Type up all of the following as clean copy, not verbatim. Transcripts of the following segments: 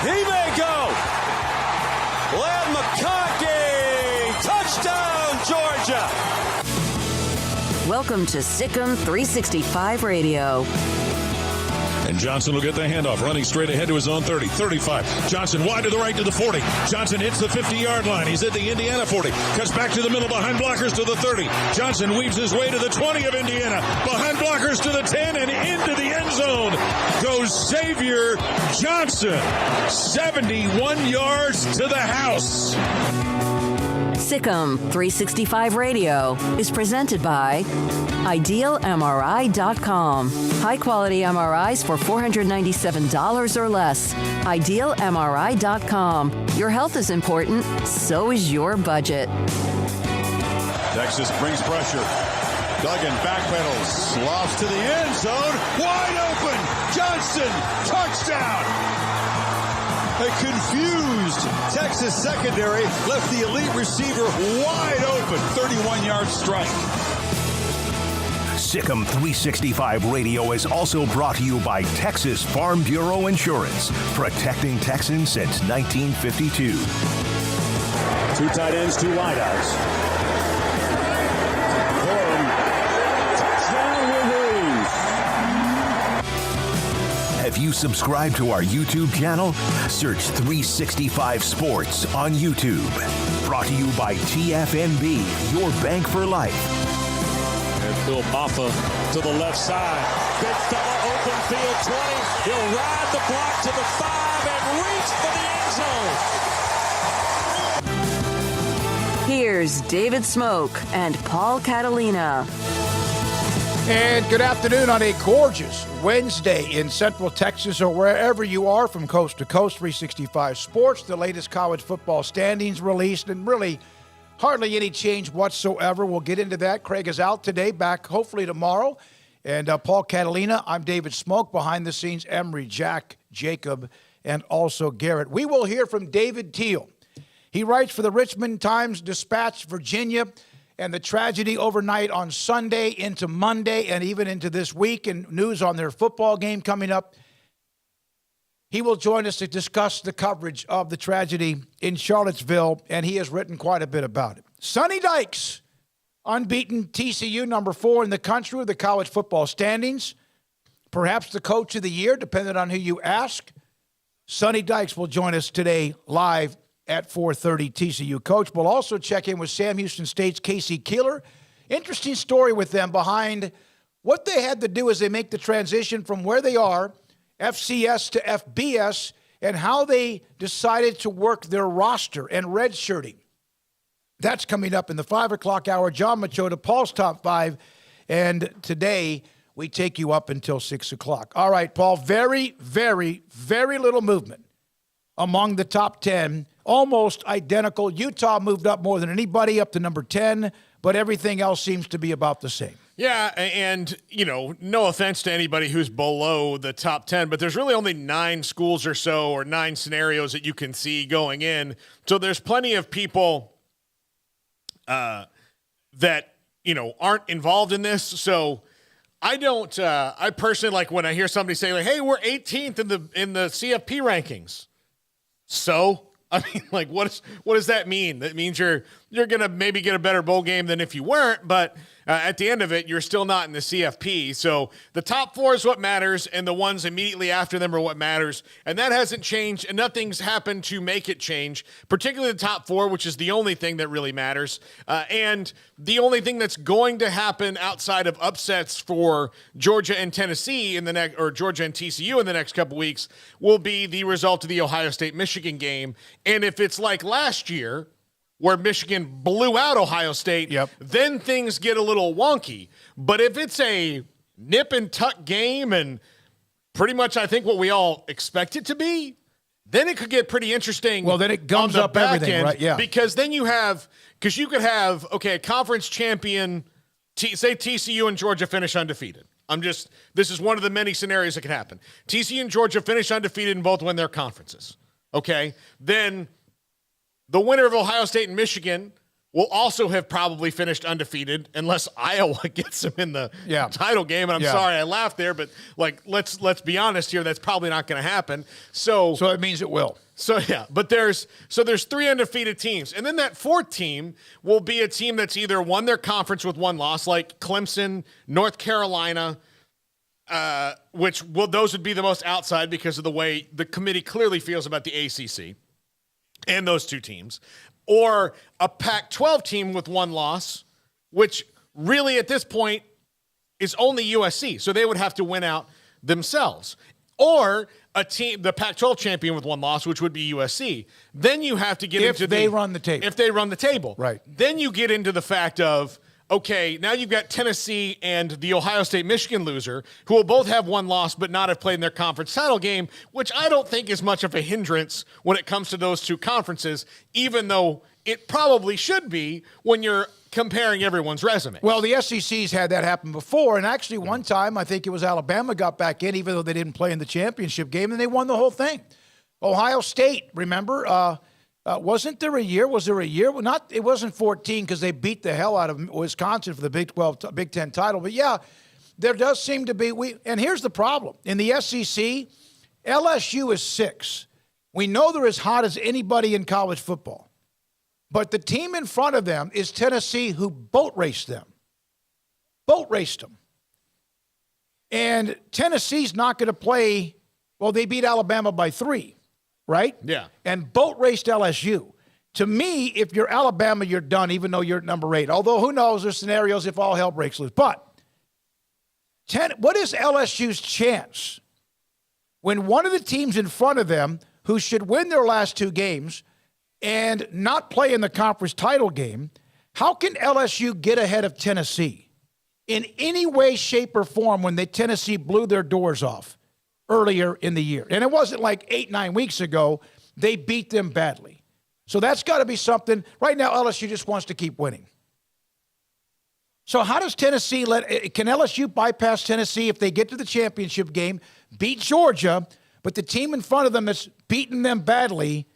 He may go. Lad McConkey. Touchdown, Georgia. Welcome to Sikkim 365 Radio. And Johnson will get the handoff, running straight ahead to his own 30, 35. Johnson wide to the right to the 40. Johnson hits the 50-yard line. He's at the Indiana 40. Cuts back to the middle behind blockers to the 30. Johnson weaves his way to the 20 of Indiana. Behind blockers to the 10 and into the end zone goes Xavier Johnson. 71 yards to the house. Sikkim 365 Radio is presented by IdealMRI.com. High-quality MRIs for $497 or less. IdealMRI.com. Your health is important, so is your budget. Texas brings pressure. Duggan backpedals, lofts to the end zone. Wide open. Johnson, touchdown. A confused Texas secondary left the elite receiver wide open. 31-yard strike. Sikkim 365 Radio is also brought to you by Texas Farm Bureau Insurance, protecting Texans since 1952. Two tight ends, two wideouts. Touchdown, Wolverines. Have you subscribed to our YouTube channel? Search 365 Sports on YouTube. Brought to you by TFNB, your bank for life. And Phil Baffa to the left side. Big fella, open field 20. He'll ride the block to the 5 and reach for the end zone. Here's David Smoak and Paul Catalina. And good afternoon on a gorgeous Wednesday in Central Texas or wherever you are from coast to coast. 365 Sports, the latest college football standings released, and really hardly any change whatsoever. We'll get into that. Craig is out today, back hopefully tomorrow. And Paul Catalina, I'm David Smoak, behind the scenes, Emery, Jack, Jacob, and also Garrett. We will hear from David Teal. He writes for the Richmond Times-Dispatch, Virginia, and the tragedy overnight on Sunday into Monday and even into this week, and news on their football game coming up. He will join us to discuss the coverage of the tragedy in Charlottesville, and he has written quite a bit about it. Sonny Dykes, unbeaten TCU, number 4 in the country of the college football standings, perhaps the coach of the year, depending on who you ask. Sonny Dykes will join us today live at 4:30, TCU coach. We'll also check in with Sam Houston State's Casey Keeler. Interesting story with them behind what they had to do as they make the transition from where they are, FCS to FBS, and how they decided to work their roster and redshirting. That's coming up in the 5 o'clock hour. John Machota, Paul's Top 5, and today we take you up until 6 o'clock. All right, Paul, very, very, very little movement among the top 10. Almost identical. Utah moved up more than anybody, up to number 10, but everything else seems to be about the same. Yeah, and, no offense to anybody who's below the top 10, but there's really only 9 schools or so, or 9 scenarios that you can see going in. So there's plenty of people that, aren't involved in this. So I don't, I personally, like when I hear somebody say, like, hey, we're 18th in the CFP rankings. So, I mean, like, what does that mean? That means you're going to maybe get a better bowl game than if you weren't, but at the end of it, you're still not in the CFP. So the top 4 is what matters, and the ones immediately after them are what matters. And that hasn't changed, and nothing's happened to make it change, particularly the top 4, which is the only thing that really matters. And the only thing that's going to happen outside of upsets for Georgia and Tennessee in the next, or Georgia and TCU in the next couple weeks, will be the result of the Ohio State-Michigan game. And if it's like last year, where Michigan blew out Ohio State, then things get a little wonky. But if it's a nip and tuck game and pretty much I think what we all expect it to be, then it could get pretty interesting. Well, then it gums up everything, right? Yeah. Because then you could have, a conference champion, say TCU and Georgia finish undefeated. This is one of the many scenarios that can happen. TCU and Georgia finish undefeated and both win their conferences. Okay? Then the winner of Ohio State and Michigan will also have probably finished undefeated unless Iowa gets them in the title game. And I'm sorry I laughed there, but like let's be honest here, that's probably not going to happen. So it means it will. So yeah, but there's 3 undefeated teams, and then that 4th team will be a team that's either won their conference with 1 loss, like Clemson, North Carolina, those would be the most outside because of the way the committee clearly feels about the ACC and those 2 teams, or a Pac-12 team with 1 loss, which really at this point is only USC, so they would have to win out themselves. Or a team, the Pac-12 champion with 1 loss, which would be USC. Then you have to get into if they run the table. If they run the table. Right. Then you get into the fact of, okay, now you've got Tennessee and the Ohio State-Michigan loser, who will both have 1 loss but not have played in their conference title game, which I don't think is much of a hindrance when it comes to those 2 conferences, even though it probably should be when you're comparing everyone's resume. Well, the SEC's had that happen before, and actually one time I think it was Alabama got back in, even though they didn't play in the championship game, and they won the whole thing. Ohio State, remember, wasn't there a year? Was there a year? Well, it wasn't 14 because they beat the hell out of Wisconsin for the Big Ten title. But yeah, there does seem to be. And here's the problem. In the SEC, LSU is 6. We know they're as hot as anybody in college football. But the team in front of them is Tennessee, who boat raced them. Boat raced them. And Tennessee's not going to play, well, they beat Alabama by 3, right? Yeah. And boat raced LSU. To me, if you're Alabama, you're done, even though you're at number 8. Although, who knows, there's scenarios if all hell breaks loose. But what is LSU's chance when one of the teams in front of them, who should win their last 2 games, and not play in the conference title game, how can LSU get ahead of Tennessee in any way, shape, or form when Tennessee blew their doors off earlier in the year? And it wasn't like 8-9 weeks ago. They beat them badly. So that's got to be something. Right now, LSU just wants to keep winning. So how does Tennessee can LSU bypass Tennessee if they get to the championship game, beat Georgia, but the team in front of them that's beaten them badly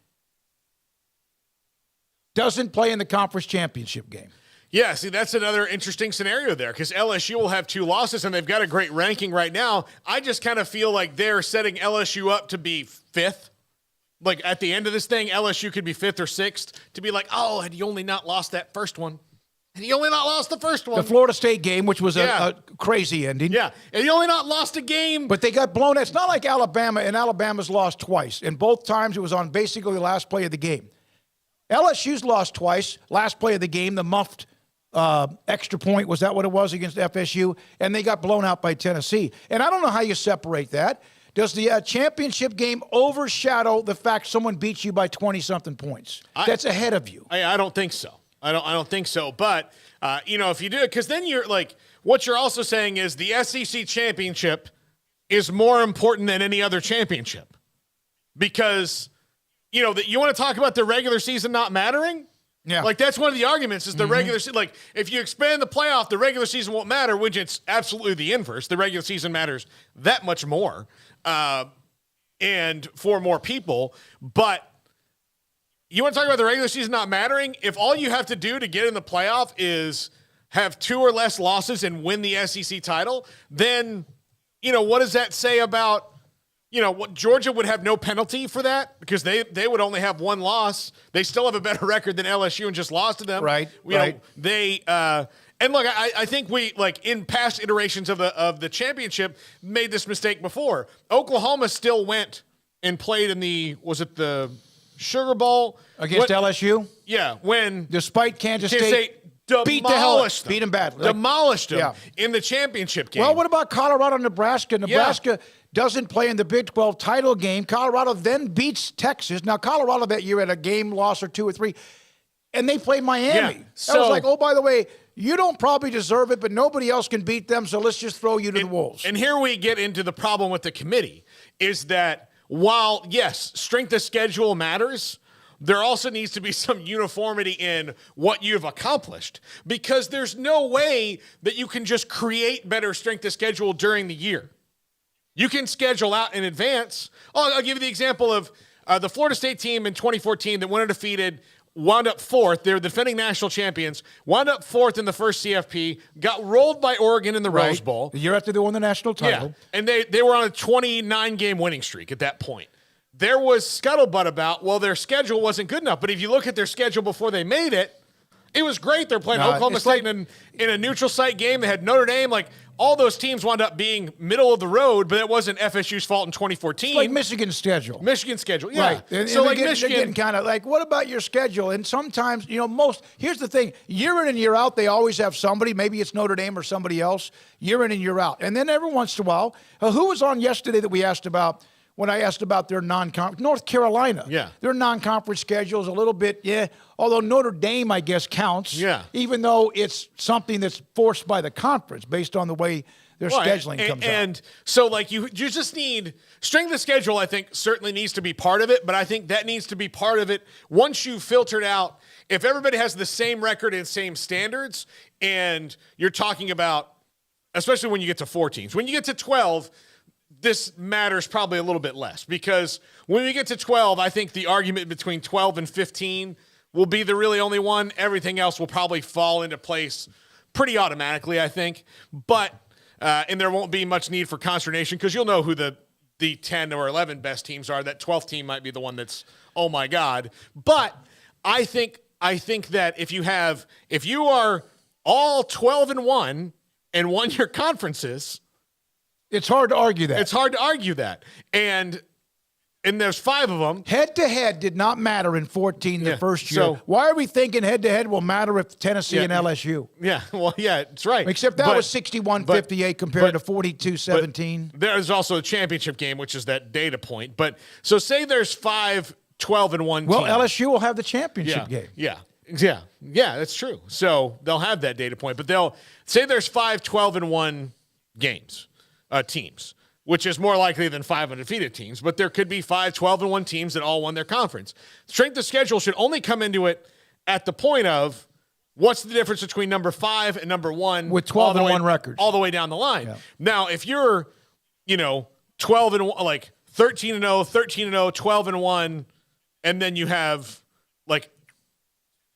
doesn't play in the conference championship game? Yeah, see, that's another interesting scenario there because LSU will have 2 losses and they've got a great ranking right now. I just kind of feel like they're setting LSU up to be 5th. Like at the end of this thing, LSU could be 5th or 6th to be like, oh, had you only not lost that first one. Had you only not lost the first one. The Florida State game, which was a crazy ending. Yeah, and you only not lost a game. But they got blown. It's not like Alabama, and Alabama's lost twice. And both times it was on basically the last play of the game. LSU's lost twice. Last play of the game, the muffed extra point, was that what it was against FSU? And they got blown out by Tennessee. And I don't know how you separate that. Does the championship game overshadow the fact someone beats you by 20-something points? That's ahead of you. I don't think so. I don't think so. But, if you do it, because then you're like, what you're also saying is the SEC championship is more important than any other championship. Because you want to talk about the regular season not mattering? Yeah. Like, that's one of the arguments is the regular season. Like, if you expand the playoff, the regular season won't matter, which it's absolutely the inverse. The regular season matters that much more and for more people. But you want to talk about the regular season not mattering? If all you have to do to get in the playoff is have 2 or less losses and win the SEC title, then, what does that say about what Georgia would have no penalty for that because they would only have 1 loss. They still have a better record than LSU and just lost to them. Right. And look, I think we in past iterations of the championship made this mistake before. Oklahoma still went and played in the Sugar Bowl against LSU. Yeah, when despite Kansas State beat them badly, demolished them in the championship game. Well, what about Colorado, Nebraska? Nebraska doesn't play in the Big 12 title game. Colorado then beats Texas. Now, Colorado that year had a game loss or 2 or 3, and they played Miami. Yeah. So, I was like, oh, by the way, you don't probably deserve it, but nobody else can beat them, so let's just throw you to the wolves. And here we get into the problem with the committee is that while, yes, strength of schedule matters, there also needs to be some uniformity in what you've accomplished because there's no way that you can just create better strength of schedule during the year. You can schedule out in advance. I'll give you the example of the Florida State team in 2014 that went undefeated wound up fourth. They're the defending national champions. Wound up fourth in the first CFP. Got rolled by Oregon in the Rose Bowl. The year after they won the national title. Yeah, and they were on a 29-game winning streak at that point. There was scuttlebutt about, well, their schedule wasn't good enough. But if you look at their schedule before they made it, it was great. They're playing Oklahoma State in a neutral site game. They had Notre Dame. Like, all those teams wound up being middle of the road, but it wasn't FSU's fault in 2014. It's like Michigan's schedule. Yeah. Right. And so, like, Michigan getting kind of like, what about your schedule? And sometimes, here's the thing. Year in and year out, they always have somebody. Maybe it's Notre Dame or somebody else. Year in and year out. And then every once in a while, who was on yesterday that we asked about? When I asked about their non-conference, North Carolina. Yeah. Their non-conference schedule is a little bit, although Notre Dame, I guess, counts. Yeah. Even though it's something that's forced by the conference based on the way their scheduling comes out. And so, like, you just need – strength of schedule, I think, certainly needs to be part of it, but I think that needs to be part of it once you've filtered out – if everybody has the same record and same standards, and you're talking about – especially when you get to 4 teams. When you get to 12 – this matters probably a little bit less, because when we get to 12, I think the argument between 12 and 15 will be the really only one. Everything else will probably fall into place pretty automatically, I think. But and there won't be much need for consternation, because you'll know who the 10 or 11 best teams are. That 12th team might be the one that's, oh my God. But I think that if you are all 12-1 and won your conferences, it's hard to argue that. And there's 5 of them. Head-to-head did not matter in 14 the first year. So, why are we thinking head-to-head will matter if Tennessee and LSU? Yeah, well, yeah, that's right. Except that was 61-58 compared to 42-17. There's also a championship game, which is that data point. But so say there's 5 12-1 teams. Well, LSU will have the championship game. Yeah, that's true. So they'll have that data point. But they'll say there's 5 12-1 games. Teams, which is more likely than 5 undefeated teams, but there could be 5 12-1 teams that all won their conference. Strength of schedule should only come into it at the point of what's the difference between number 5 and number 1 with 12-1 records all the way down the line. Yeah. Now, if you're, 12-1, like 13-0, 13-0, 12-1, and then you have like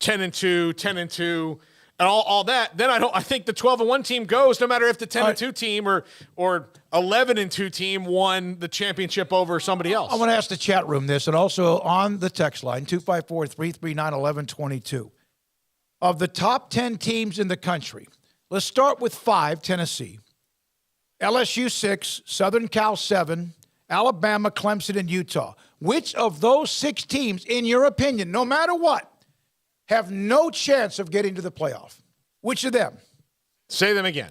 10-2, 10-2. And all that, then I think the 12-1 team goes, no matter if the 10-2 team or 11-2 team won the championship over somebody else. I want to ask the chat room this, and also on the text line, 254-339-1122. Of the top 10 teams in the country, let's start with 5, Tennessee. LSU 6, Southern Cal 7, Alabama, Clemson, and Utah. Which of those 6 teams, in your opinion, no matter what, have no chance of getting to the playoff? Which of them? Say them again.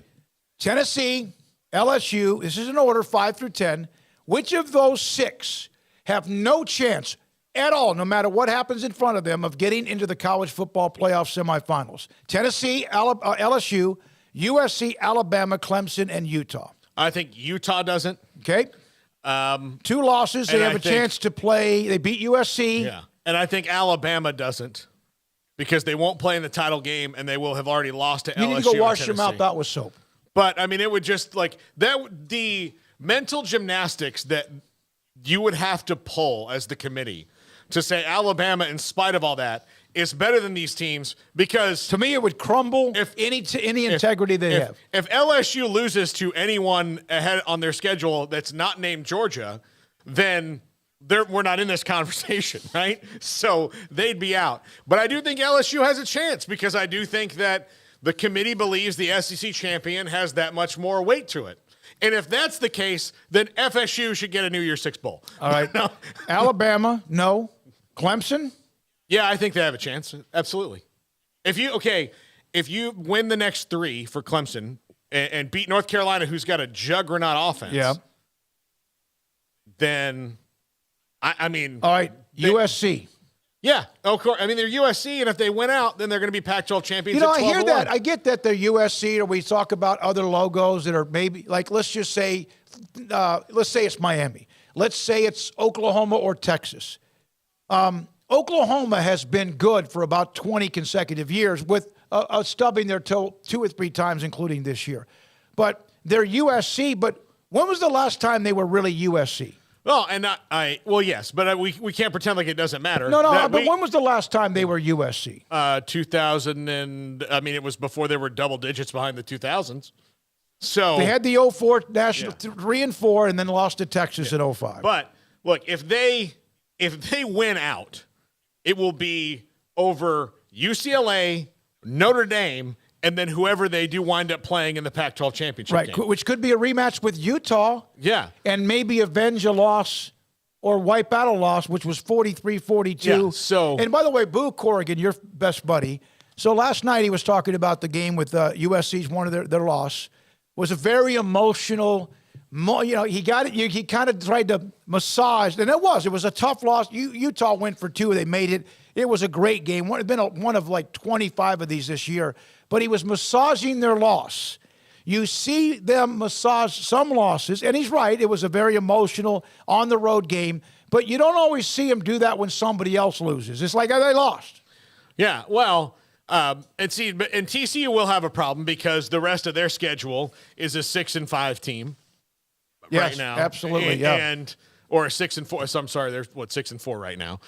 Tennessee, LSU, this is in order, 5 through 10. Which of those 6 have no chance at all, no matter what happens in front of them, of getting into the college football playoff semifinals? Tennessee, LSU, USC, Alabama, Clemson, and Utah. I think Utah doesn't. Okay. 2 losses. They have a chance to play. They beat USC. Yeah. And I think Alabama doesn't, because they won't play in the title game, and they will have already lost to LSU. You need to go wash your mouth out with soap. But, I mean, it would just, like, the mental gymnastics that you would have to pull as the committee to say Alabama, in spite of all that, is better than these teams, because to me it would crumble if any integrity they have. If LSU loses to anyone ahead on their schedule that's not named Georgia, then we're not in this conversation, right? So they'd be out. But I do think LSU has a chance, because I do think that the committee believes the SEC champion has that much more weight to it. And if that's the case, then FSU should get a New Year's Six bowl. All right. No. Alabama, no. Clemson? Yeah, I think they have a chance. Absolutely. If you win the next 3 for Clemson and beat North Carolina, who's got a juggernaut offense, then I mean, all right, USC. Yeah, of course. I mean, they're USC, and if they win out, then they're going to be Pac-12 champions. I hear that. I get that they're USC, or we talk about other logos that are maybe, like, let's just say, it's Miami. Let's say it's Oklahoma or Texas. Oklahoma has been good for about 20 consecutive years, with stubbing their toe 2 or 3 times, including this year. But they're USC. But when was the last time they were really USC? Well, and yes, but we can't pretend like it doesn't matter. No, but when was the last time they were USC? 2000, and it was before they were double digits behind the 2000s. So they had the 04 national 3-4, and then lost to Texas in 05. But look, if they win out, it will be over UCLA, Notre Dame, and then whoever they do wind up playing in the Pac-12 championship game. Which could be a rematch with Utah. Yeah. And maybe avenge a loss or wipe out a loss, which was 43-42. Yeah, and by the way, Boo Corrigan, your best buddy. So last night he was talking about the game with USC's one of their loss. Was a very emotional, he got it. He kind of tried to massage, and it was a tough loss. Utah went for 2. They made it. It was a great game. It's been one of like 25 of these this year. But he was massaging their loss. You see them massage some losses, and he's right. It was a very emotional on-the-road game. But you don't always see him do that when somebody else loses. It's like, they lost. Yeah, well, and TCU will have a problem because the rest of their schedule is a 6-5 team right now. Absolutely, or a 6-4. So I'm sorry, they're 6-4 right now.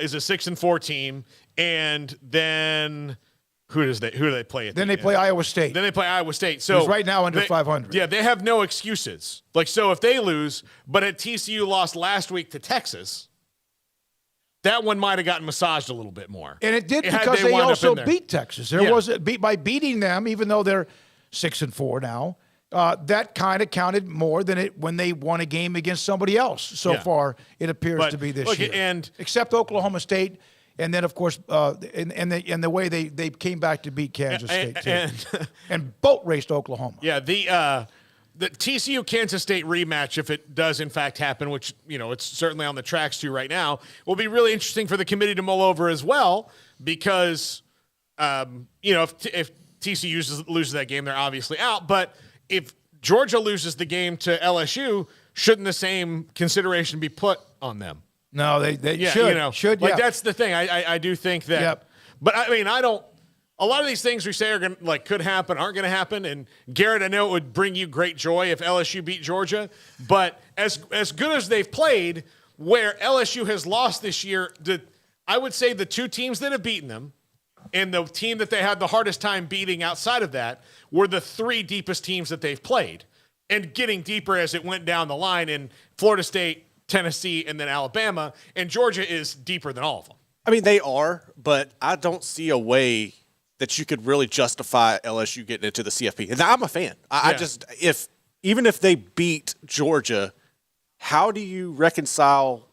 Is a 6-4 team, and then who do they play? They play Iowa State. So who's right now under 500. Yeah, they have no excuses. So if they lose, but at TCU lost last week to Texas, that one might have gotten massaged a little bit more. And it did because they also beat Texas. By beating them, even though they're 6-4 now. That kind of counted more than when they won a game against somebody else. So far, it appears to be this year. And except Oklahoma State, and then of course, and the way they came back to beat Kansas State too, and boat raced Oklahoma. Yeah, the TCU Kansas State rematch, if it does in fact happen, which it's certainly on the tracks to right now, will be really interesting for the committee to mull over as well because if TCU loses that game, they're obviously out, but if Georgia loses the game to LSU, shouldn't the same consideration be put on them? No, they should. That's the thing. I do think that. Yep. But I don't. A lot of these things we say are could happen, aren't going to happen. And Garrett, I know it would bring you great joy if LSU beat Georgia. But as good as they've played, where LSU has lost this year, I would say the 2 teams that have beaten them, and the team that they had the hardest time beating outside of that were the 3 deepest teams that they've played, and getting deeper as it went down the line in Florida State, Tennessee, and then Alabama. And Georgia is deeper than all of them. They are, but I don't see a way that you could really justify LSU getting into the CFP. And I'm a fan. Even if they beat Georgia, how do you reconcile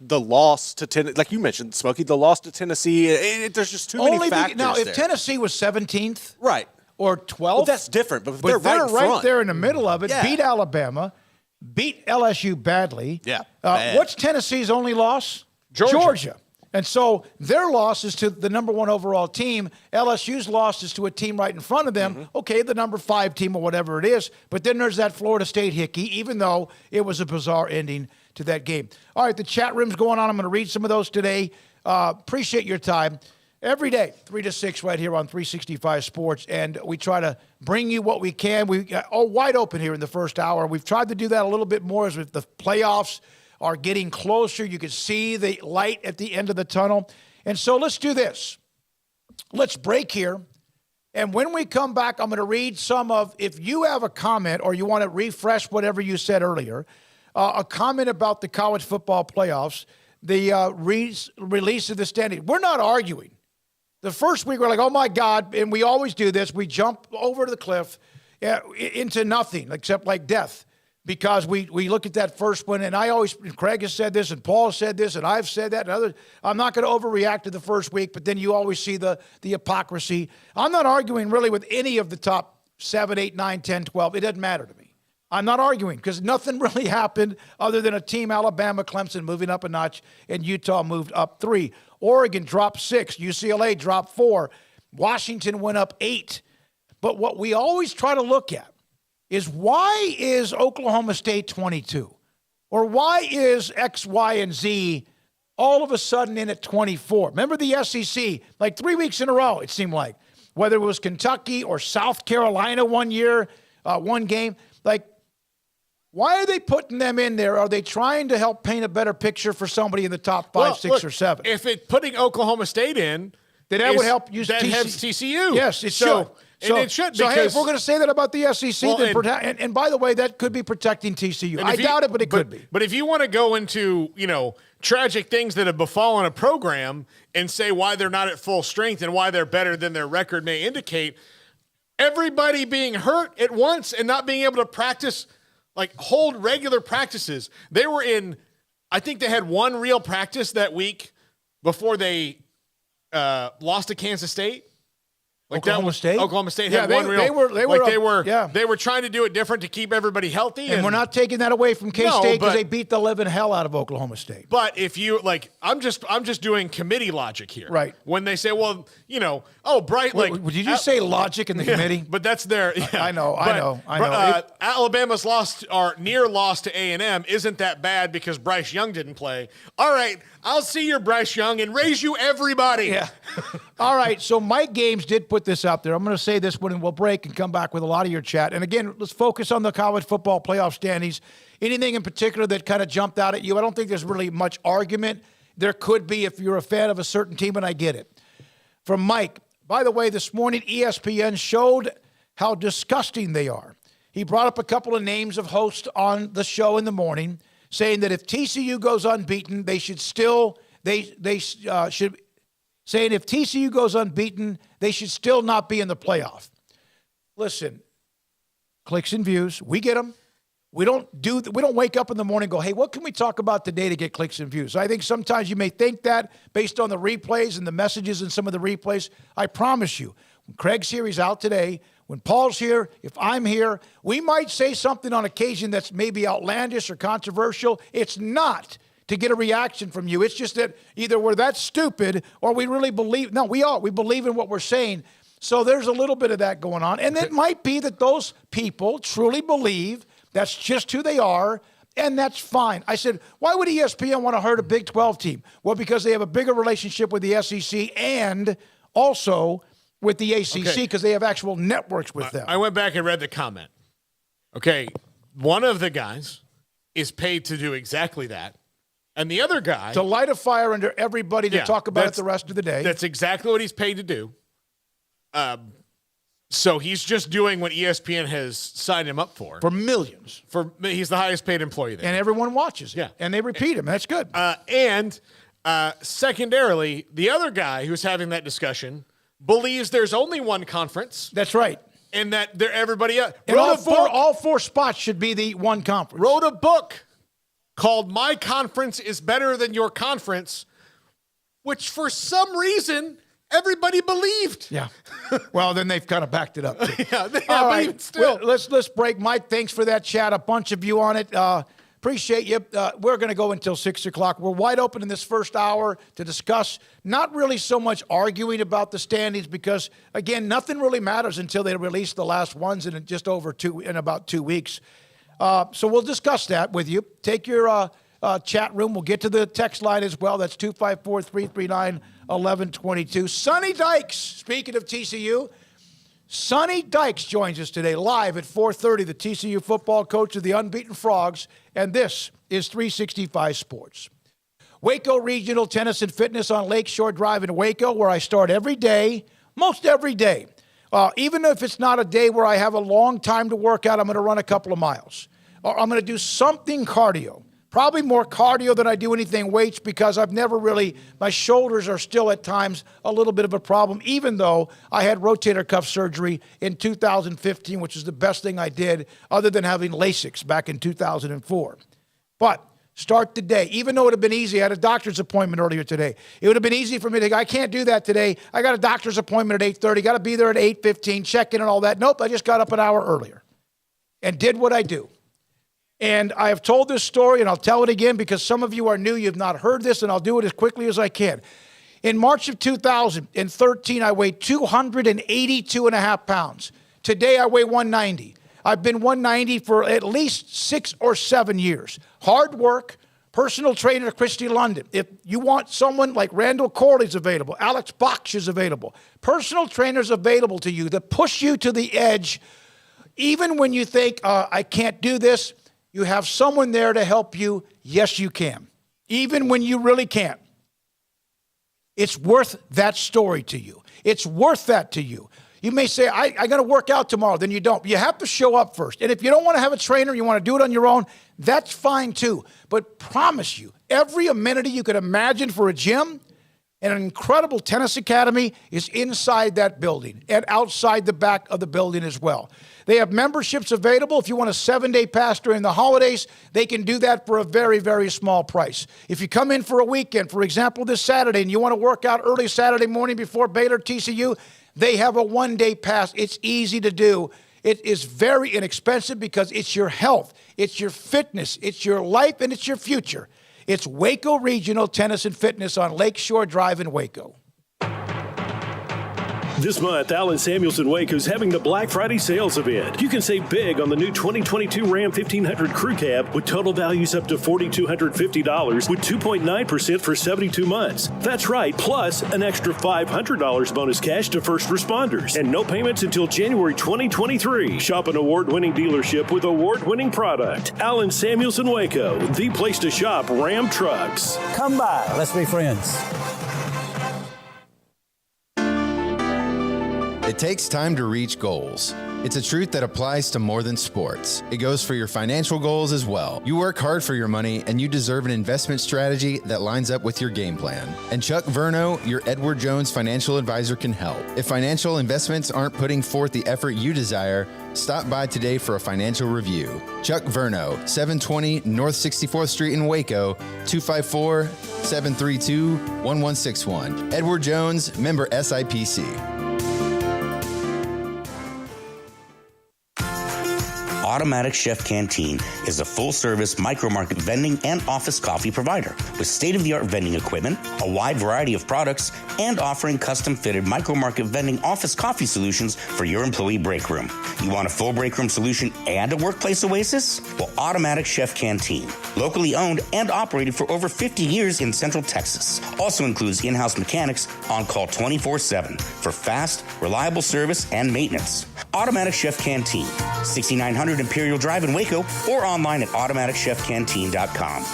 the loss to Tennessee, like you mentioned, Smokey, the loss to Tennessee? There's just too many factors now, if there. Tennessee was 17th, right, or 12th, well, that's different. But they're right there in the middle of it. Beat Alabama, beat LSU badly. Yeah, what's Tennessee's only loss? Georgia. And so their loss is to the number 1 overall team. LSU's loss is to a team right in front of them. Mm-hmm. Okay, the number 5 team or whatever it is. But then there's that Florida State hickey, even though it was a bizarre ending to that game. All right, the chat room's going on. I'm going to read some of those today. Appreciate your time. Every day, 3 to 6 right here on 365 Sports. And we try to bring you what we can. We wide open here in the first hour. We've tried to do that a little bit more as with the playoffs are getting closer. You can see the light at the end of the tunnel. And so let's do this. Let's break here. And when we come back, I'm going to read some of, if you have a comment or you want to refresh whatever you said earlier, a comment about the college football playoffs, the release of the standing. We're not arguing. The first week, we're like, oh, my God, and we always do this. We jump over the cliff into nothing except death. Because we look at that first one, and Craig has said this, and Paul has said this, and I've said that, and others. I'm not going to overreact to the first week, but then you always see the hypocrisy. I'm not arguing really with any of the top 7, 8, 9, 10, 12. It doesn't matter to me. I'm not arguing because nothing really happened other than a team, Alabama, Clemson, moving up a notch, and Utah moved up 3. Oregon dropped 6. UCLA dropped 4. Washington went up 8. But what we always try to look at is why is Oklahoma State 22? Or why is X, Y, and Z all of a sudden in at 24? Remember the SEC, 3 weeks in a row, it seemed like. Whether it was Kentucky or South Carolina one year, one game. Why are they putting them in there? Are they trying to help paint a better picture for somebody in the top 5, 6, or 7? If putting Oklahoma State in, then that would help use that helps TCU. Yes, it should. And it should. So, hey, if we're going to say that about the SEC, well, and by the way, that could be protecting TCU. I doubt it, but it could be. But if you want to go into, tragic things that have befallen a program and say why they're not at full strength and why they're better than their record may indicate, everybody being hurt at once and not being able to practice, hold regular practices. They were I think they had one real practice that week before they lost to Kansas State. Oklahoma State had one real. They were trying to do it different to keep everybody healthy. And we're not taking that away from K-State because they beat the living hell out of Oklahoma State. But if you I'm just doing committee logic here, right? When they say, well, Bright, did you just say logic in the committee? But that's their. Yeah. I know. Alabama's lost or near loss to A&M isn't that bad because Bryce Young didn't play. All right, I'll see your Bryce Young and raise you everybody. Yeah. All right. So Mike Games did put this out there. I'm going to say this one and we'll break and come back with a lot of your chat. And again, let's focus on the college football playoff standings. Anything in particular that kind of jumped out at you? I don't think there's really much argument. There could be if you're a fan of a certain team, and I get it. From Mike, by the way, this morning ESPN showed how disgusting they are. He brought up a couple of names of hosts on the show in the morning, saying that if TCU goes unbeaten, they should still saying if TCU goes unbeaten, they should still not be in the playoff. Listen, clicks and views, we get them. We don't wake up in the morning and go, hey, what can we talk about today to get clicks and views? I think sometimes you may think that based on the replays and the messages in some of the replays. I promise you, when Craig's here, he's out today. When Paul's here, if I'm here, we might say something on occasion that's maybe outlandish or controversial. It's not to get a reaction from you. It's just that either we're that stupid or we really believe. No, we believe in what we're saying. So there's a little bit of that going on. And it might be that those people truly believe that's just who they are, and that's fine. I said, why would ESPN want to hurt a Big 12 team? Well, because they have a bigger relationship with the SEC and also with the ACC because they have actual networks with them. I went back and read the comment. Okay, one of the guys is paid to do exactly that. And the other guy... to light a fire under everybody to talk about it the rest of the day. That's exactly what he's paid to do. So he's just doing what ESPN has signed him up for. For millions. He's the highest paid employee there. And everyone watches it. Yeah. And they repeat him. That's good. And secondarily, the other guy who's having that discussion believes there's only one conference. That's right. And that everybody else. And all four spots should be the one conference. Wrote a book called My Conference is Better Than Your Conference, which for some reason everybody believed. Yeah. Well, then they've kind of backed it up. Yeah. All right. Well, let's break. Mike, thanks for that chat. A bunch of you on it. Appreciate you. We're going to go until 6 o'clock. We're wide open in this first hour to discuss, not really so much arguing about the standings because, again, nothing really matters until they release the last ones in about 2 weeks. So we'll discuss that with you. Take your chat room. We'll get to the text line as well. That's 254-339-1122. Sonny Dykes, speaking of TCU, Sonny Dykes joins us today live at 4:30, the TCU football coach of the Unbeaten Frogs, and this is 365 Sports. Waco Regional Tennis and Fitness on Lakeshore Drive in Waco, where I start every day, most every day. Even if it's not a day where I have a long time to work out, I'm going to run a couple of miles. Or I'm going to do something cardio. Probably more cardio than I do anything weights because I've never really, my shoulders are still at times a little bit of a problem, even though I had rotator cuff surgery in 2015, which is the best thing I did other than having LASIX back in 2004. But start the day. Even though it would have been easy, I had a doctor's appointment earlier today. It would have been easy for me to go, I can't do that today. I got a doctor's appointment at 8:30, got to be there at 8:15, check in and all that. Nope, I just got up an hour earlier and did what I do. And I have told this story, and I'll tell it again because some of you are new. You've not heard this, and I'll do it as quickly as I can. In March of 2013, I weighed 282.5 pounds. Today, I weigh 190. I've been 190 for at least 6 or 7 years. Hard work, personal trainer Christy London. If you want someone like Randall Corley's available, Alex Bach is available, personal trainers available to you that push you to the edge, even when you think, I can't do this. you have someone there to help you, yes, you can. Even when you really can't. It's worth that story to you. It's worth that to you. You may say, I got to work out tomorrow. Then you don't. You have to show up first. And if you don't want to have a trainer, you want to do it on your own, that's fine too. But promise you, every amenity you could imagine for a gym and an incredible tennis academy is inside that building and outside the back of the building as well. They have memberships available. If you want a 7-day pass during the holidays, they can do that for a very, very small price. If you come in for a weekend, for example, this Saturday, and you want to work out early Saturday morning before Baylor TCU, they have a 1-day pass. It's easy to do. It is very inexpensive because it's your health, it's your fitness, it's your life, and it's your future. It's Waco Regional Tennis and Fitness on Lakeshore Drive in Waco. This month, Allen Samuelson Waco is having the Black Friday sales event. You can save big on the new 2022 Ram 1500 Crew Cab with total values up to $4,250 with 2.9% for 72 months. That's right, plus an extra $500 bonus cash to first responders and no payments until January 2023. Shop an award-winning dealership with award-winning product. Allen Samuelson Waco, the place to shop Ram trucks. Come by, let's be friends. It takes time to reach goals. It's a truth that applies to more than sports. It goes for your financial goals as well. You work hard for your money, and you deserve an investment strategy that lines up with your game plan. And Chuck Verno, your Edward Jones financial advisor, can help. If financial investments aren't putting forth the effort you desire, stop by today for a financial review. Chuck Verno, 720 North 64th Street in Waco, 254-732-1161. Edward Jones, member SIPC. Automatic Chef Canteen is a full-service micro-market vending and office coffee provider with state-of-the-art vending equipment, a wide variety of products, and offering custom-fitted micro-market vending office coffee solutions for your employee break room. You want a full break room solution and a workplace oasis? Well, Automatic Chef Canteen, locally owned and operated for over 50 years in Central Texas, also includes in-house mechanics on call 24/7 for fast, reliable service and maintenance. Automatic Chef Canteen, 6900 Imperial Drive in Waco, or online at automaticchefcanteen.com.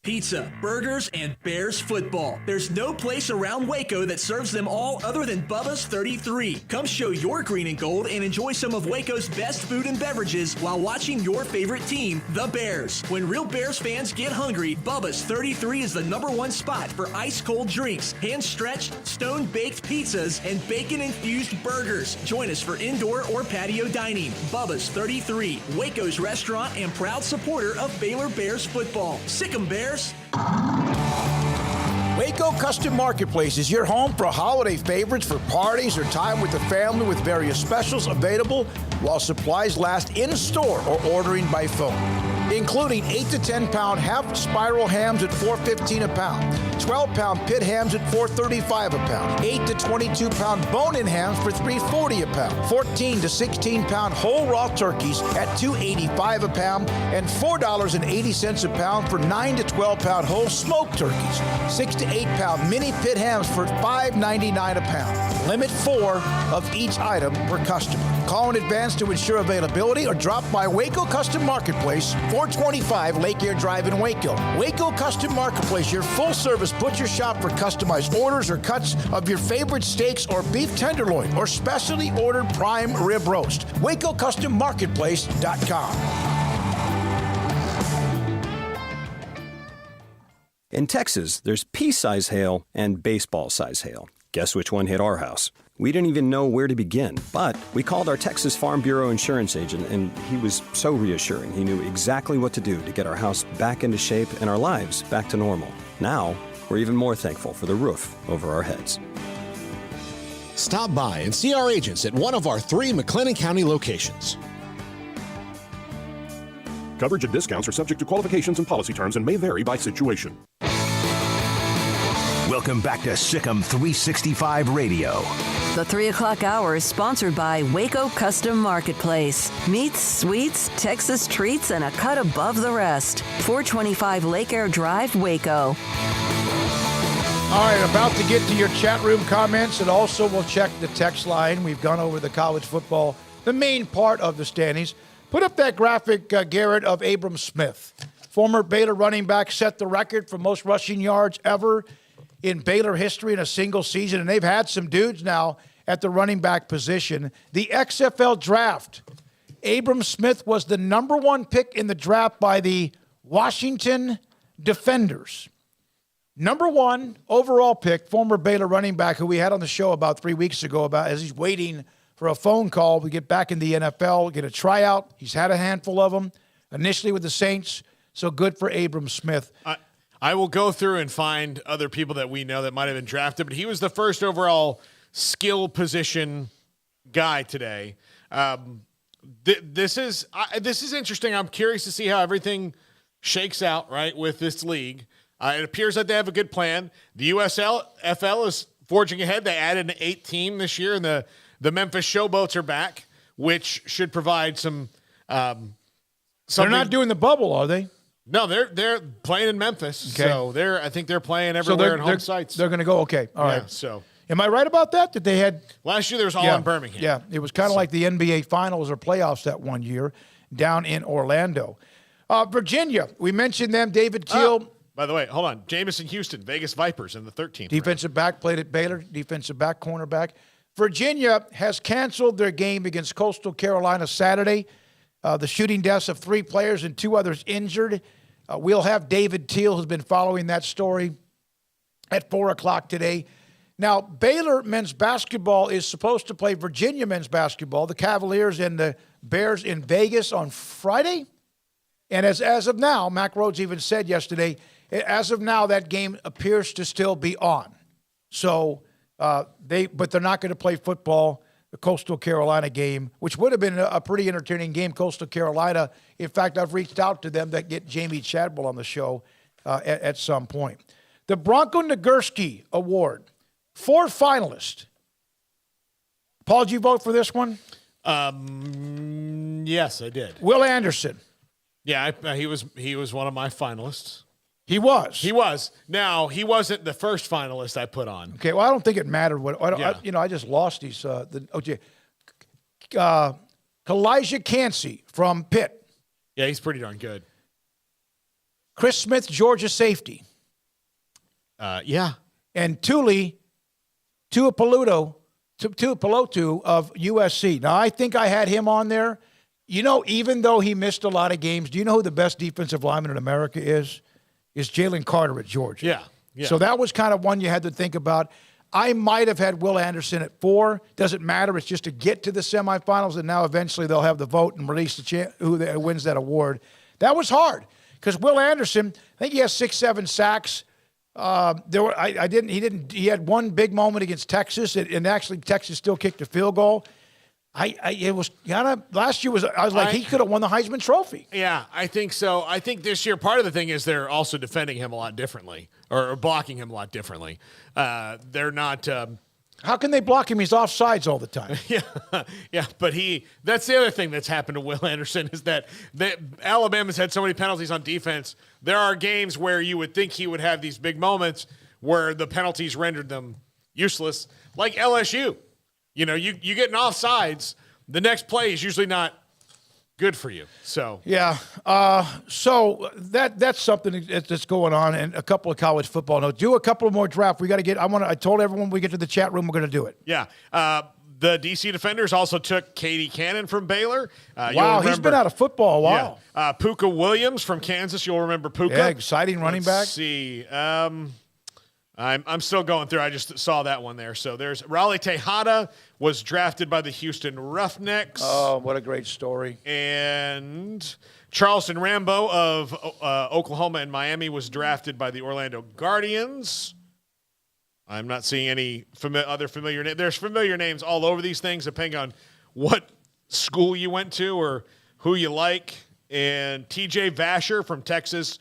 Pizza, burgers, and Bears football. There's no place around Waco that serves them all other than Bubba's 33. Come show your green and gold and enjoy some of Waco's best food and beverages while watching your favorite team, the Bears. When real Bears fans get hungry, Bubba's 33 is the #1 spot for ice-cold drinks, hand-stretched, stone-baked pizzas, and bacon-infused burgers. Join us for indoor or patio dining. Bubba's 33, Waco's restaurant and proud supporter of Baylor Bears football. Sick 'em, Bears. Waco Custom Marketplace is your home for holiday favorites for parties or time with the family with various specials available while supplies last in store or ordering by phone, including 8 to 10 pound half spiral hams at $4.15 a pound, 12-pound pit hams at $4.35 a pound, 8 to 22 pound bone-in hams for $3.40 a pound, 14 to 16 pound whole raw turkeys at $2.85 a pound, and $4.80 a pound for 9 to 12 pound whole smoked turkeys, 6 to 8 pound mini pit hams for $5.99 a pound. Limit 4 of each item per customer. Call in advance to ensure availability or drop by Waco Custom Marketplace, 425 Lake Air Drive in Waco. Waco Custom Marketplace, your full-service butcher shop for customized orders or cuts of your favorite steaks or beef tenderloin or specially ordered prime rib roast. WacoCustomMarketplace.com. In Texas, there's pea-size hail and baseball-size hail. Guess which one hit our house? We didn't even know where to begin, but we called our Texas Farm Bureau insurance agent, and he was so reassuring. He knew exactly what to do to get our house back into shape and our lives back to normal. Now, we're even more thankful for the roof over our heads. Stop by and see our agents at one of our 3 McLennan County locations. Coverage and discounts are subject to qualifications and policy terms and may vary by situation. Welcome back to Sikkim 365 Radio. The 3 o'clock hour is sponsored by Waco Custom Marketplace. Meats, sweets, Texas treats, and a cut above the rest. 425 Lake Air Drive, Waco. All right, about to get to your chat room comments, and also we'll check the text line. We've gone over the college football the main part of the standings. Put up that graphic, Garrett, of Abram Smith. Former Baylor running back set the record for most rushing yards ever in Baylor history in a single season, and they've had some dudes now at the running back position. The XFL draft, Abram Smith was the number 1 pick in the draft by the Washington Defenders. Number 1 overall pick, former Baylor running back who we had on the show about 3 weeks ago about as he's waiting for a phone call to get back in the NFL, get a tryout. He's had a handful of them, initially with the Saints, so good for Abram Smith. I will go through and find other people that we know that might have been drafted, but he was the first overall skill position guy today. This is interesting. I'm curious to see how everything shakes out, right, with this league. It appears that they have a good plan. The USFL is forging ahead. They added an 8th team this year, and the Memphis Showboats are back, which should provide some. They're not doing the bubble, are they? No, they're playing in Memphis. Okay. So I think they're playing everywhere in home sites. They're going to go. Okay, all right. So. Am I right about that? That they had last year? There was all in Birmingham. Yeah, it was kind of like the NBA Finals or playoffs that one year down in Orlando. Virginia, we mentioned them. David Teal. By the way, hold on. Jamison Houston, Vegas Vipers in the 13th. Defensive back, played at Baylor. Defensive back, cornerback. Virginia has canceled their game against Coastal Carolina Saturday. The shooting deaths of 3 players and 2 others injured. We'll have David Teal, who's been following that story, at 4 o'clock today. Now, Baylor men's basketball is supposed to play Virginia men's basketball, the Cavaliers and the Bears in Vegas on Friday. And as of now, Mack Rhodes even said yesterday, as of now, that game appears to still be on. So, but they're not going to play football, the Coastal Carolina game, which would have been a pretty entertaining game, Coastal Carolina. In fact, I've reached out to them that get Jamie Chadwell on the show at some point. The Bronco Nagurski Award. 4 finalists. Paul, did you vote for this one? Yes, I did. Will Anderson. Yeah, he was one of my finalists. He was. He was. Now, he wasn't the first finalist I put on. Okay, well, I don't think it mattered. I just lost these. Kalijah Cansey from Pitt. Yeah, he's pretty darn good. Chris Smith, Georgia safety. Yeah. And Tuipulotu of USC. Now, I think I had him on there. You know, even though he missed a lot of games, do you know who the best defensive lineman in America is? Is Jalen Carter at Georgia. Yeah. So that was kind of one you had to think about. I might have had Will Anderson at 4. Doesn't matter. It's just to get to the semifinals, and now eventually they'll have the vote and release who wins that award. That was hard because Will Anderson, I think he has 6-7 sacks. He had one big moment against Texas, and actually Texas still kicked a field goal. It was kind of last year I was like he could have won the Heisman Trophy. Yeah, I think so. I think this year part of the thing is they're also defending him a lot differently or blocking him a lot differently. They're not. How can they block him? He's offsides all the time. Yeah, but that's the other thing that's happened to Will Anderson is that Alabama's had so many penalties on defense. There are games where you would think he would have these big moments where the penalties rendered them useless, like LSU. You know, you get an offsides, the next play is usually not good for you. So yeah, so that's something that's going on, and a couple of college football notes. Do a couple more draft. We got to get. I told everyone when we get to the chat room, we're going to do it. Yeah. The DC Defenders also took Katie Cannon from Baylor. Wow, he's been out of football a while. Yeah. Puka Williams from Kansas. You'll remember Puka. Yeah, exciting running back. Let's see. I'm still going through. I just saw that one there. So there's Raleigh Tejada was drafted by the Houston Roughnecks. Oh, what a great story. And Charleston Rambo of Oklahoma and Miami was drafted by the Orlando Guardians. I'm not seeing any other familiar names. There's familiar names all over these things, depending on what school you went to or who you like. And T.J. Vasher from Texas.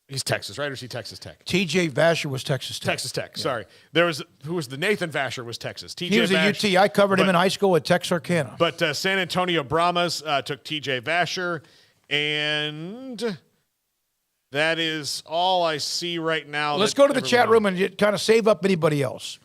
He's Texas, right? Or is he Texas Tech? T.J. Vasher was Texas Tech. Texas Tech, sorry. There was Nathan Vasher was Texas. He was at UT. I covered him in high school at Texarkana. But San Antonio Brahmas took T.J. Vasher. And that is all I see right now. Let's go to the chat room and kind of save up anybody else.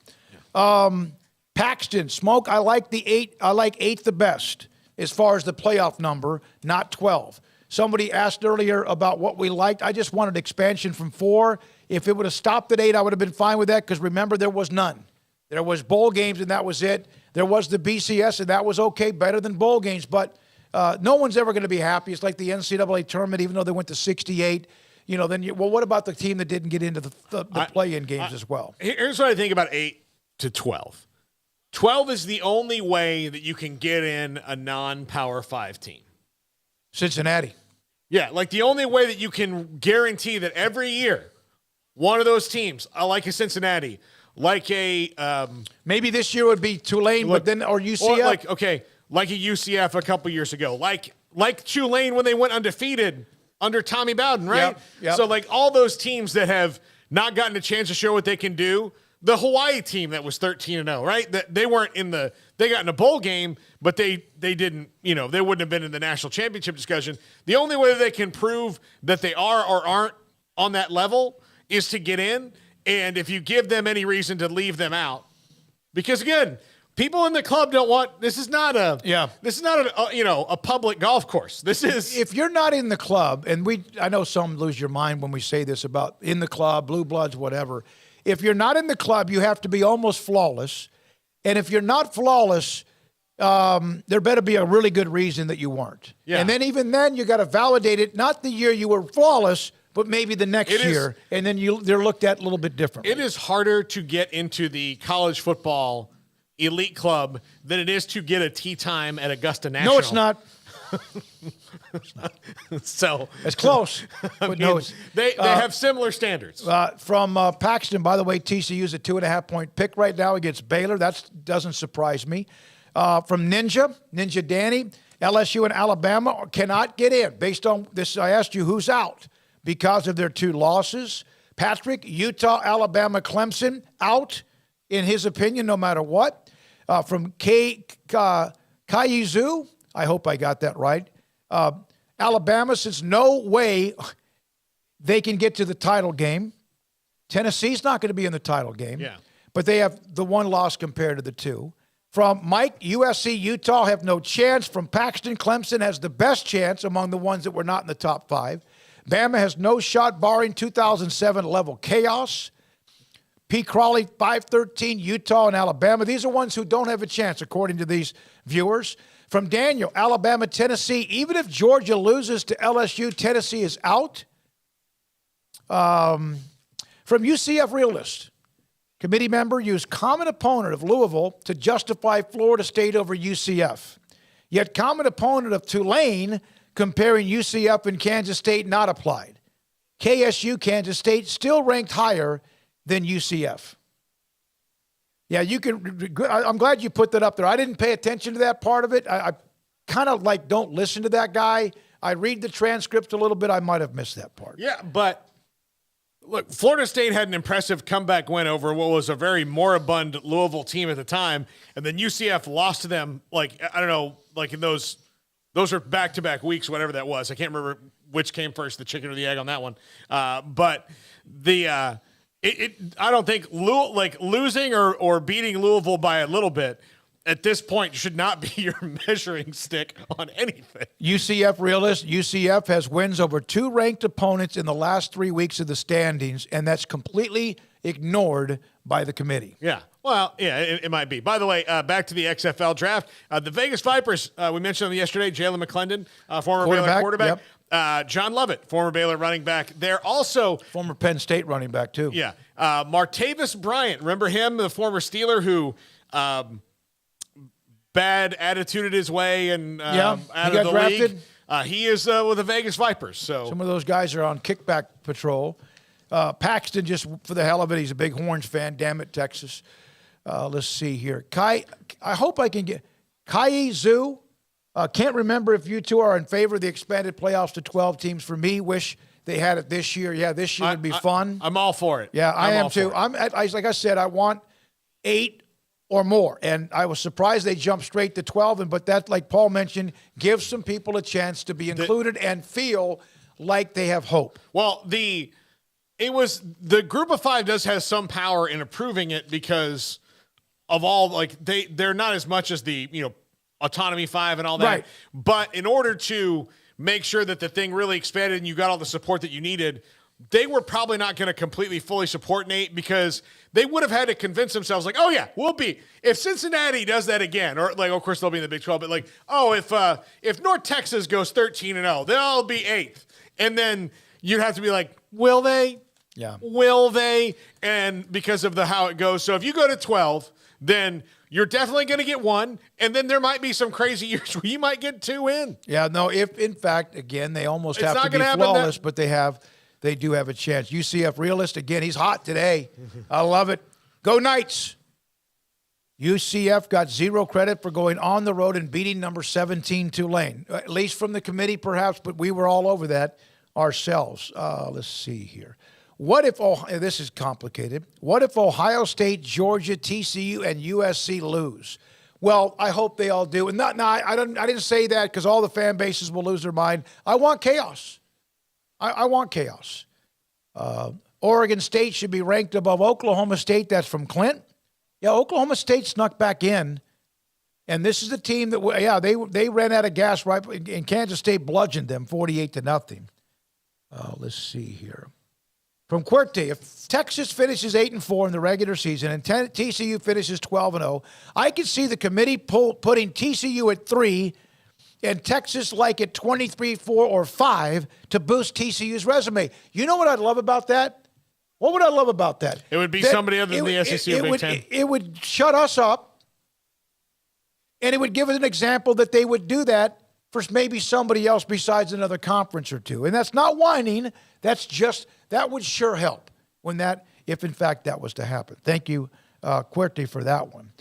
Paxton, Smoak, I like the 8. I like 8 the best as far as the playoff number, not 12. Somebody asked earlier about what we liked. I just wanted expansion from 4. If it would have stopped at 8, I would have been fine with that because remember, there was none. There was bowl games, and that was it. There was the BCS, and that was okay, better than bowl games. But no one's ever going to be happy. It's like the NCAA tournament, even though they went to 68. What about the team that didn't get into the play-in games as well? Here's what I think about 8 to 12. 12 is the only way that you can get in a non-Power 5 team. Cincinnati. Yeah, like the only way that you can guarantee that every year one of those teams, like a Cincinnati, like a maybe this year would be Tulane, or UCF, or like a UCF a couple years ago, like Tulane when they went undefeated under Tommy Bowden, right? Yep. So like all those teams that have not gotten a chance to show what they can do. The Hawaii team that was 13-0, right? That they weren't they got in a bowl game, but they didn't, they wouldn't have been in the national championship discussion. The only way they can prove that they are or aren't on that level is to get in. And if you give them any reason to leave them out, because again, people in the club don't want, this is not a public golf course. This is, if you're not in the club, and I know some lose your mind when we say this about in the club, blue bloods, whatever. If you're not in the club, you have to be almost flawless. And if you're not flawless, there better be a really good reason that you weren't. Yeah. And then even then, you got to validate it, not the year you were flawless, but maybe the next year. And then they're looked at a little bit differently. It is harder to get into the college football elite club than it is to get a tee time at Augusta National. No, it's not. So it's close, but they have similar standards. From Paxton, by the way, TCU's a 2.5-point pick right now against Baylor. That doesn't surprise me. From Ninja Danny, LSU and Alabama cannot get in based on this. I asked you who's out because of their 2 losses. Patrick, Utah, Alabama, Clemson out in his opinion, no matter what. From Kayizu. I hope I got that right. Alabama says no way they can get to the title game. Tennessee's not going to be in the title game. Yeah. But they have the 1 loss compared to the 2. From Mike, USC, Utah have no chance. From Paxton, Clemson has the best chance among the ones that were not in the top 5. Bama has no shot barring 2007 level chaos. P. Crawley, 5-13, Utah and Alabama. These are ones who don't have a chance, according to these viewers. From Daniel, Alabama, Tennessee. Even if Georgia loses to LSU, Tennessee is out. From UCF Realist, committee member used common opponent of Louisville to justify Florida State over UCF. Yet common opponent of Tulane comparing UCF and Kansas State not applied. KSU, Kansas State, still ranked higher than UCF. Yeah, you can. I'm glad you put that up there. I didn't pay attention to that part of it. I kind of don't listen to that guy. I read the transcript a little bit. I might have missed that part. Yeah, but look, Florida State had an impressive comeback win over what was a very moribund Louisville team at the time, and then UCF lost to them. I don't know, in those are back-to-back weeks, whatever that was. I can't remember which came first, the chicken or the egg on that one. But the I don't think losing or beating Louisville by a little bit at this point should not be your measuring stick on anything. UCF Realist, UCF has wins over 2 ranked opponents in the last 3 weeks of the standings, and that's completely ignored by the committee. Yeah. Well, yeah, it might be. By the way, back to the XFL draft. The Vegas Vipers, we mentioned them yesterday, Jalen McClendon, former Baylor quarterback. Yep. John Lovett, former Baylor running back. They're also former Penn State running back too. Yeah, Martavis Bryant. Remember him, the former Steeler who bad attituded his way and out of the drafted. league. He is with the Vegas Vipers. So some of those guys are on kickback patrol. Paxton, just for the hell of it, he's a big Horns fan. Damn it, Texas. Let's see here. I hope I can get Kai Zoo. Can't remember if you two are in favor of the expanded playoffs to 12 teams. For me, wish they had it this year. Yeah, this year would be fun. I'm all for it. Yeah, I am too. Like I said, I want 8 or more. And I was surprised they jumped straight to 12. But that, like Paul mentioned, gives some people a chance to be included and feel like they have hope. Well, the group of 5 does have some power in approving it because of all, like they're not as much as the, Autonomy 5 and all that. Right. But in order to make sure that the thing really expanded and you got all the support that you needed, they were probably not going to completely fully support Nate, because they would have had to convince themselves, like, oh yeah, we'll be, if Cincinnati does that again, or like, of course they'll be in the Big 12, but like, oh, if North Texas goes 13-0, they'll be 8th. And then you'd have to be like, will they? Yeah. Will they? And because of how it goes. So if you go to 12, then you're definitely going to get 1. And then there might be some crazy years where you might get 2 in. Yeah, no, if in fact, again, they almost have to be flawless, but they do have a chance. UCF realist, again, he's hot today. I love it. Go Knights. UCF got 0 credit for going on the road and beating number 17 Tulane, at least from the committee perhaps, but we were all over that ourselves. Let's see here. What if, this is complicated, what if Ohio State, Georgia, TCU, and USC lose? Well, I hope they all do. And I didn't say that because all the fan bases will lose their mind. I want chaos. I want chaos. Oregon State should be ranked above Oklahoma State. That's from Clint. Yeah, Oklahoma State snuck back in. And this is the team that, they ran out of gas right, and Kansas State bludgeoned them 48-0. Let's see here. From Querte, if Texas finishes 8-4 in the regular season and TCU finishes 12-0, I could see the committee putting TCU at 3 and Texas like at 23, 4, or 5 to boost TCU's resume. You know what I'd love about that? What would I love about that? It would be somebody other than the SEC or Big Ten. It would shut us up, and it would give us an example that they would do that for maybe somebody else besides another conference or two. And that's not whining. That's just, that would sure help if in fact that was to happen. Thank you, Querte, for that one.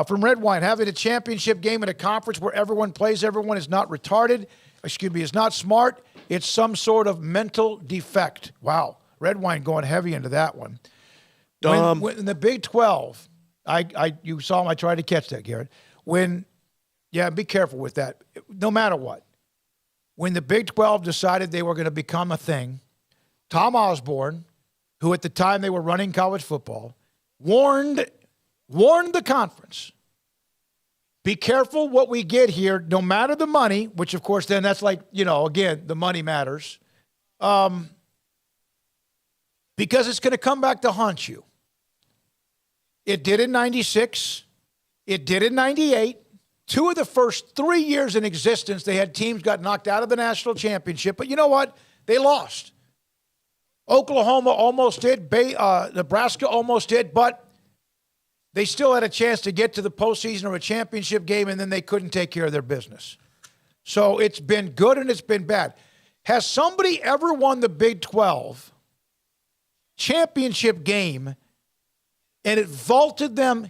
From Red Wine, having a championship game in a conference where everyone plays everyone is not retarded. Is not smart. It's some sort of mental defect. Wow. Red Wine going heavy into that one. When in the Big 12, you saw him, I tried to catch that, Garrett. Be careful with that. No matter what. When the Big 12 decided they were going to become a thing, Tom Osborne, who at the time they were running college football, warned the conference, be careful what we get here, no matter the money, which of course then that's like, again, the money matters, because it's going to come back to haunt you. It did in 96. It did in 98. 2 of the first 3 years in existence, they had teams got knocked out of the national championship. But you know what? They lost. Oklahoma almost did. Nebraska almost did. But they still had a chance to get to the postseason or a championship game, and then they couldn't take care of their business. So it's been good and it's been bad. Has somebody ever won the Big 12 championship game and it vaulted them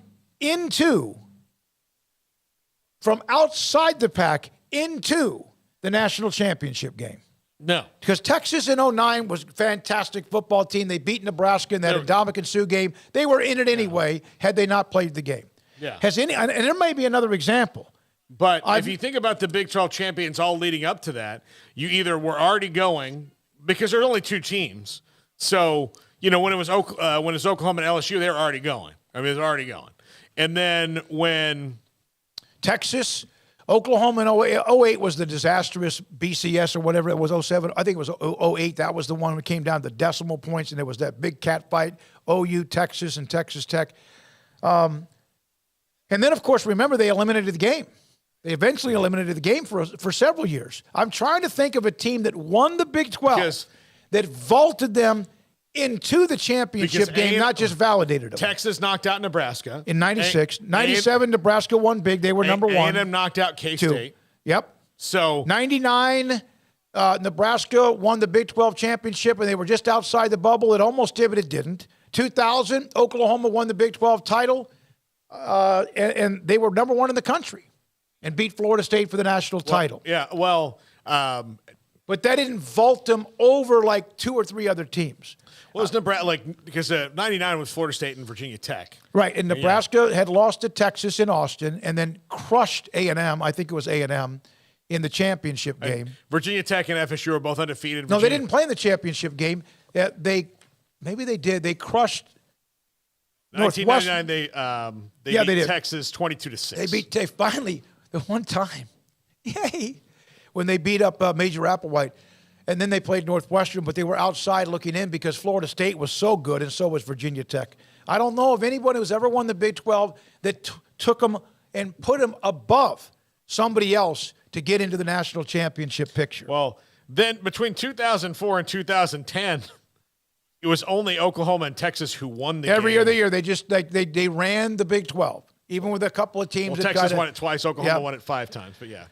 from outside the pack into the national championship game? No. Because Texas in 2009 was a fantastic football team. They beat Nebraska in that Ndamukong Suh game. They were in it anyway had they not played the game. Yeah. And there may be another example. But if you think about the Big 12 champions all leading up to that, you either were already going, because there's only 2 teams. So, when it was Oklahoma and LSU, they were already going. They're already going. And then when Texas, Oklahoma in 08 was the disastrous BCS or whatever it was, 07. I think it was 08. That was the one that came down to decimal points, and there was that big cat fight, OU, Texas, and Texas Tech. And then, of course, remember, they eliminated the game. They eventually eliminated the game for several years. I'm trying to think of a team that won the Big 12 that vaulted them into the championship game, not just validated them. Texas knocked out Nebraska. In 96. 97, Nebraska won big. They were number 1. A&M knocked out K-State. 2. Yep. So 99, Nebraska won the Big 12 championship, and they were just outside the bubble. It almost did, but it didn't. 2000, Oklahoma won the Big 12 title, and they were number 1 in the country and beat Florida State for the national title. Yeah, but that didn't vault them over like 2 or 3 other teams. Well, it's Nebraska, because 99 was Florida State and Virginia Tech. Right, and Nebraska had lost to Texas in Austin and then crushed A&M. I think it was A&M in the championship game. Virginia Tech and FSU were both undefeated. No, they didn't play in the championship game. Maybe they did. They crushed 1999, they beat they did. Texas 22-6. They finally, the one time, yay, when they beat up Major Applewhite. And then they played Northwestern, but they were outside looking in because Florida State was so good, and so was Virginia Tech. I don't know of anyone who's ever won the Big 12 that took them and put them above somebody else to get into the national championship picture. Well, then between 2004 and 2010, it was only Oklahoma and Texas who won the game. Every other year, they ran the Big 12, even with a couple of teams. Well, Texas won it twice. Oklahoma won it 5 times, but yeah.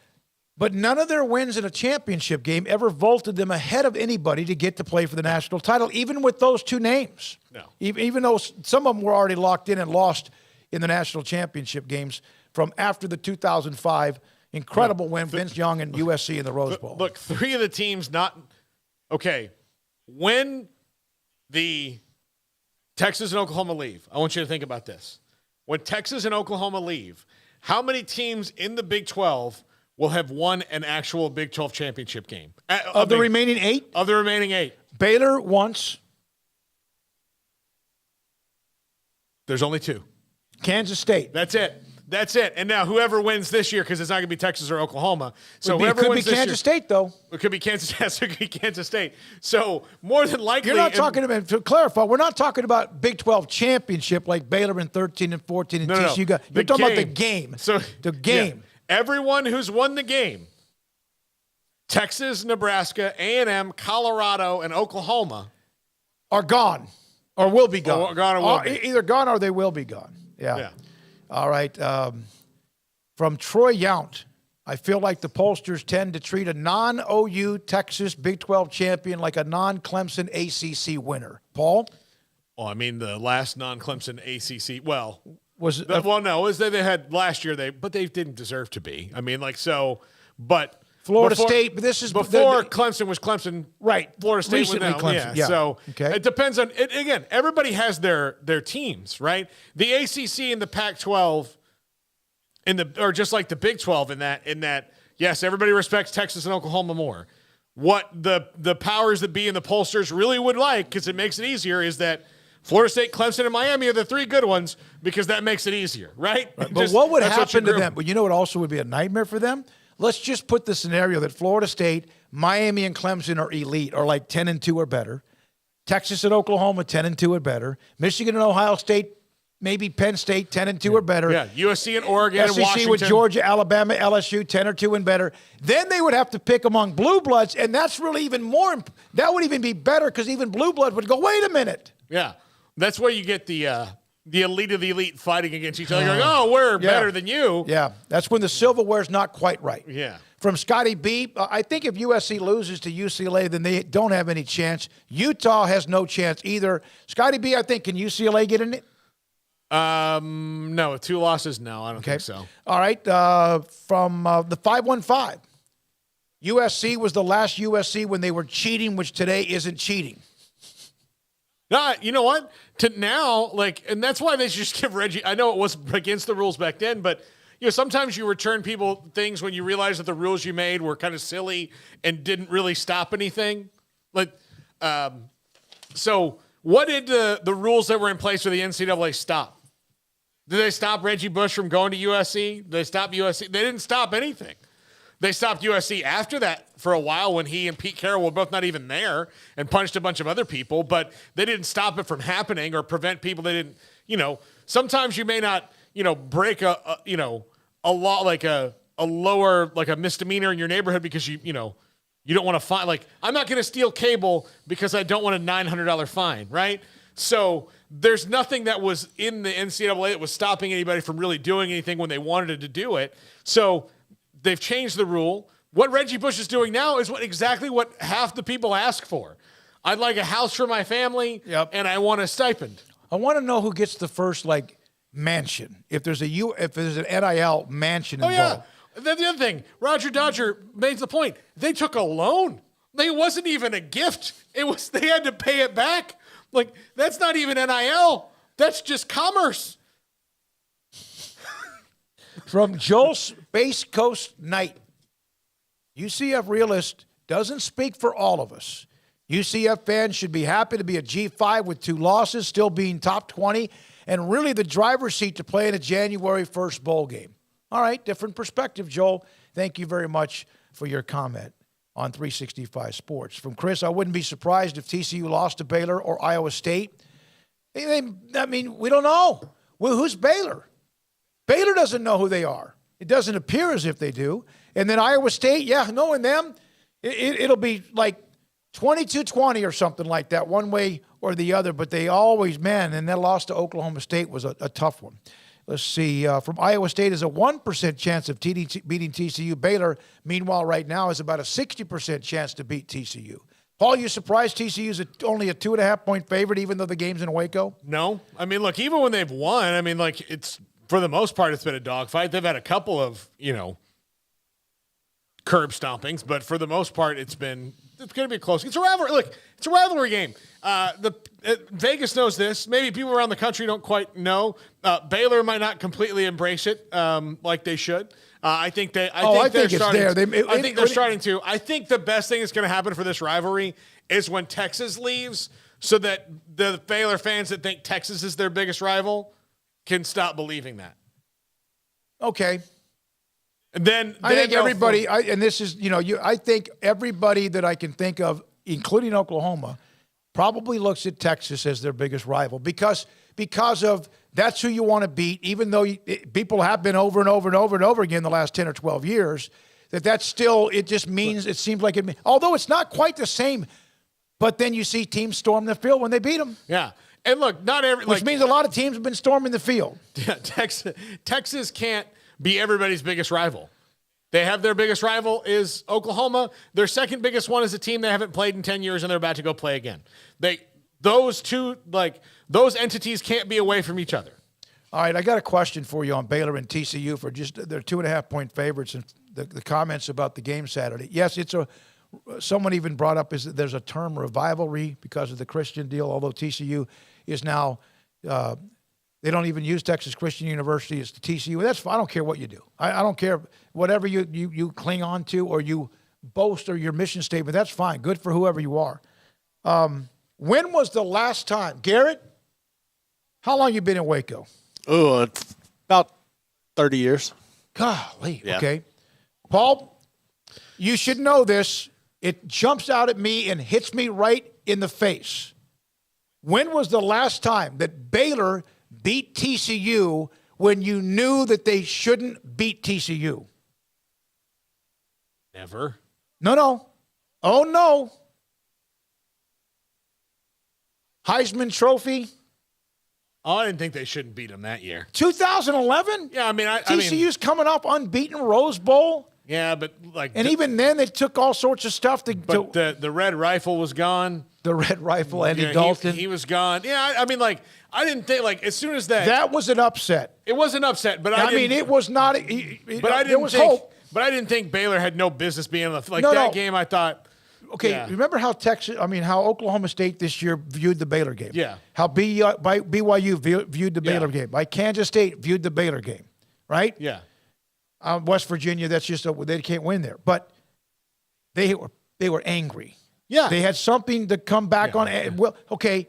But none of their wins in a championship game ever vaulted them ahead of anybody to get to play for the national title, even with those two names. No. Even though some of them were already locked in and lost in the national championship games from after the 2005 incredible win, Vince Young and USC in the Rose Bowl. Look, 3 of the teams not – okay, when the Texas and Oklahoma leave, I want you to think about this. When Texas and Oklahoma leave, how many teams in the Big 12 – will have won an actual Big 12 championship game? Of the remaining 8? Of the remaining 8. Baylor once. There's only 2. Kansas State. That's it. And now whoever wins this year, because it's not going to be Texas or Oklahoma. So whoever wins this year. It could be Kansas State, though. It could be Kansas. Yes, it could be Kansas State. So more than likely. You're not talking about, to clarify, we're not talking about Big 12 championship like Baylor in 13 and 14 and TCU. No. You're talking about the game. So the game. Yeah. Everyone who's won the game, Texas, Nebraska, A&M, Colorado, and Oklahoma, are gone or will be gone. Either gone or they will be gone. Yeah. All right. From Troy Yount, I feel like the pollsters tend to treat a non-OU Texas Big 12 champion like a non-Clemson ACC winner. Paul? Well, I mean, the last non-Clemson ACC, well – they had last year, but they didn't deserve to be. I mean, but Florida State, but this is before Clemson was Clemson. Right. Florida State was now. Clemson. Yeah. So it depends on it. Again, everybody has their teams, right? The ACC and the Pac-12 or just like the Big 12 in that, yes, everybody respects Texas and Oklahoma more. What the powers that be in the pollsters really would like, because it makes it easier, is that Florida State, Clemson, and Miami are the 3 good ones because that makes it easier, right? But what would happen to them? But you know what also would be a nightmare for them? Let's just put the scenario that Florida State, Miami, and Clemson are elite, or like 10-2 or better. Texas and Oklahoma, 10-2 or better. Michigan and Ohio State, maybe Penn State, 10-2 or better. Yeah, USC and Oregon and Washington. SEC with Georgia, Alabama, LSU, 10-2 and better. Then they would have to pick among blue bloods, and that's really even more. That would even be better because even blue blood would go, wait a minute. Yeah. That's where you get the elite of the elite fighting against each other. You're like, oh, we're better than you. Yeah, that's when the silverware's not quite right. Yeah. From Scotty B, I think if USC loses to UCLA, then they don't have any chance. Utah has no chance either. Scotty B, I think, can UCLA get in it? No, 2 losses, no, I don't think so. All right, from the 515, USC was the last USC when they were cheating, which today isn't cheating. No, you know what? Now, and that's why they should just give Reggie. I know it was against the rules back then, but sometimes you return people things when you realize that the rules you made were kind of silly and didn't really stop anything. So what did the rules that were in place for the NCAA stop? Did they stop Reggie Bush from going to USC? Did they stop USC? They didn't stop anything. They stopped USC after that for a while when he and Pete Carroll were both not even there and punched a bunch of other people, but they didn't stop it from happening or prevent people. They didn't, sometimes you may not, break a law, like a lower, like a misdemeanor in your neighborhood because you don't want to fine. I'm not going to steal cable because I don't want a $900 fine, right? So there's nothing that was in the NCAA that was stopping anybody from really doing anything when they wanted to do it. So they've changed the rule. What Reggie Bush is doing now is exactly what half the people ask for. I'd like a house for my family, and I want a stipend. I want to know who gets the first mansion. If there's an NIL mansion involved. Oh yeah. The other thing, Roger Dodger made the point. They took a loan. It wasn't even a gift. They had to pay it back. That's not even NIL. That's just commerce. From Joel Space Coast Knight, UCF realist doesn't speak for all of us. UCF fans should be happy to be a G5 with 2 losses, still being top 20, and really the driver's seat to play in a January 1st bowl game. All right, different perspective, Joel. Thank you very much for your comment on 365 Sports. From Chris, I wouldn't be surprised if TCU lost to Baylor or Iowa State. We don't know. Well, who's Baylor? Baylor doesn't know who they are. It doesn't appear as if they do. And then Iowa State, knowing them, it'll be like 22-20 or something like that, one way or the other. But they always, and that loss to Oklahoma State was a tough one. Let's see. From Iowa State is a 1% chance of beating TCU. Baylor, meanwhile, right now is about a 60% chance to beat TCU. Paul, you surprised TCU's only a 2.5-point favorite, even though the game's in Waco? No. I mean, look, even when they've won, it's for the most part, it's been a dogfight. They've had a couple of, curb stompings, but for the most part, it's going to be close. It's a rivalry. Look, it's a rivalry game. Vegas knows this. Maybe people around the country don't quite know. Baylor might not completely embrace it like they should. I think they're starting to. I think the best thing that's going to happen for this rivalry is when Texas leaves, so that the Baylor fans that think Texas is their biggest rival can stop believing that. Okay. And then I think everybody, I think everybody that I can think of, including Oklahoma, probably looks at Texas as their biggest rival because of that's who you want to beat, even though people have been over and over and over and over again the last 10 or 12 years, that's still, it just means, it seems like it, although it's not quite the same, but then you see teams storm the field when they beat them. Yeah. And look, which means a lot of teams have been storming the field. Yeah, Texas can't be everybody's biggest rival. They have their biggest rival is Oklahoma. Their second biggest one is a team they haven't played in 10 years and they're about to go play again. Those entities can't be away from each other. All right, I got a question for you on Baylor and TCU for just their 2.5-point favorites and the comments about the game Saturday. Yes, someone even brought up is that there's a term rivalry because of the Christian deal, although TCU is now they don't even use Texas Christian University. It's the TCU. That's fine. I don't care what you do. I don't care whatever you cling on to or you boast or your mission statement. That's fine. Good for whoever you are. When was the last time, Garrett? How long you been in Waco? Oh, about 30 years. Golly. Yeah. Okay. Paul, you should know this. It jumps out at me and hits me right in the face. When was the last time that Baylor beat TCU when you knew that they shouldn't beat TCU? Never. No. Oh, no. Heisman Trophy. Oh, I didn't think they shouldn't beat them that year. 2011? Yeah, TCU's coming off unbeaten Rose Bowl. Yeah, but even then they took all sorts of stuff the red rifle was gone. The red rifle, Andy Dalton. He was gone. Yeah, I didn't think as soon as that was an upset. It was an upset, but it was not. There was hope. But I didn't think Baylor had no business being in the game. I thought. Okay, yeah. Remember how how Oklahoma State this year viewed the Baylor game? Yeah. How BYU viewed the Baylor game. Like Kansas State viewed the Baylor game, right? Yeah. West Virginia, that's just they can't win there. But they were angry. Yeah. They had something to come back on. Well, okay,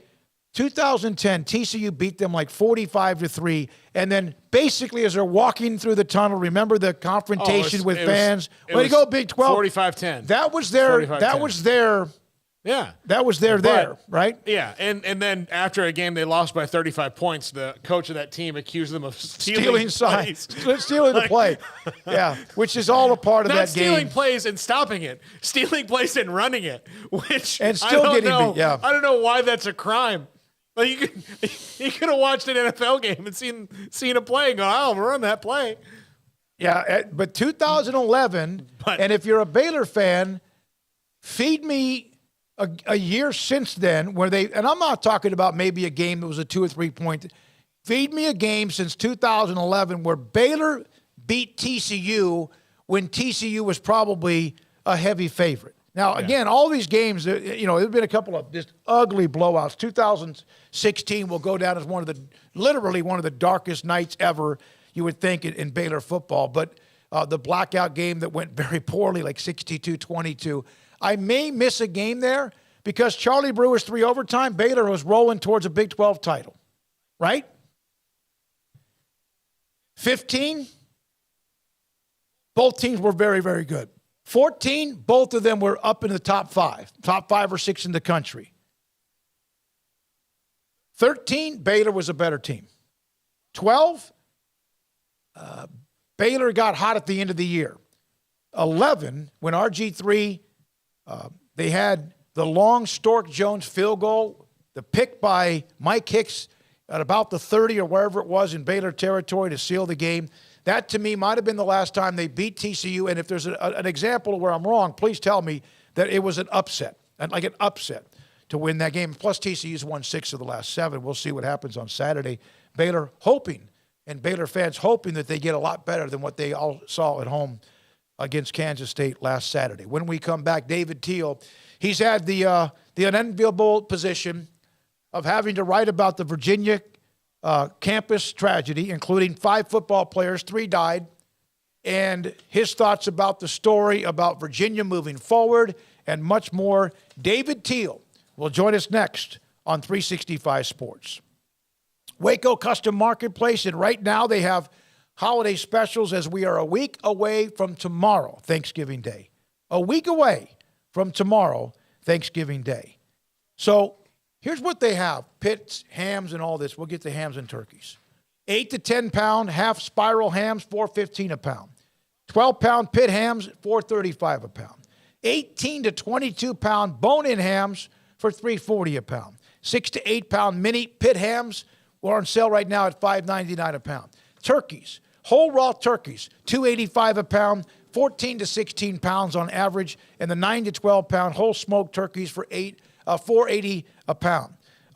2010, TCU beat them 45-3, and then basically as they're walking through the tunnel, remember the confrontation with fans? Way to go, Big 12. 45-10. That was their. Yeah. That was there, right? Yeah, and then after a game they lost by 35 points, the coach of that team accused them of stealing signs. Stealing the play. Yeah, which is all a part of that game. Not stealing plays and stopping it. Stealing plays and running it, and still getting beat, yeah. I don't know why that's a crime. You could have watched an NFL game and seen a play and go, I'll run that play. Yeah, but 2011, and if you're a Baylor fan, feed me a year since then where and I'm not talking about maybe a game that was a 2 or 3 point. Feed me a game since 2011 where Baylor beat TCU when TCU was probably a heavy favorite. Now, again, all these games, there's been a couple of just ugly blowouts. 2016 will go down as literally one of the darkest nights ever, you would think, in Baylor football. But the blackout game that went very poorly, 62-22. I may miss a game there because Charlie Brewer's 3 overtime, Baylor was rolling towards a Big 12 title, right? 15, both teams were very, very good. 14, both of them were up in the top 5 or 6 in the country. 13, Baylor was a better team. 12, Baylor got hot at the end of the year. 11, when RG3, they had the long Stork-Jones field goal, the pick by Mike Hicks at about the 30 or wherever it was in Baylor territory to seal the game. That, to me, might have been the last time they beat TCU. And if there's an example where I'm wrong, please tell me that it was an upset, like an upset to win that game. Plus, TCU's won 6 of the last 7. We'll see what happens on Saturday. Baylor hoping, and Baylor fans hoping that they get a lot better than what they all saw at home against Kansas State last Saturday. When we come back, David Teal, he's had the unenviable position of having to write about the Virginia campus tragedy, including 5 football players, 3 died, and his thoughts about the story, about Virginia moving forward, and much more. David Teal will join us next on 365 Sports. Waco Custom Marketplace, and right now they have holiday specials as we are a week away from tomorrow, Thanksgiving Day. A week away from tomorrow, Thanksgiving Day. So here's what they have. Pits, hams, and all this. We'll get the hams and turkeys. 8 to 10-pound half spiral hams, $4.15 a pound. 12-pound pit hams, $4.35 a pound. 18 to 22-pound bone-in hams for $3.40 a pound. 6 to 8-pound mini pit hams are on sale right now at $5.99 a pound. Turkeys, whole raw turkeys, $2.85 a pound, 14 to 16 pounds on average, and the 9 to 12-pound whole smoked turkeys for $4.80 a pound.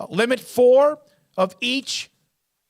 Limit 4 of each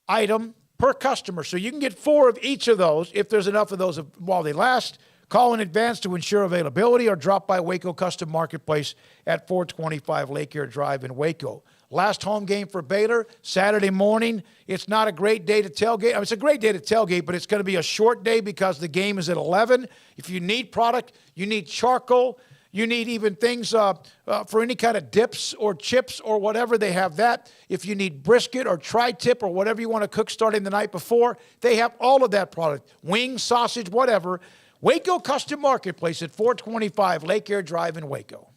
item per customer, so you can get 4 of each of those if there's enough of those while they last. Call in advance to ensure availability or drop by Waco Custom Marketplace at 425 Lake Air Drive in Waco. Last home game for Baylor, Saturday morning. It's not a great day to tailgate. I mean, it's a great day to tailgate, but it's going to be a short day because the game is at 11. If you need product, you need charcoal. You need even things for any kind of dips or chips or whatever. They have that. If you need brisket or tri-tip or whatever you want to cook starting the night before, they have all of that product. Wings, sausage, whatever. Waco Custom Marketplace at 425 Lake Air Drive in Waco.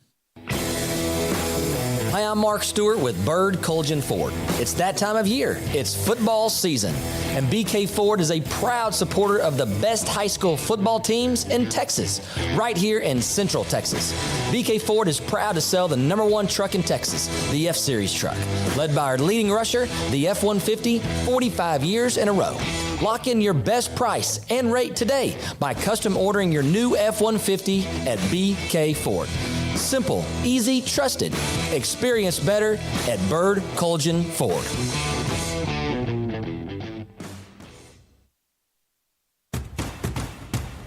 Hi, I'm Mark Stewart with Bird Culligan Ford. It's that time of year. It's football season. And BK Ford is a proud supporter of the best high school football teams in Texas, right here in Central Texas. BK Ford is proud to sell the #1 truck in Texas, the F-Series truck, led by our leading rusher, the F-150, 45 years in a row. Lock in your best price and rate today by custom ordering your new F-150 at BK Ford. Simple, easy, trusted. Experience better at Bird Culligan Ford.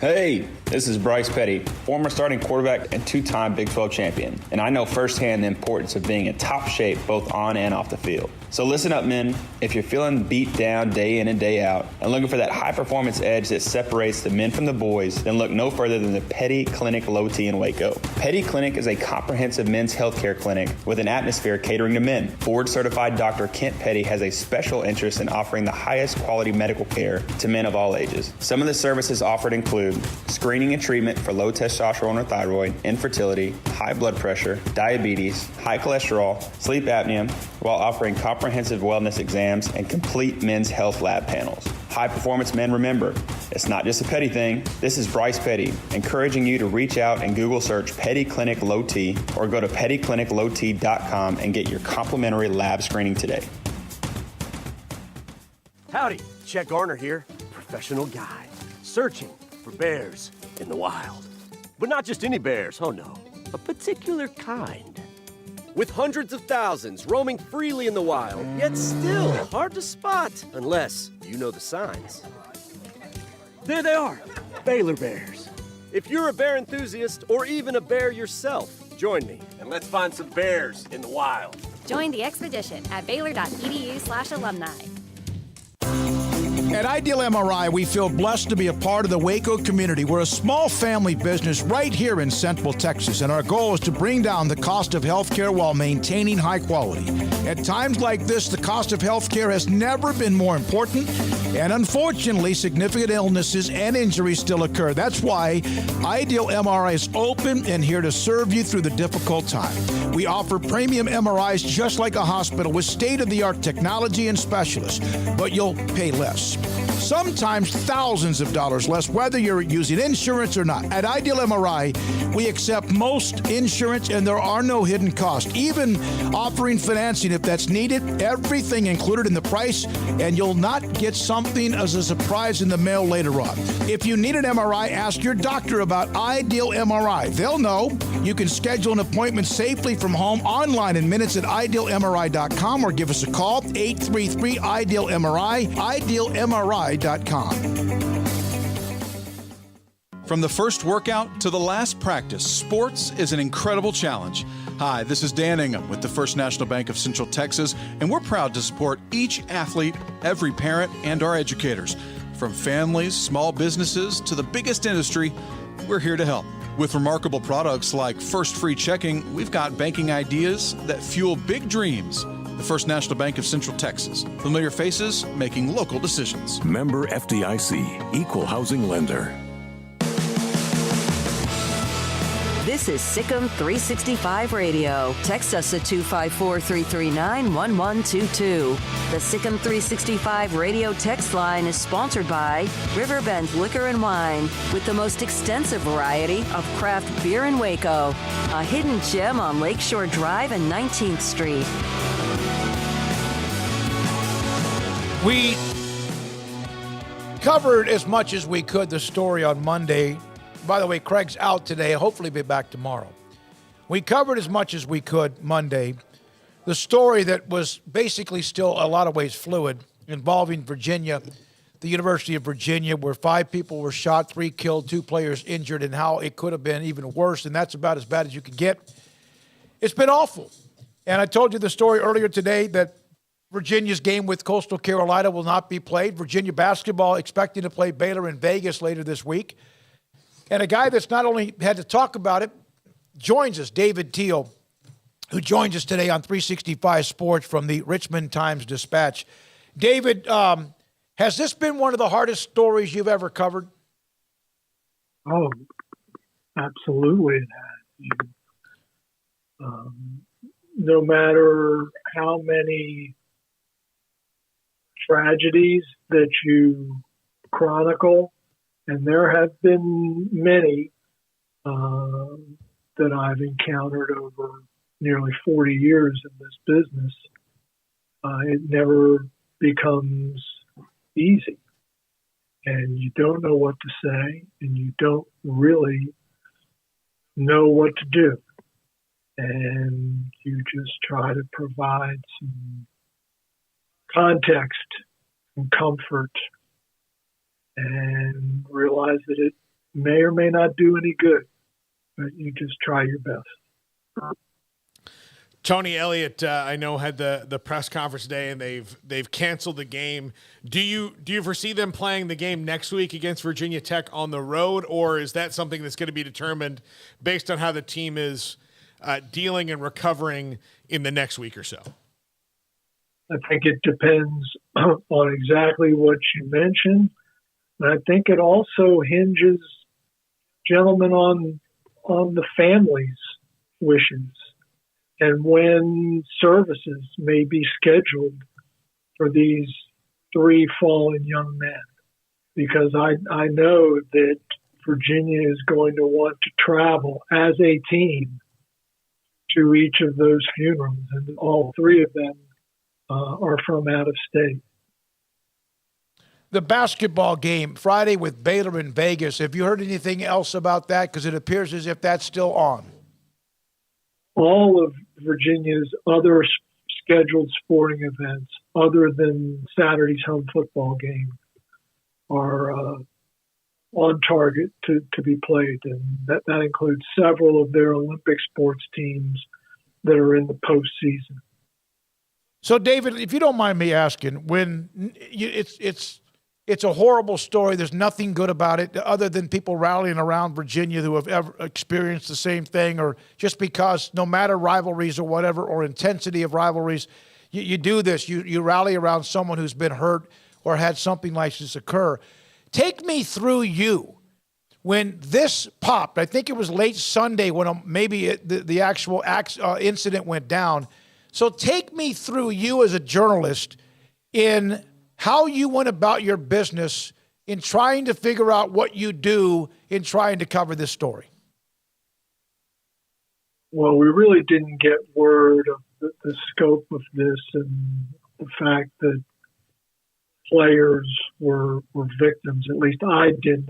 Hey, this is Bryce Petty, former starting quarterback and 2-time Big 12 champion. And I know firsthand the importance of being in top shape both on and off the field. So listen up, men. If you're feeling beat down day in and day out and looking for that high-performance edge that separates the men from the boys, then look no further than the Petty Clinic Low T in Waco. Petty Clinic is a comprehensive men's healthcare clinic with an atmosphere catering to men. Board-certified Dr. Kent Petty has a special interest in offering the highest quality medical care to men of all ages. Some of the services offered include screening and treatment for low testosterone or thyroid, infertility, high blood pressure, diabetes, high cholesterol, sleep apnea, while offering comprehensive wellness exams and complete men's health lab panels. High performance men, remember, it's not just a Petty thing. This is Bryce Petty, encouraging you to reach out and Google search Petty Clinic Low T or go to pettycliniclowt.com and get your complimentary lab screening today. Howdy, Chet Garner here, professional guide, searching for bears in the wild. But not just any bears, oh no, a particular kind. With hundreds of thousands roaming freely in the wild, yet still hard to spot unless you know the signs. There they are, Baylor bears. If you're a bear enthusiast or even a bear yourself, join me and let's find some bears in the wild. Join the expedition at baylor.edu/alumni. At Ideal MRI, we feel blessed to be a part of the Waco community. We're a small family business right here in Central Texas, and our goal is to bring down the cost of healthcare while maintaining high quality. At times like this, the cost of healthcare has never been more important, And unfortunately, significant illnesses and injuries still occur. That's why Ideal MRI is open and here to serve you through the difficult time. We offer premium MRIs just like a hospital with state-of-the-art technology and specialists, but you'll pay less. Sometimes thousands of dollars less, whether you're using insurance or not. At Ideal MRI, we accept most insurance and there are no hidden costs, even offering financing if that's needed. Everything included in the price, and you'll not get something as a surprise in the mail later on. If you need an MRI, ask your doctor about Ideal MRI. They'll know. You can schedule an appointment safely from home online in minutes at idealmri.com or give us a call, 833-IDEAL-MRI, idealmri.com. From the first workout to the last practice, sports is an incredible challenge. Hi, this is Dan Ingham with the First National Bank of Central Texas, and we're proud to support each athlete, every parent, and our educators. From families, small businesses, to the biggest industry, we're here to help. With remarkable products like First Free Checking, we've got banking ideas that fuel big dreams. The First National Bank of Central Texas. Familiar faces making local decisions. Member FDIC, Equal Housing Lender. This is Sikkim 365 Radio. Text us at 254-339-1122. The Sikkim 365 Radio text line is sponsored by Riverbend Liquor and Wine, with the most extensive variety of craft beer in Waco. A hidden gem on Lakeshore Drive and 19th Street. We covered as much as we could the story on Monday. By the way, Craig's out today. Hopefully be back tomorrow. We covered as much as we could Monday. The story that was basically still a lot of ways fluid, involving Virginia, the University of Virginia, where 5 people were shot, 3 killed, 2 players injured, and how it could have been even worse, and that's about as bad as you could get. It's been awful. And I told you the story earlier today that Virginia's game with Coastal Carolina will not be played. Virginia basketball expecting to play Baylor in Vegas later this week. And a guy that's not only had to talk about it joins us, David Teal, who joins us today on 365 Sports from the Richmond Times-Dispatch. David, has this been one of the hardest stories you've ever covered? Oh, absolutely it has. No matter how many tragedies that you chronicle, and there have been many that I've encountered over nearly 40 years in this business, it never becomes easy. And you don't know what to say, and you don't really know what to do. And you just try to provide some context and comfort and realize that it may or may not do any good, but you just try your best. Tony Elliott, I know, had the press conference today, and they've canceled the game. Do you foresee them playing the game next week against Virginia Tech on the road, or is that something that's going to be determined based on how the team is dealing and recovering in the next week or so? I think it depends on exactly what you mentioned. And I think it also hinges, gentlemen, on the family's wishes and when services may be scheduled for these 3 fallen young men. Because I know that Virginia is going to want to travel as a team to each of those funerals, and all 3 of them are from out of state. The basketball game Friday with Baylor in Vegas, have you heard anything else about that? Because it appears as if that's still on. All of Virginia's other scheduled sporting events, other than Saturday's home football game, are on target to be played. And that includes several of their Olympic sports teams that are in the postseason. So, David, if you don't mind me asking, when it's a horrible story, there's nothing good about it other than people rallying around Virginia who have ever experienced the same thing, or just because no matter rivalries or whatever, or intensity of rivalries, you do this. You rally around someone who's been hurt. or had something like this occur. Take me through you. When this popped, I think it was late Sunday when maybe the actual incident went down. So take me through you as a journalist in how you went about your business in trying to figure out what you do in trying to cover this story. Well, we really didn't get word of the scope of this and the fact that players were victims. At least I didn't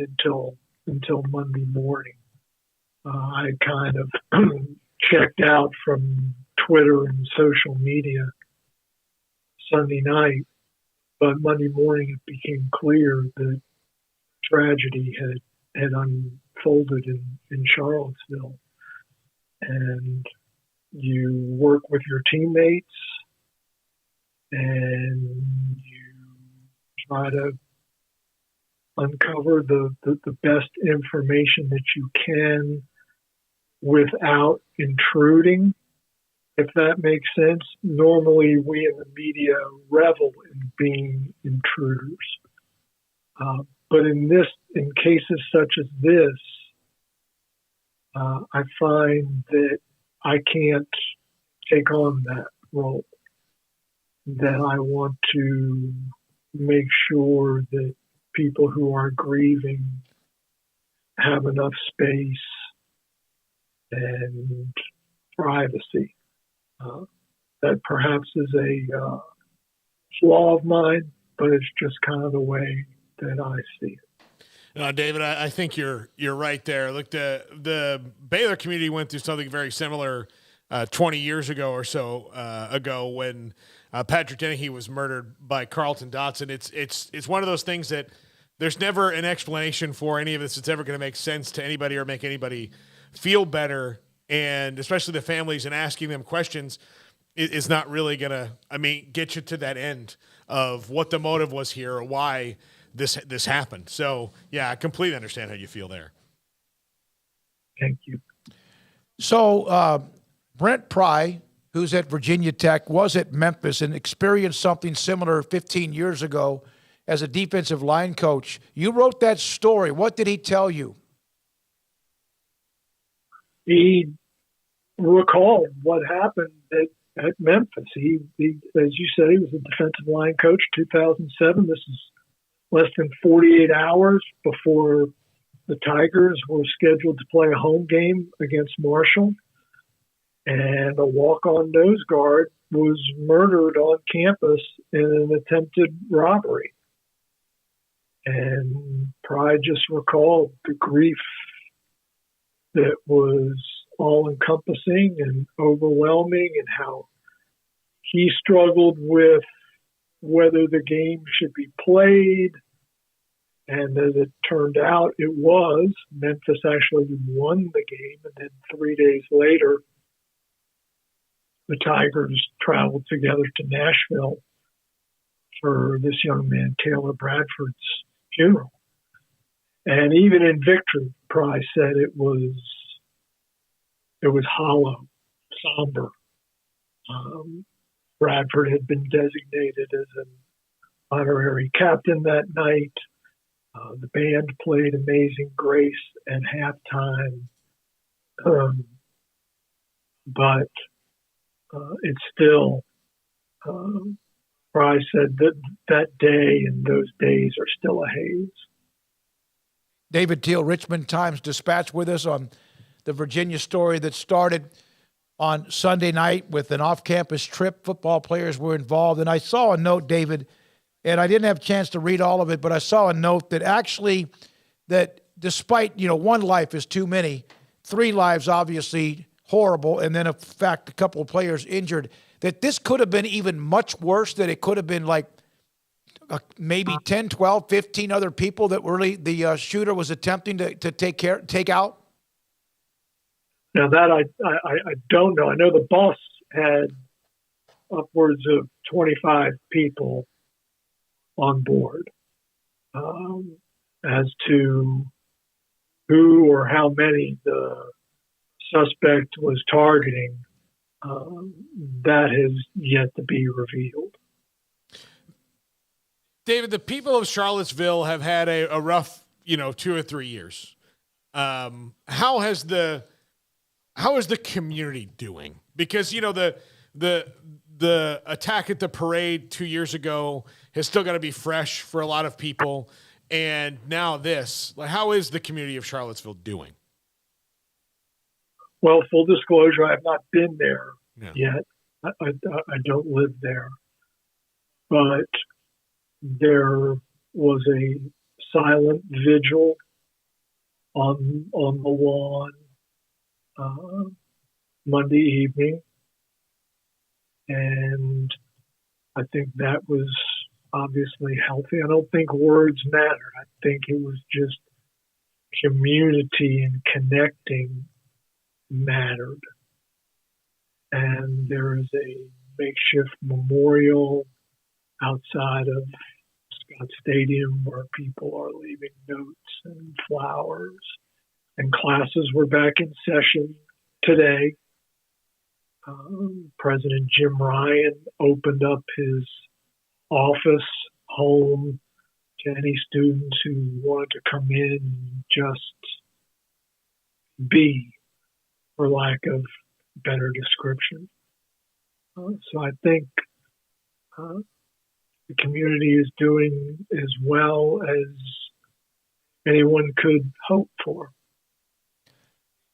until Monday morning. I kind of checked out from Twitter and social media Sunday night, but Monday morning it became clear that tragedy had unfolded in Charlottesville. And you work with your teammates and you try to uncover the best information that you can without intruding, if that makes sense. Normally, we in the media revel in being intruders. But in cases such as this, I find that I can't take on that role, that I want to make sure that people who are grieving have enough space and privacy. That perhaps is a flaw of mine, but it's just kind of the way that I see it. David, I think you're right there. Look, the Baylor community went through something very similar 20 years ago or so ago when Patrick Dennehy was murdered by Carlton Dotson. It's one of those things that there's never an explanation for any of this that's ever going to make sense to anybody or make anybody feel better, and especially the families, and asking them questions is not really going to, get you to that end of what the motive was here or why this happened. So, yeah, I completely understand how you feel there. Thank you. So, Brent Pry, who's at Virginia Tech, was at Memphis and experienced something similar 15 years ago as a defensive line coach. You wrote that story. What did he tell you? He recalled what happened at Memphis. He, as you said, he was a defensive line coach 2007. This is less than 48 hours before the Tigers were scheduled to play a home game against Marshall. And a walk-on nose guard was murdered on campus in an attempted robbery. And Pry just recalled the grief that was all-encompassing and overwhelming, and how he struggled with whether the game should be played. And as it turned out, it was. Memphis actually won the game, and then 3 days later, the Tigers traveled together to Nashville for this young man, Taylor Bradford's funeral. And even in victory, Pry said it was hollow, somber. Bradford had been designated as an honorary captain that night. The band played Amazing Grace at halftime. But it's still, Pry said that day and those days are still a haze. David Teal, Richmond Times-Dispatch, with us on the Virginia story that started on Sunday night with an off-campus trip. Football players were involved. And I saw a note, David, and I didn't have a chance to read all of it, but I saw a note that actually that despite, one life is too many, 3 lives obviously horrible, and then, in fact, a couple of players injured, that this could have been even much worse, that it could have been like maybe 10, 12, 15 other people that really the shooter was attempting to take out? Now that I don't know. I know the bus had upwards of 25 people on board. As to who or how many the suspect was targeting, that has yet to be revealed. David, the people of Charlottesville have had a rough, 2 or 3 years. How is the community doing? Because, the attack at the parade 2 years ago has still got to be fresh for a lot of people. And now this, how is the community of Charlottesville doing? Well, full disclosure, I have not been there yet. I don't live there. But there was a silent vigil on the lawn Monday evening. And I think that was obviously healthy. I don't think words mattered. I think it was just community and connecting mattered. And there is a makeshift memorial outside of Scott Stadium where people are leaving notes and flowers. And classes were back in session today. President Jim Ryan opened up his office home to any students who wanted to come in and just be, for lack of better description. So I think the community is doing as well as anyone could hope for.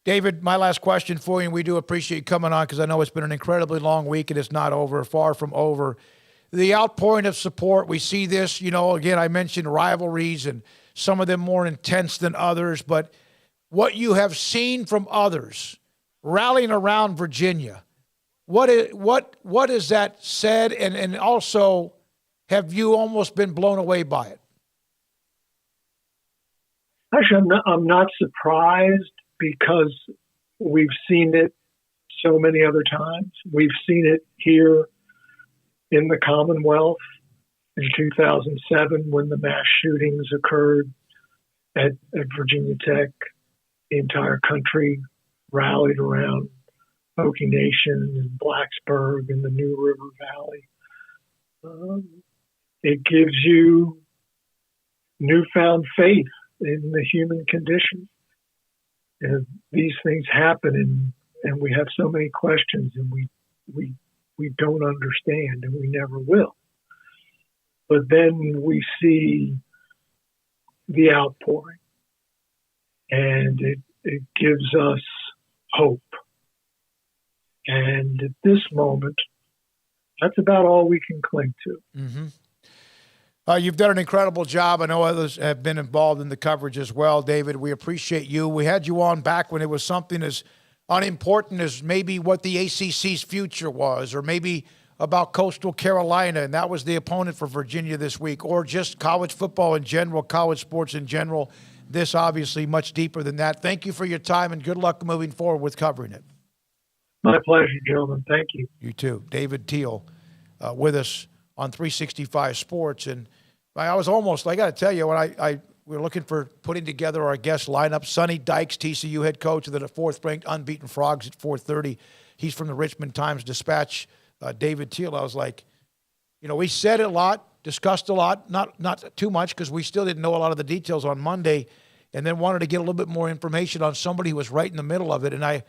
David, my last question for you, and we do appreciate you coming on because I know it's been an incredibly long week and it's not over, far from over. The outpouring of support, we see this, again, I mentioned rivalries and some of them more intense than others, but what you have seen from others rallying around Virginia, what is that said? And also, have you almost been blown away by it? Actually, I'm not surprised because we've seen it so many other times. We've seen it here in the Commonwealth in 2007 when the mass shootings occurred at Virginia Tech. The entire country rallied around Hokie Nation and Blacksburg and the New River Valley. It gives you newfound faith in the human condition. And these things happen, and we have so many questions, and we don't understand, and we never will. But then we see the outpouring, and it gives us hope. And at this moment, that's about all we can cling to. Mm-hmm. You've done an incredible job. I know others have been involved in the coverage as well, David. We appreciate you. We had you on back when it was something as unimportant as maybe what the ACC's future was, or maybe about Coastal Carolina, and that was the opponent for Virginia this week, or just college football in general, college sports in general. This obviously much deeper than that. Thank you for your time, and good luck moving forward with covering it. My pleasure, gentlemen. Thank you. You too. David Teal with us on 365 Sports. And I was almost, I got to tell you, when we were looking for putting together our guest lineup, Sonny Dykes, TCU head coach, and then a fourth-ranked Unbeaten Frogs at 4:30. He's from the Richmond Times-Dispatch. David Teal, I was like, we said it a lot, discussed a lot, not too much because we still didn't know a lot of the details on Monday, and then wanted to get a little bit more information on somebody who was right in the middle of it. And I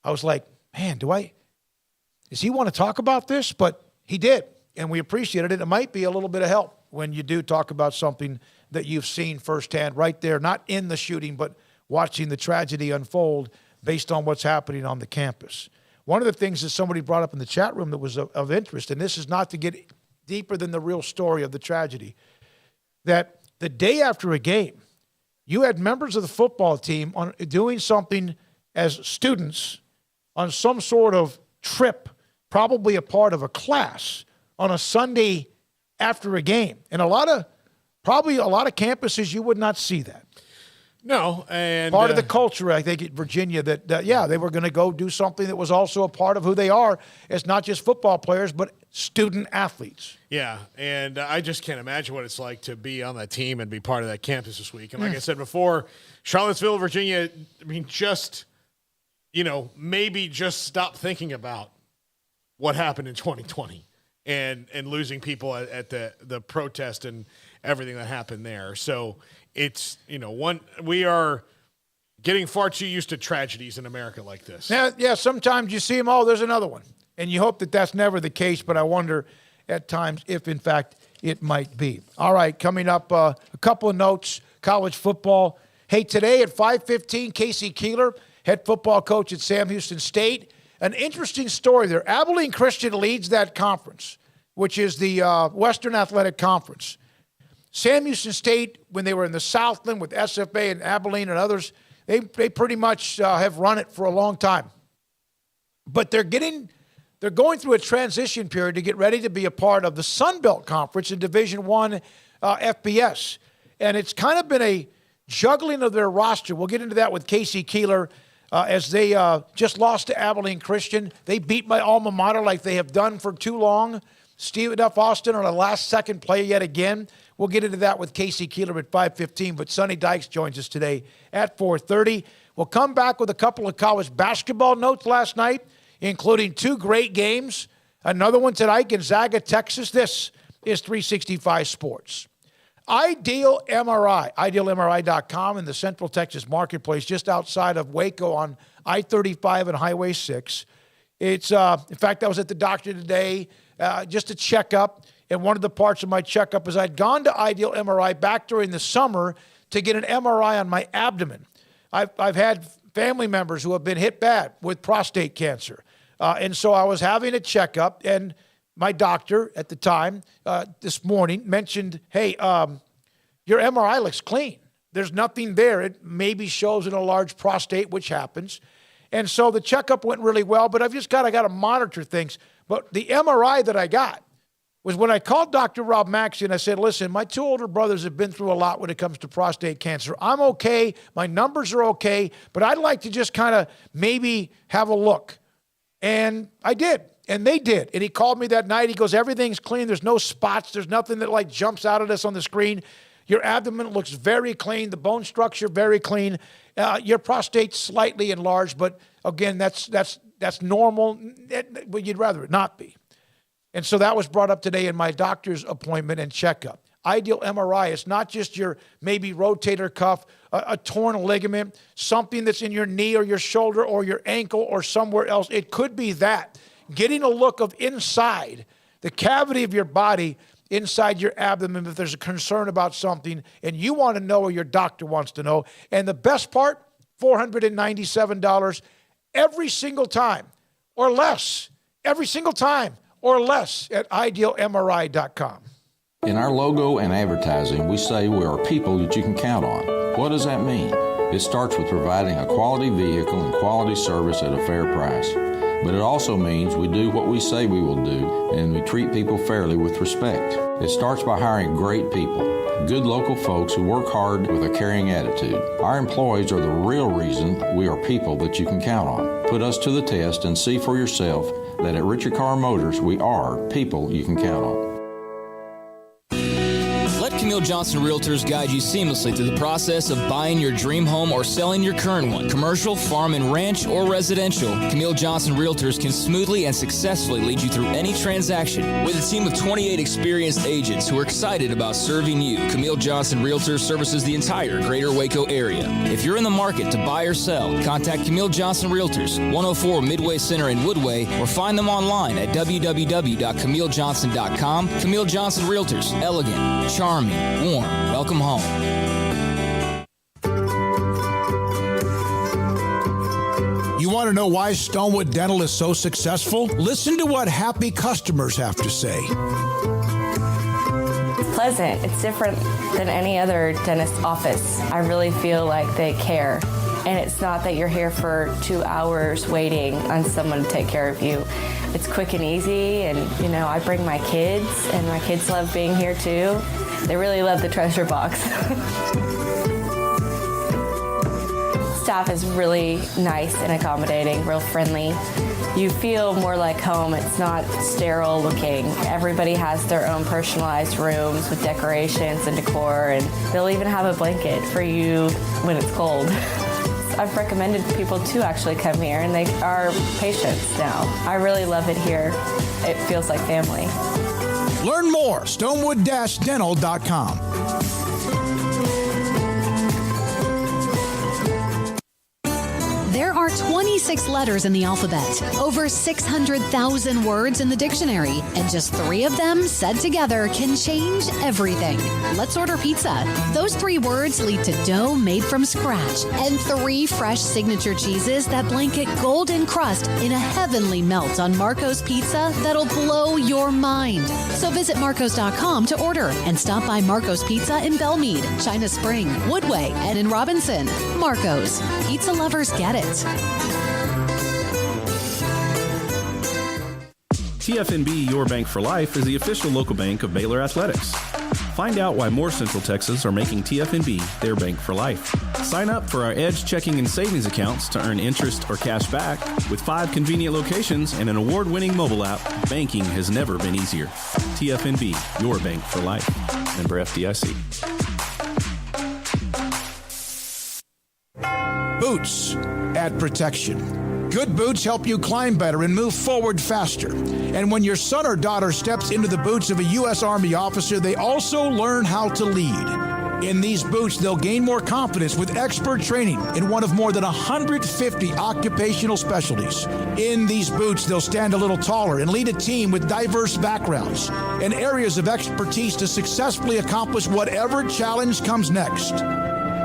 was like, man, does he want to talk about this? But he did, and we appreciated it. It might be a little bit of help when you do talk about something that you've seen firsthand right there, not in the shooting, but watching the tragedy unfold based on what's happening on the campus. One of the things that somebody brought up in the chat room that was of interest, and this is not to get deeper than the real story of the tragedy, that the day after a game, you had members of the football team doing something as students on some sort of trip, probably a part of a class, on a Sunday after a game. And probably a lot of campuses, you would not see that. No, and part of the culture, I think, at Virginia, that they were going to go do something that was also a part of who they are. It's not just football players, but student athletes. Yeah, and I just can't imagine what it's like to be on that team and be part of that campus this week. And like I said before, Charlottesville, Virginia, maybe just stop thinking about what happened in 2020 and losing people at the protest and everything that happened there. So it's, we are getting far too used to tragedies in America like this. Yeah, sometimes you see them, there's another one. And you hope that that's never the case, but I wonder at times if, in fact, it might be. All right, coming up, a couple of notes, college football. Hey, today at 5:15, Casey Keeler, head football coach at Sam Houston State. An interesting story there. Abilene Christian leads that conference, which is the Western Athletic Conference. Sam Houston State, when they were in the Southland with SFA and Abilene and others, they pretty much have run it for a long time. But they're going through a transition period to get ready to be a part of the Sun Belt Conference in Division I FBS. And it's kind of been a juggling of their roster. We'll get into that with Casey Keeler as they just lost to Abilene Christian. They beat my alma mater like they have done for too long. Stephen F. Austin on a last-second play yet again. We'll get into that with Casey Keeler at 5:15, but Sonny Dykes joins us today at 4:30. We'll come back with a couple of college basketball notes last night, including two great games. Another one tonight, Gonzaga, Texas. This is 365 Sports. Ideal MRI, idealmri.com in the Central Texas Marketplace, just outside of Waco on I-35 and Highway 6. It's, in fact, I was at the doctor today, just a checkup. And one of the parts of my checkup is I'd gone to Ideal MRI back during the summer to get an MRI on my abdomen. I've had family members who have been hit bad with prostate cancer. And so I was having a checkup, and my doctor at the time this morning mentioned, hey, your MRI looks clean. There's nothing there. It maybe shows an enlarged prostate, which happens. And so the checkup went really well, but I got to monitor things. But the MRI that I got was when I called Dr. Rob Maxey and I said, listen, my two older brothers have been through a lot when it comes to prostate cancer. I'm okay. My numbers are okay, but I'd like to just kind of maybe have a look. And I did, and they did. And he called me that night. He goes, everything's clean. There's no spots. There's nothing that like jumps out at us on the screen. Your abdomen looks very clean. The bone structure, very clean. Your prostate's slightly enlarged, but again, that's normal. But you'd rather it not be. And so that was brought up today in my doctor's appointment and checkup. Ideal MRI, it's not just your maybe rotator cuff, a torn ligament, something that's in your knee or your shoulder or your ankle or somewhere else. It could be that. Getting a look of inside the cavity of your body, inside your abdomen, if there's a concern about something and you want to know or your doctor wants to know. And the best part, $497 every single time or less. Every single time or less at idealmri.com. In our logo and advertising, we say we are people that you can count on. What does that mean? It starts with providing a quality vehicle and quality service at a fair price. But it also means we do what we say we will do, and we treat people fairly with respect. It starts by hiring great people, good local folks who work hard with a caring attitude. Our employees are the real reason we are people that you can count on. Put us to the test and see for yourself that at Richard Carr Motors, we are people you can count on. Let Camille Johnson Realtors guide you seamlessly through the process of buying your dream home or selling your current one. Commercial, farm and ranch, or residential, Camille Johnson Realtors can smoothly and successfully lead you through any transaction. With a team of 28 experienced agents who are excited about serving you, Camille Johnson Realtors services the entire greater Waco area. If you're in the market to buy or sell, contact Camille Johnson Realtors, 104 Midway Center in Woodway, or find them online at www.camillejohnson.com. Camille Johnson Realtors, elegant, charming, warm. Welcome home. You want to know why Stonewood Dental is so successful? Listen to what happy customers have to say. It's pleasant. It's different than any other dentist office. I really feel like they care. And it's not that you're here for 2 hours waiting on someone to take care of you. It's quick and easy, and I bring my kids, and my kids love being here too. They really love the treasure box. Staff is really nice and accommodating, real friendly. You feel more like home. It's not sterile looking. Everybody has their own personalized rooms with decorations and decor, and they'll even have a blanket for you when it's cold. I've recommended people to actually come here, and they are patients now. I really love it here. It feels like family. Learn more, stonewood-dental.com. There are 26 letters in the alphabet, over 600,000 words in the dictionary, and just 3 of them said together can change everything. Let's order pizza. Those 3 words lead to dough made from scratch and 3 fresh signature cheeses that blanket golden crust in a heavenly melt on Marco's Pizza that'll blow your mind. So visit marcos.com to order and stop by Marco's Pizza in Belmead, China Spring, Woodway, and in Robinson. Marco's. Pizza lovers get it. TFNB Your Bank for Life is the official local bank of Baylor Athletics. Find out why more Central Texas are making TFNB their bank for life. Sign up for our Edge checking and savings accounts to earn interest or cash back. With 5 convenient locations and an award-winning mobile app, banking has never been easier. TFNB, your bank for life. Member FDIC. Boots add protection. Good boots help you climb better and move forward faster. And when your son or daughter steps into the boots of a U.S. Army officer, they also learn how to lead. In these boots, they'll gain more confidence with expert training in one of more than 150 occupational specialties. In these boots, they'll stand a little taller and lead a team with diverse backgrounds and areas of expertise to successfully accomplish whatever challenge comes next.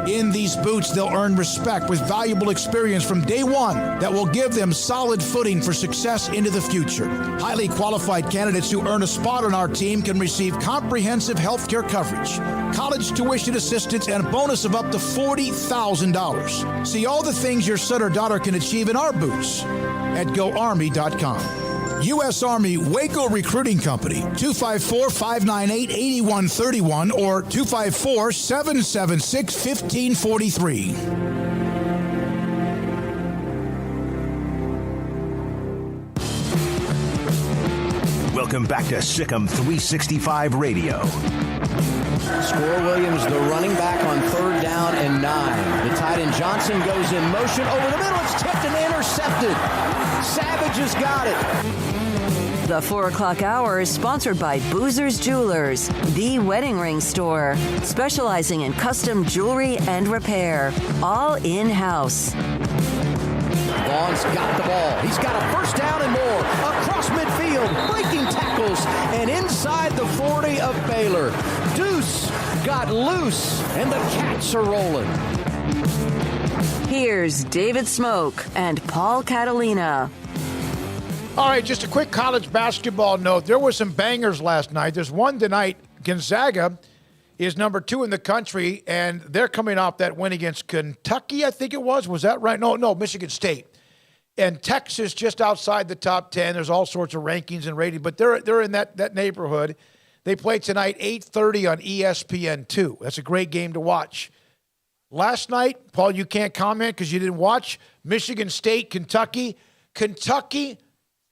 In these boots, they'll earn respect with valuable experience from day one that will give them solid footing for success into the future. Highly qualified candidates who earn a spot on our team can receive comprehensive health care coverage, college tuition assistance, and a bonus of up to $40,000. See all the things your son or daughter can achieve in our boots at GoArmy.com. U.S. Army Waco Recruiting Company, 254-598-8131 or 254-776-1543. Welcome back to Sikkim 365 Radio. Squirrel Williams, the running back on 3rd down and 9. The tight end Johnson goes in motion over the middle. It's tipped and intercepted. Savage has got it. The 4 o'clock hour is sponsored by Boozer's Jewelers, the wedding ring store, specializing in custom jewelry and repair, all in-house. Vaughn's got the ball. He's got a first down and more. Across midfield, breaking tackles, and inside the 40 of Baylor. Deuce got loose, and the Cats are rolling. Here's David Smoak and Paul Catalina. All right, just a quick college basketball note. There were some bangers last night. There's one tonight. Gonzaga is number 2 in the country, and they're coming off that win against Kentucky, I think it was. Was that right? No, Michigan State. And Texas just outside the top 10. There's all sorts of rankings and ratings, but they're in that neighborhood. They play tonight, 8:30 on ESPN2. That's a great game to watch. Last night, Paul, you can't comment because you didn't watch. Michigan State, Kentucky. Kentucky,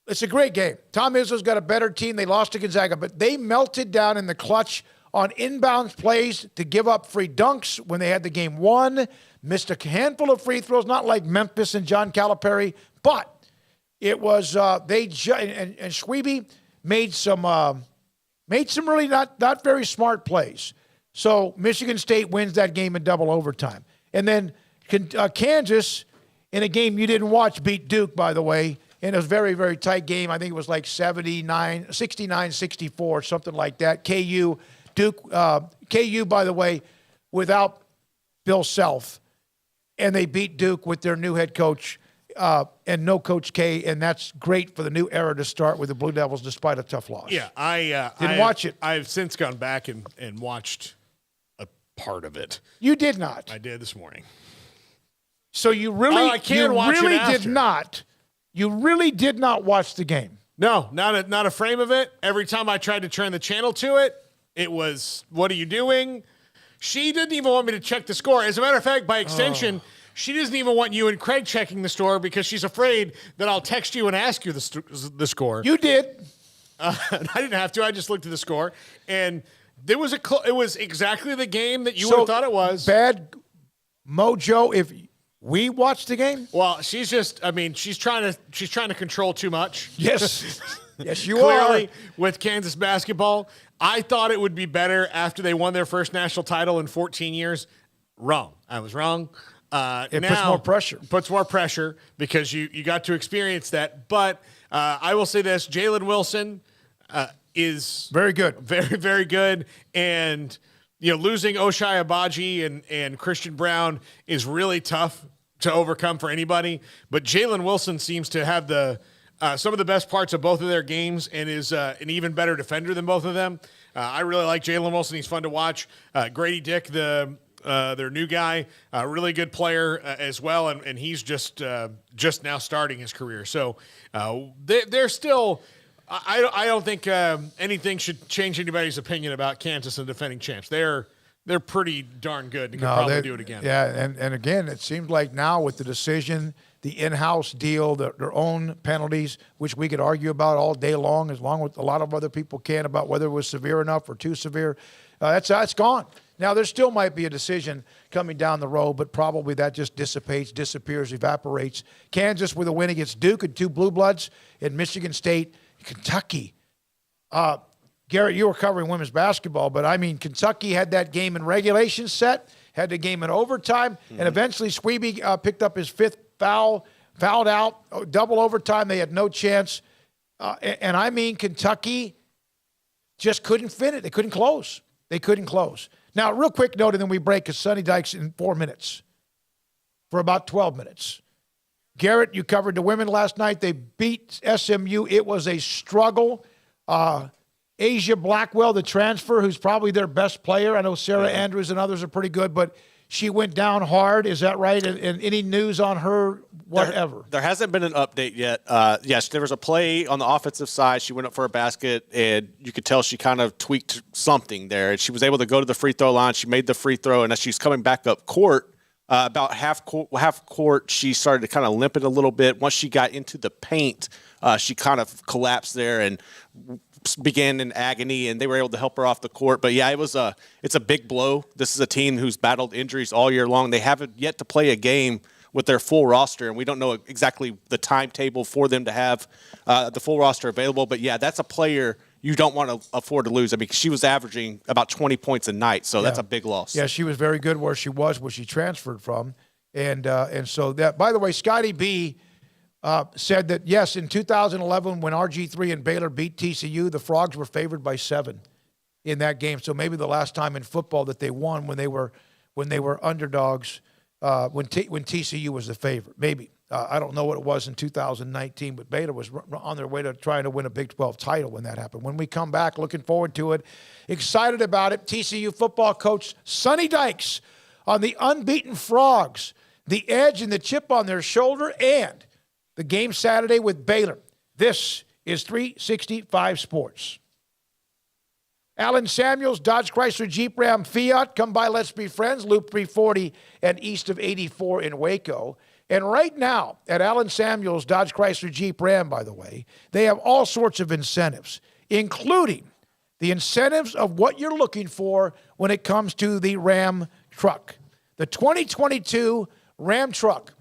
it's a great game. Tom Izzo's got a better team. They lost to Gonzaga, but they melted down in the clutch on inbound plays to give up free dunks when they had the game won. Missed a handful of free throws, not like Memphis and John Calipari, but it was and Schwebe made some really not very smart plays. So Michigan State wins that game in double overtime. And then Kansas, in a game you didn't watch, beat Duke, by the way. And it was a very, very tight game. I think it was like 69-64, something like that. KU, by the way, without Bill Self. And they beat Duke with their new head coach and no Coach K. And that's great for the new era to start with the Blue Devils despite a tough loss. Yeah, I didn't watch it. I've since gone back and watched a part of it. You did not. I did this morning. So you really, You really did not watch the game. No, not a frame of it. Every time I tried to turn the channel to it, it was, what are you doing? She didn't even want me to check the score. As a matter of fact, by extension, she doesn't even want you and Craig checking the score because she's afraid that I'll text you and ask you the score. You did. I didn't have to. I just looked at the score. And there was it was exactly the game that you would have thought it was. Bad mojo. We watched the game. Well, she's trying to control too much. Yes. Yes, you Clearly, are. with Kansas basketball, I thought it would be better after they won their first national title in 14 years. Wrong. I was wrong. It puts more pressure. Puts more pressure because you got to experience that. But I will say this, Jalen Wilson is very good. Very, very good. And, losing Oshai Abaji and Christian Brown is really tough to overcome for anybody. But Jalen Wilson seems to have some of the best parts of both of their games and is an even better defender than both of them. I really like Jalen Wilson. He's fun to watch. Grady Dick, their new guy, really good player as well, and he's just now starting his career. So they're still. I don't think anything should change anybody's opinion about Kansas and defending champs. They're pretty darn good and can probably do it again. Yeah, and again, it seems like now with the decision, the in-house deal, their own penalties, which we could argue about all day long, as long as a lot of other people can, about whether it was severe enough or too severe. That's gone. Now, there still might be a decision coming down the road, but probably that just disappears, evaporates. Kansas with a win against Duke and 2 Blue Bloods, and Michigan State, Kentucky. Garrett, you were covering women's basketball, but Kentucky had that game in regulation set, had the game in overtime, and eventually Sweeby picked up his 5th foul, fouled out, double overtime. They had no chance. Kentucky just couldn't fit it. They couldn't close. Now, real quick note, and then we break, because Sonny Dykes in 4 minutes for about 12 minutes. Garrett, you covered the women last night. They beat SMU. It was a struggle. Asia Blackwell, the transfer, who's probably their best player. I know Sarah Andrews and others are pretty good, but she went down hard. Is that right? And any news on her whatever? There hasn't been an update yet. Yes, there was a play on the offensive side. She went up for a basket, and you could tell she kind of tweaked something there. And she was able to go to the free throw line. She made the free throw, and as she's coming back up court, about half court, she started to kind of limp it a little bit. Once she got into the paint, she kind of collapsed there and began in agony, and they were able to help her off the court. But yeah, it's a big blow. This is a team who's battled injuries all year long. They haven't yet to play a game with their full roster, and we don't know exactly the timetable for them to have the full roster available. But yeah, that's a player you don't want to afford to lose. She was averaging about 20 points a night, so that's a big loss. Yeah, she was very good where she transferred from. And so that, by the way, Scotty B said that, yes, in 2011 when RG3 and Baylor beat TCU, the Frogs were favored by 7 in that game. So maybe the last time in football that they won when they were underdogs, when TCU was the favorite. Maybe. I don't know what it was in 2019, but Baylor was on their way to trying to win a Big 12 title when that happened. When we come back, looking forward to it, excited about it, TCU football coach Sonny Dykes on the unbeaten Frogs, the edge and the chip on their shoulder, and the game Saturday with Baylor. This is 365 Sports. Alan Samuels, Dodge Chrysler Jeep Ram Fiat. Come by, let's be friends. Loop 340 and east of 84 in Waco. And right now, at Alan Samuels, Dodge Chrysler Jeep Ram, by the way, they have all sorts of incentives, including the incentives of what you're looking for when it comes to the Ram truck. The 2022 Ram truck,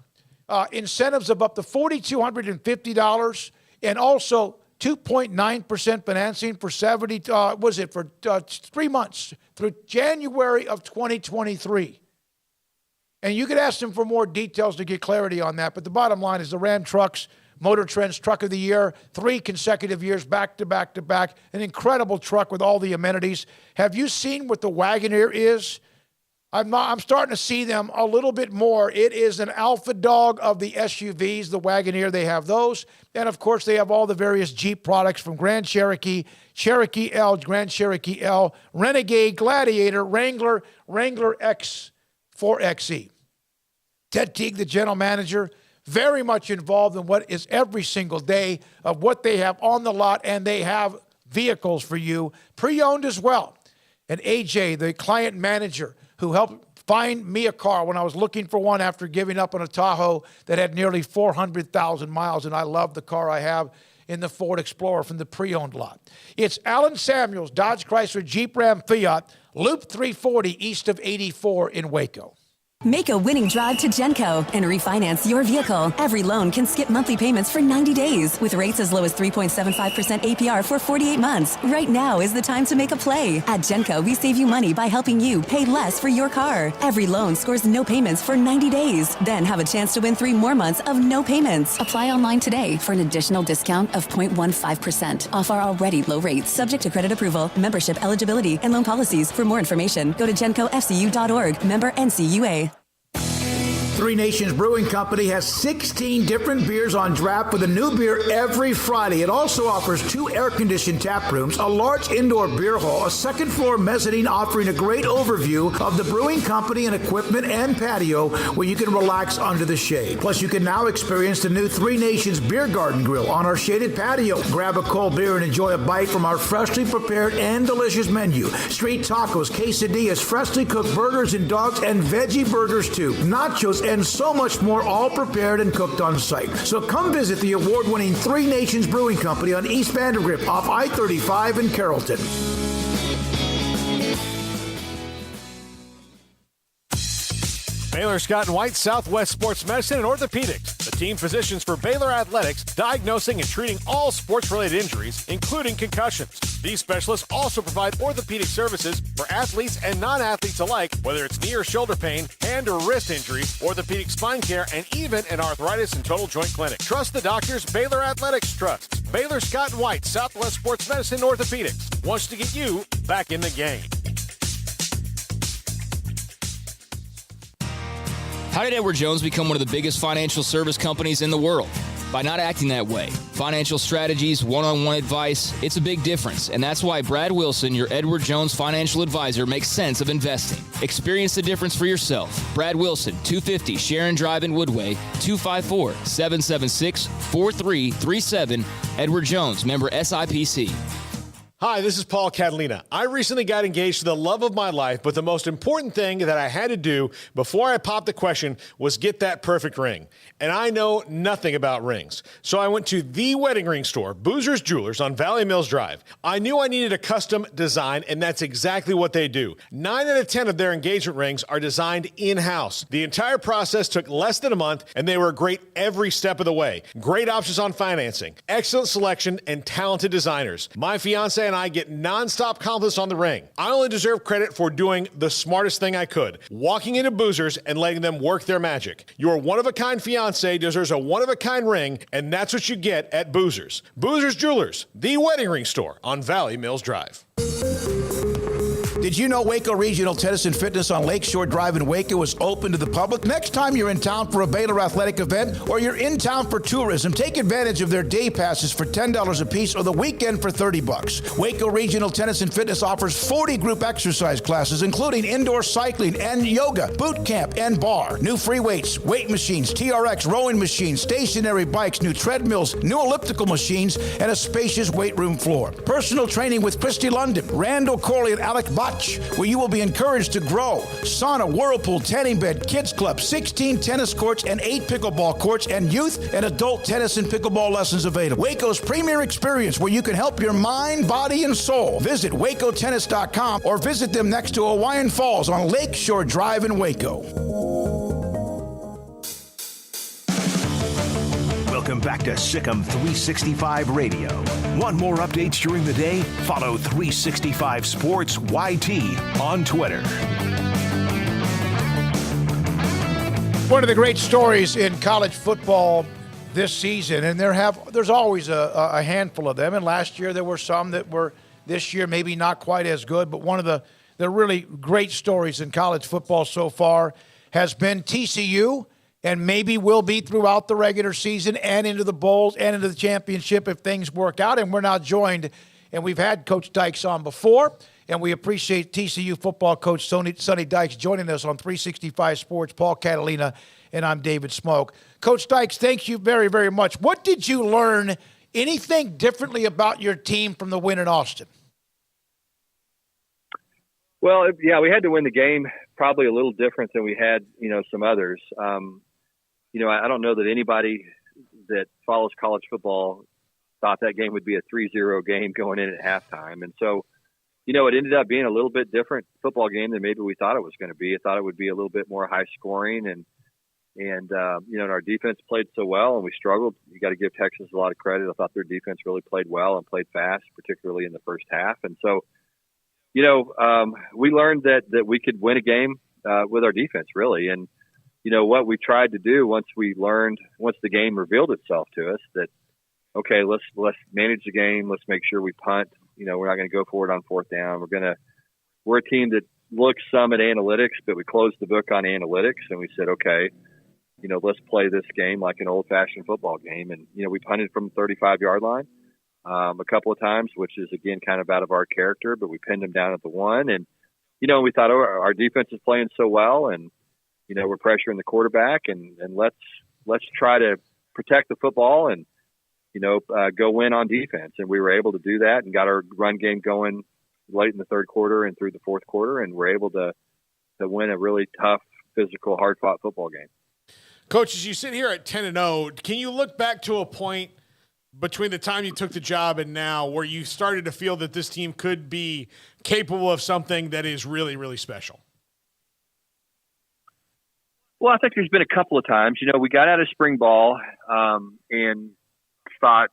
incentives of up to $4,250, and also 2.9% financing for 3 months through January of 2023. And you could ask them for more details to get clarity on that. But the bottom line is the Ram trucks, Motor Trend's Truck of the Year, 3 consecutive years back to back to back. An incredible truck with all the amenities. Have you seen what the Wagoneer is? I'm starting to see them a little bit more. It is an alpha dog of the SUVs, the Wagoneer. They have those. And, of course, they have all the various Jeep products from Grand Cherokee, Cherokee L, Grand Cherokee L, Renegade, Gladiator, Wrangler, Wrangler X, 4XE. Ted Teague, the general manager, very much involved in what is every single day of what they have on the lot, and they have vehicles for you, pre-owned as well. And AJ, the client manager, who helped find me a car when I was looking for one after giving up on a Tahoe that had nearly 400,000 miles, and I love the car I have in the Ford Explorer from the pre-owned lot. It's Alan Samuels, Dodge Chrysler Jeep Ram Fiat, Loop 340 east of 84 in Waco. Make a winning drive to Genco and refinance your vehicle. Every loan can skip monthly payments for 90 days with rates as low as 3.75% APR for 48 months. Right now is the time to make a play. At Genco, we save you money by helping you pay less for your car. Every loan scores no payments for 90 days. Then have a chance to win 3 more months of no payments. Apply online today for an additional discount of 0.15% off our already low rates, subject to credit approval, membership eligibility, and loan policies. For more information, go to GencoFCU.org. Member NCUA. Three Nations Brewing Company has 16 different beers on draft with a new beer every Friday. It also offers 2 air-conditioned tap rooms, a large indoor beer hall, a second-floor mezzanine offering a great overview of the brewing company and equipment and patio where you can relax under the shade. Plus, you can now experience the new Three Nations Beer Garden Grill on our shaded patio. Grab a cold beer and enjoy a bite from our freshly prepared and delicious menu. Street tacos, quesadillas, freshly cooked burgers and dogs, and veggie burgers too. Nachos and so much more, all prepared and cooked on site. So come visit the award-winning Three Nations Brewing Company on East Vandergrift off I-35 in Carrollton. Baylor Scott and White, Southwest Sports Medicine and Orthopedics, the team physicians for Baylor Athletics, diagnosing and treating all sports-related injuries, including concussions. These specialists also provide orthopedic services for athletes and non-athletes alike, whether it's knee or shoulder pain, hand or wrist injuries, orthopedic spine care, and even an arthritis and total joint clinic. Trust the doctors Baylor Athletics trusts. Baylor Scott and White, Southwest Sports Medicine and Orthopedics wants to get you back in the game. How did Edward Jones become one of the biggest financial service companies in the world? By not acting that way. Financial strategies, one-on-one advice, it's a big difference. And that's why Brad Wilson, your Edward Jones financial advisor, makes sense of investing. Experience the difference for yourself. Brad Wilson, 250 Sharon Drive in Woodway, 254-776-4337. Edward Jones, member SIPC. Hi, this is Paul Catalina. I recently got engaged to the love of my life, but the most important thing that I had to do before I popped the question was get that perfect ring. And I know nothing about rings. So I went to the wedding ring store, Boozer's Jewelers on Valley Mills Drive. I knew I needed a custom design, and that's exactly what they do. 9 out of 10 of their engagement rings are designed in-house. The entire process took less than a month, and they were great every step of the way. Great options on financing, excellent selection, and talented designers. My fiance and I get nonstop compliments on the ring. I only deserve credit for doing the smartest thing I could, walking into Boozer's and letting them work their magic. Your one-of-a-kind fiance deserves a one-of-a-kind ring, and that's what you get at Boozer's. Boozer's Jewelers, the wedding ring store on Valley Mills Drive. Did you know Waco Regional Tennis and Fitness on Lakeshore Drive in Waco is open to the public? Next time you're in town for a Baylor athletic event or you're in town for tourism, take advantage of their day passes for $10 a piece or the weekend for $30. Waco Regional Tennis and Fitness offers 40 group exercise classes, including indoor cycling and yoga, boot camp, and bar. New free weights, weight machines, TRX, rowing machines, stationary bikes, new treadmills, new elliptical machines, and a spacious weight room floor. Personal training with Christy London, Randall Corley, and Alec Botch, where you will be encouraged to grow. Sauna, whirlpool, tanning bed, kids club, 16 tennis courts and 8 pickleball courts, and youth and adult tennis and pickleball lessons available. Waco's premier experience where you can help your mind, body, and soul. Visit wacotennis.com or visit them next to Hawaiian Falls on Lakeshore Drive in Waco. Welcome back to Sikkim 365 Radio. Want more updates during the day? Follow 365 Sports YT on Twitter. One of the great stories in college football this season, and there's always a handful of them, and last year there were some that were this year maybe not quite as good, but one of the really great stories in college football so far has been TCU, and maybe will be throughout the regular season and into the bowls and into the championship if things work out. And we're now joined, and we've had Coach Dykes on before, and we appreciate TCU football coach Sonny Dykes joining us on 365 Sports. Paul Catalina, and I'm David Smoak. Coach Dykes, thank you very, very much. What did you learn, anything differently about your team from the win in Austin? Well, yeah, we had to win the game probably a little different than we had, some others. I don't know that anybody that follows college football thought that game would be a 3-0 game going in at halftime. And so, it ended up being a little bit different football game than maybe we thought it was going to be. I thought it would be a little bit more high scoring, and our defense played so well, and we struggled. You got to give Texas a lot of credit. I thought their defense really played well and played fast, particularly in the first half. And so, we learned that we could win a game with our defense, really. And what we tried to do once the game revealed itself to us, that okay, let's manage the game. Let's make sure we punt. We're not going to go for it on fourth down. We're a team that looks some at analytics, but we closed the book on analytics, and we said, okay, let's play this game like an old-fashioned football game. And, we punted from the 35-yard line a couple of times, which is, again, kind of out of our character, but we pinned them down at the one. And, we thought, our defense is playing so well, and, we're pressuring the quarterback, and let's try to protect the football and, go win on defense. And we were able to do that and got our run game going late in the third quarter and through the fourth quarter, and we're able to win a really tough, physical, hard-fought football game. Coach, as you sit here at 10-0, can you look back to a point between the time you took the job and now where you started to feel that this team could be capable of something that is really, really special? Well, I think there's been a couple of times. We got out of spring ball and thought,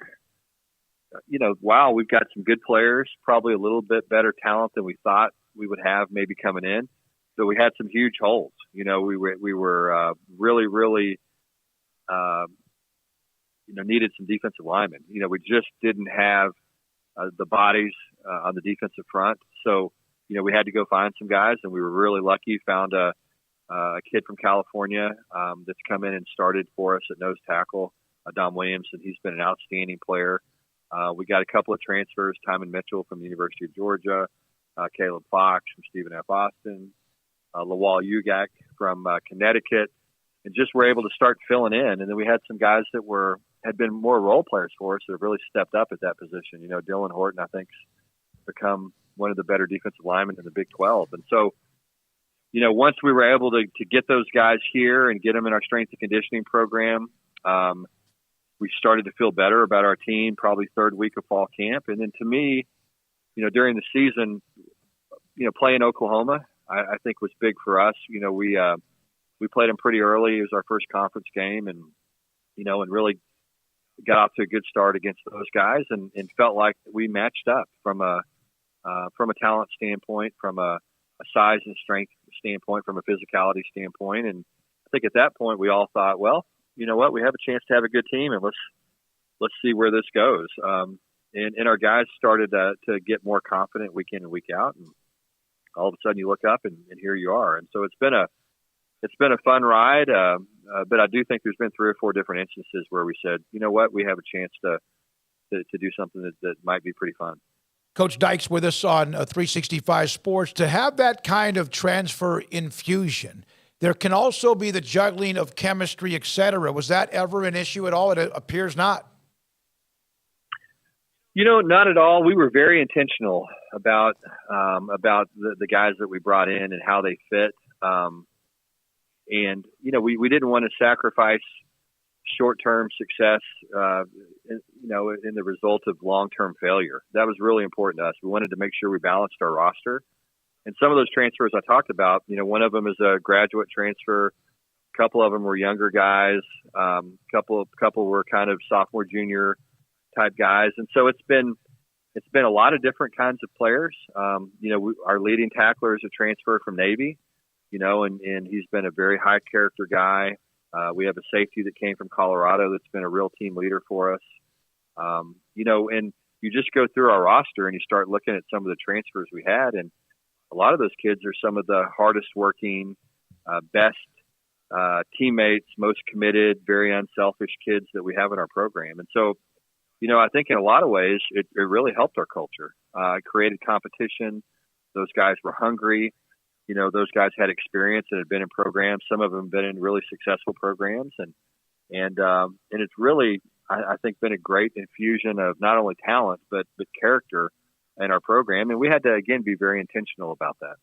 wow, we've got some good players, probably a little bit better talent than we thought we would have maybe coming in. So we had some huge holes. We were really, really, needed some defensive linemen. We just didn't have the bodies on the defensive front. So, we had to go find some guys, and we were really lucky. Found a kid from California that's come in and started for us at nose tackle, Dom Williams, and he's been an outstanding player. We got a couple of transfers, Timon Mitchell from the University of Georgia, Caleb Fox from Stephen F. Austin, Lawal Ugak from Connecticut, and just were able to start filling in. And then we had some guys that had been more role players for us that have really stepped up at that position. Dylan Horton, I think, has become one of the better defensive linemen in the Big 12. And so, once we were able to get those guys here and get them in our strength and conditioning program, we started to feel better about our team, probably third week of fall camp. And then to me, during the season, playing Oklahoma, I think was big for us. We played them pretty early. It was our first conference game, and really got off to a good start against those guys, and felt like we matched up from a talent standpoint, from a size and strength standpoint, from a physicality standpoint. And I think at that point we all thought, well, you know what, we have a chance to have a good team, and let's see where this goes. And our guys started to get more confident week in and week out, and all of a sudden you look up and here you are. And so it's been a fun ride, but I do think there's been 3 or 4 different instances where we said, you know what, we have a chance to do something that might be pretty fun. Coach Dykes with us on 365 Sports. To have that kind of transfer infusion, there can also be the juggling of chemistry, et cetera. Was that ever an issue at all? It appears not. Not at all. We were very intentional about the guys that we brought in and how they fit. And we didn't want to sacrifice short-term success, in the result of long-term failure. That was really important to us. We wanted to make sure we balanced our roster. And some of those transfers I talked about, one of them is a graduate transfer. A couple of them were younger guys. Couple were kind of sophomore, junior type guys. And so it's been a lot of different kinds of players. Our leading tackler is a transfer from Navy, and he's been a very high character guy. We have a safety that came from Colorado that's been a real team leader for us. And you just go through our roster and you start looking at some of the transfers we had, and a lot of those kids are some of the hardest working, best teammates, most committed, very unselfish kids that we have in our program. And so, I think in a lot of ways it really helped our culture. It created competition. Those guys were hungry. Those guys had experience and had been in programs. Some of them have been in really successful programs, and it's really, I think, been a great infusion of not only talent but character in our program. And we had to again be very intentional about that.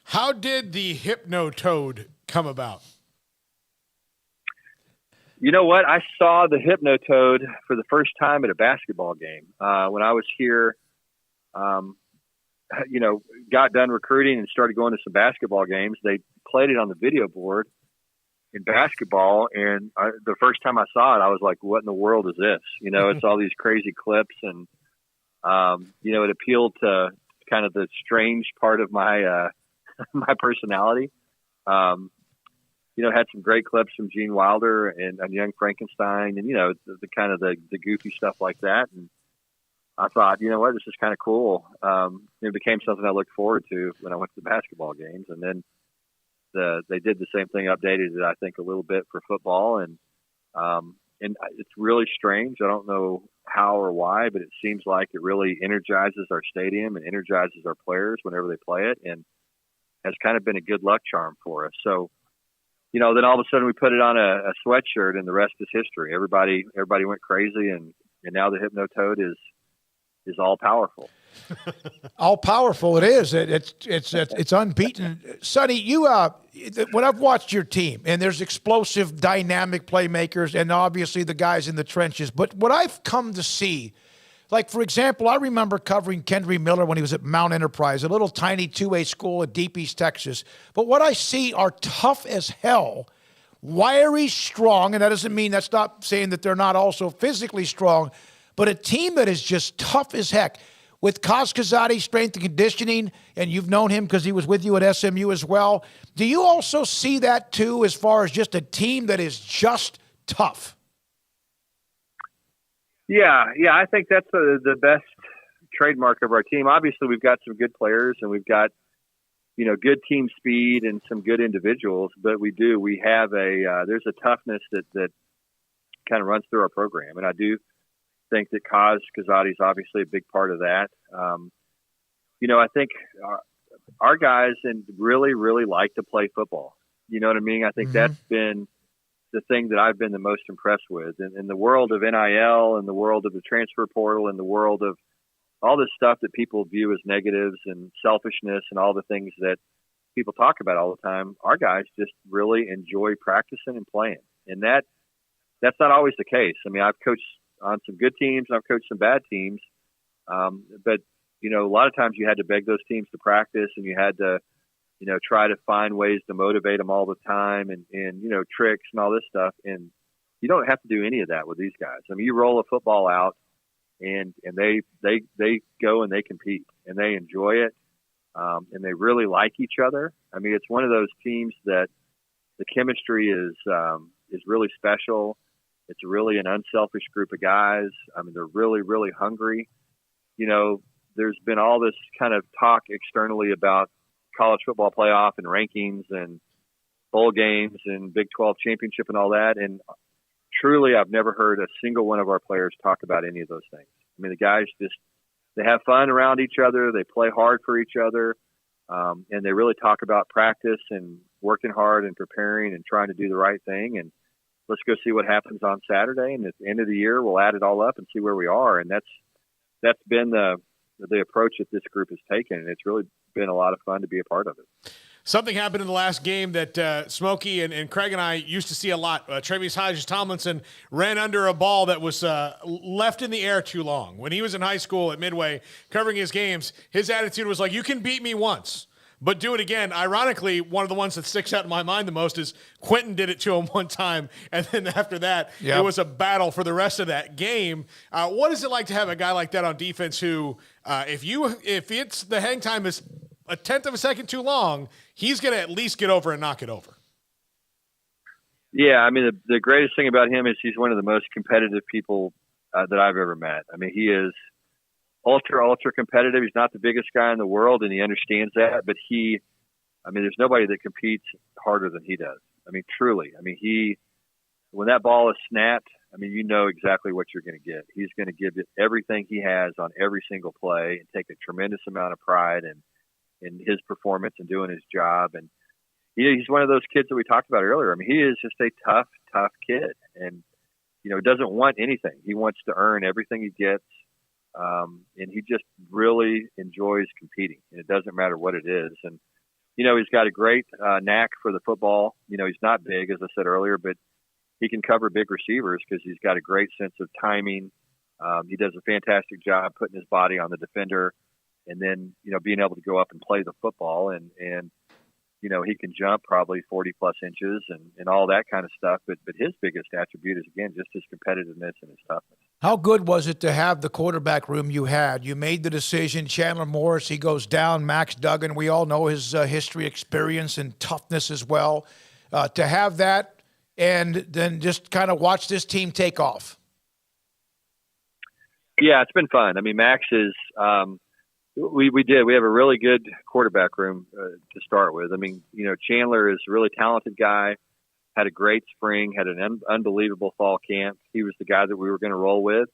How did the Hypno-Toad come about? You know what? I saw the Hypno-Toad for the first time at a basketball game when I was here. got done recruiting and started going to some basketball games, they played it on the video board in basketball. And the first time I saw it, I was like, what in the world is this? It's all these crazy clips. And, it appealed to kind of the strange part of my, my personality. Had some great clips from Gene Wilder and Young Frankenstein and, the kind of the goofy stuff like that. And I thought, this is kind of cool. It became something I looked forward to when I went to the basketball games. And then they did the same thing, updated it, I think, a little bit for football. And it's really strange. I don't know how or why, but it seems like it really energizes our stadium and energizes our players whenever they play it, and has kind of been a good luck charm for us. So, then all of a sudden we put it on a sweatshirt and the rest is history. Everybody went crazy, and now the Hypnotoad is all powerful. All powerful it is. It's unbeaten. Sonny, you when I've watched your team, and there's explosive, dynamic playmakers, and obviously the guys in the trenches. But what I've come to see, like for example, I remember covering Kendry Miller when he was at Mount Enterprise, a little tiny 2A school at Deep East Texas. But what I see are tough as hell, wiry, strong, and that doesn't mean, that's not saying that they're not also physically strong, but a team that is just tough as heck. With Kaz Kazadi, strength and conditioning, and you've known him because he was with you at SMU as well. Do you also see that too, as far as just a team that is just tough? Yeah, I think that's the best trademark of our team. Obviously, we've got some good players, and we've got good team speed and some good individuals. But we have there's a toughness that kind of runs through our program, and I do think that Kaz Kazadi is obviously a big part of that. I think our guys and really, really like to play football. You know what I mean? I think that's been the thing that I've been the most impressed with. In the world of NIL, in the world of the transfer portal, in the world of all this stuff that people view as negatives and selfishness and all the things that people talk about all the time, our guys just really enjoy practicing and playing. And that's not always the case. I mean, I've coached on some good teams, and I've coached some bad teams. But, a lot of times you had to beg those teams to practice, and you had to, try to find ways to motivate them all the time and tricks and all this stuff. And you don't have to do any of that with these guys. I mean, you roll a football out and they go and they compete and they enjoy it. And they really like each other. I mean, it's one of those teams that the chemistry is really special. It's really an unselfish group of guys. I mean, they're really, really hungry. There's been all this kind of talk externally about college football playoff and rankings and bowl games and Big 12 championship and all that. And truly, I've never heard a single one of our players talk about any of those things. I mean, the guys they have fun around each other. They play hard for each other. And they really talk about practice and working hard and preparing and trying to do the right thing. And let's go see what happens on Saturday. And at the end of the year, we'll add it all up and see where we are. And that's been the approach that this group has taken. And it's really been a lot of fun to be a part of it. Something happened in the last game that Smokey and Craig and I used to see a lot. Travis Hodges-Tomlinson ran under a ball that was left in the air too long. When he was in high school at Midway covering his games, his attitude was like, you can beat me once, but do it again. Ironically, one of the ones that sticks out in my mind the most is Quentin did it to him one time, and then after that, It was a battle for the rest of that game. What is it like to have a guy like that on defense who, if it's the hang time is a tenth of a second too long, he's going to at least get over and knock it over? Yeah, I mean, the greatest thing about him is he's one of the most competitive people that I've ever met. I mean, he is ultra competitive. He's not the biggest guy in the world, and he understands that. But there's nobody that competes harder than he does. I mean, truly. I mean, when that ball is snapped, I mean, you know exactly what you're going to get. He's going to give it everything he has on every single play and take a tremendous amount of pride in his performance and doing his job. And he's one of those kids that we talked about earlier. I mean, he is just a tough kid, and he doesn't want anything. He wants to earn everything he gets. And he just really enjoys competing, and it doesn't matter what it is. And, he's got a great knack for the football. He's not big, as I said earlier, but he can cover big receivers because he's got a great sense of timing. He does a fantastic job putting his body on the defender. and then, being able to go up and play the football and he can jump probably 40 plus inches and all that kind of stuff. But his biggest attribute is, again, just his competitiveness and his toughness. How good was it to have the quarterback room you had? You made the decision. Chandler Morris, he goes down. Max Duggan, we all know his history, experience, and toughness as well. To have that and then just kind of watch this team take off. Yeah, it's been fun. I mean, Max is we have a really good quarterback room to start with. I mean, Chandler is a really talented guy, had a great spring, had an unbelievable fall camp. He was the guy that we were going to roll with.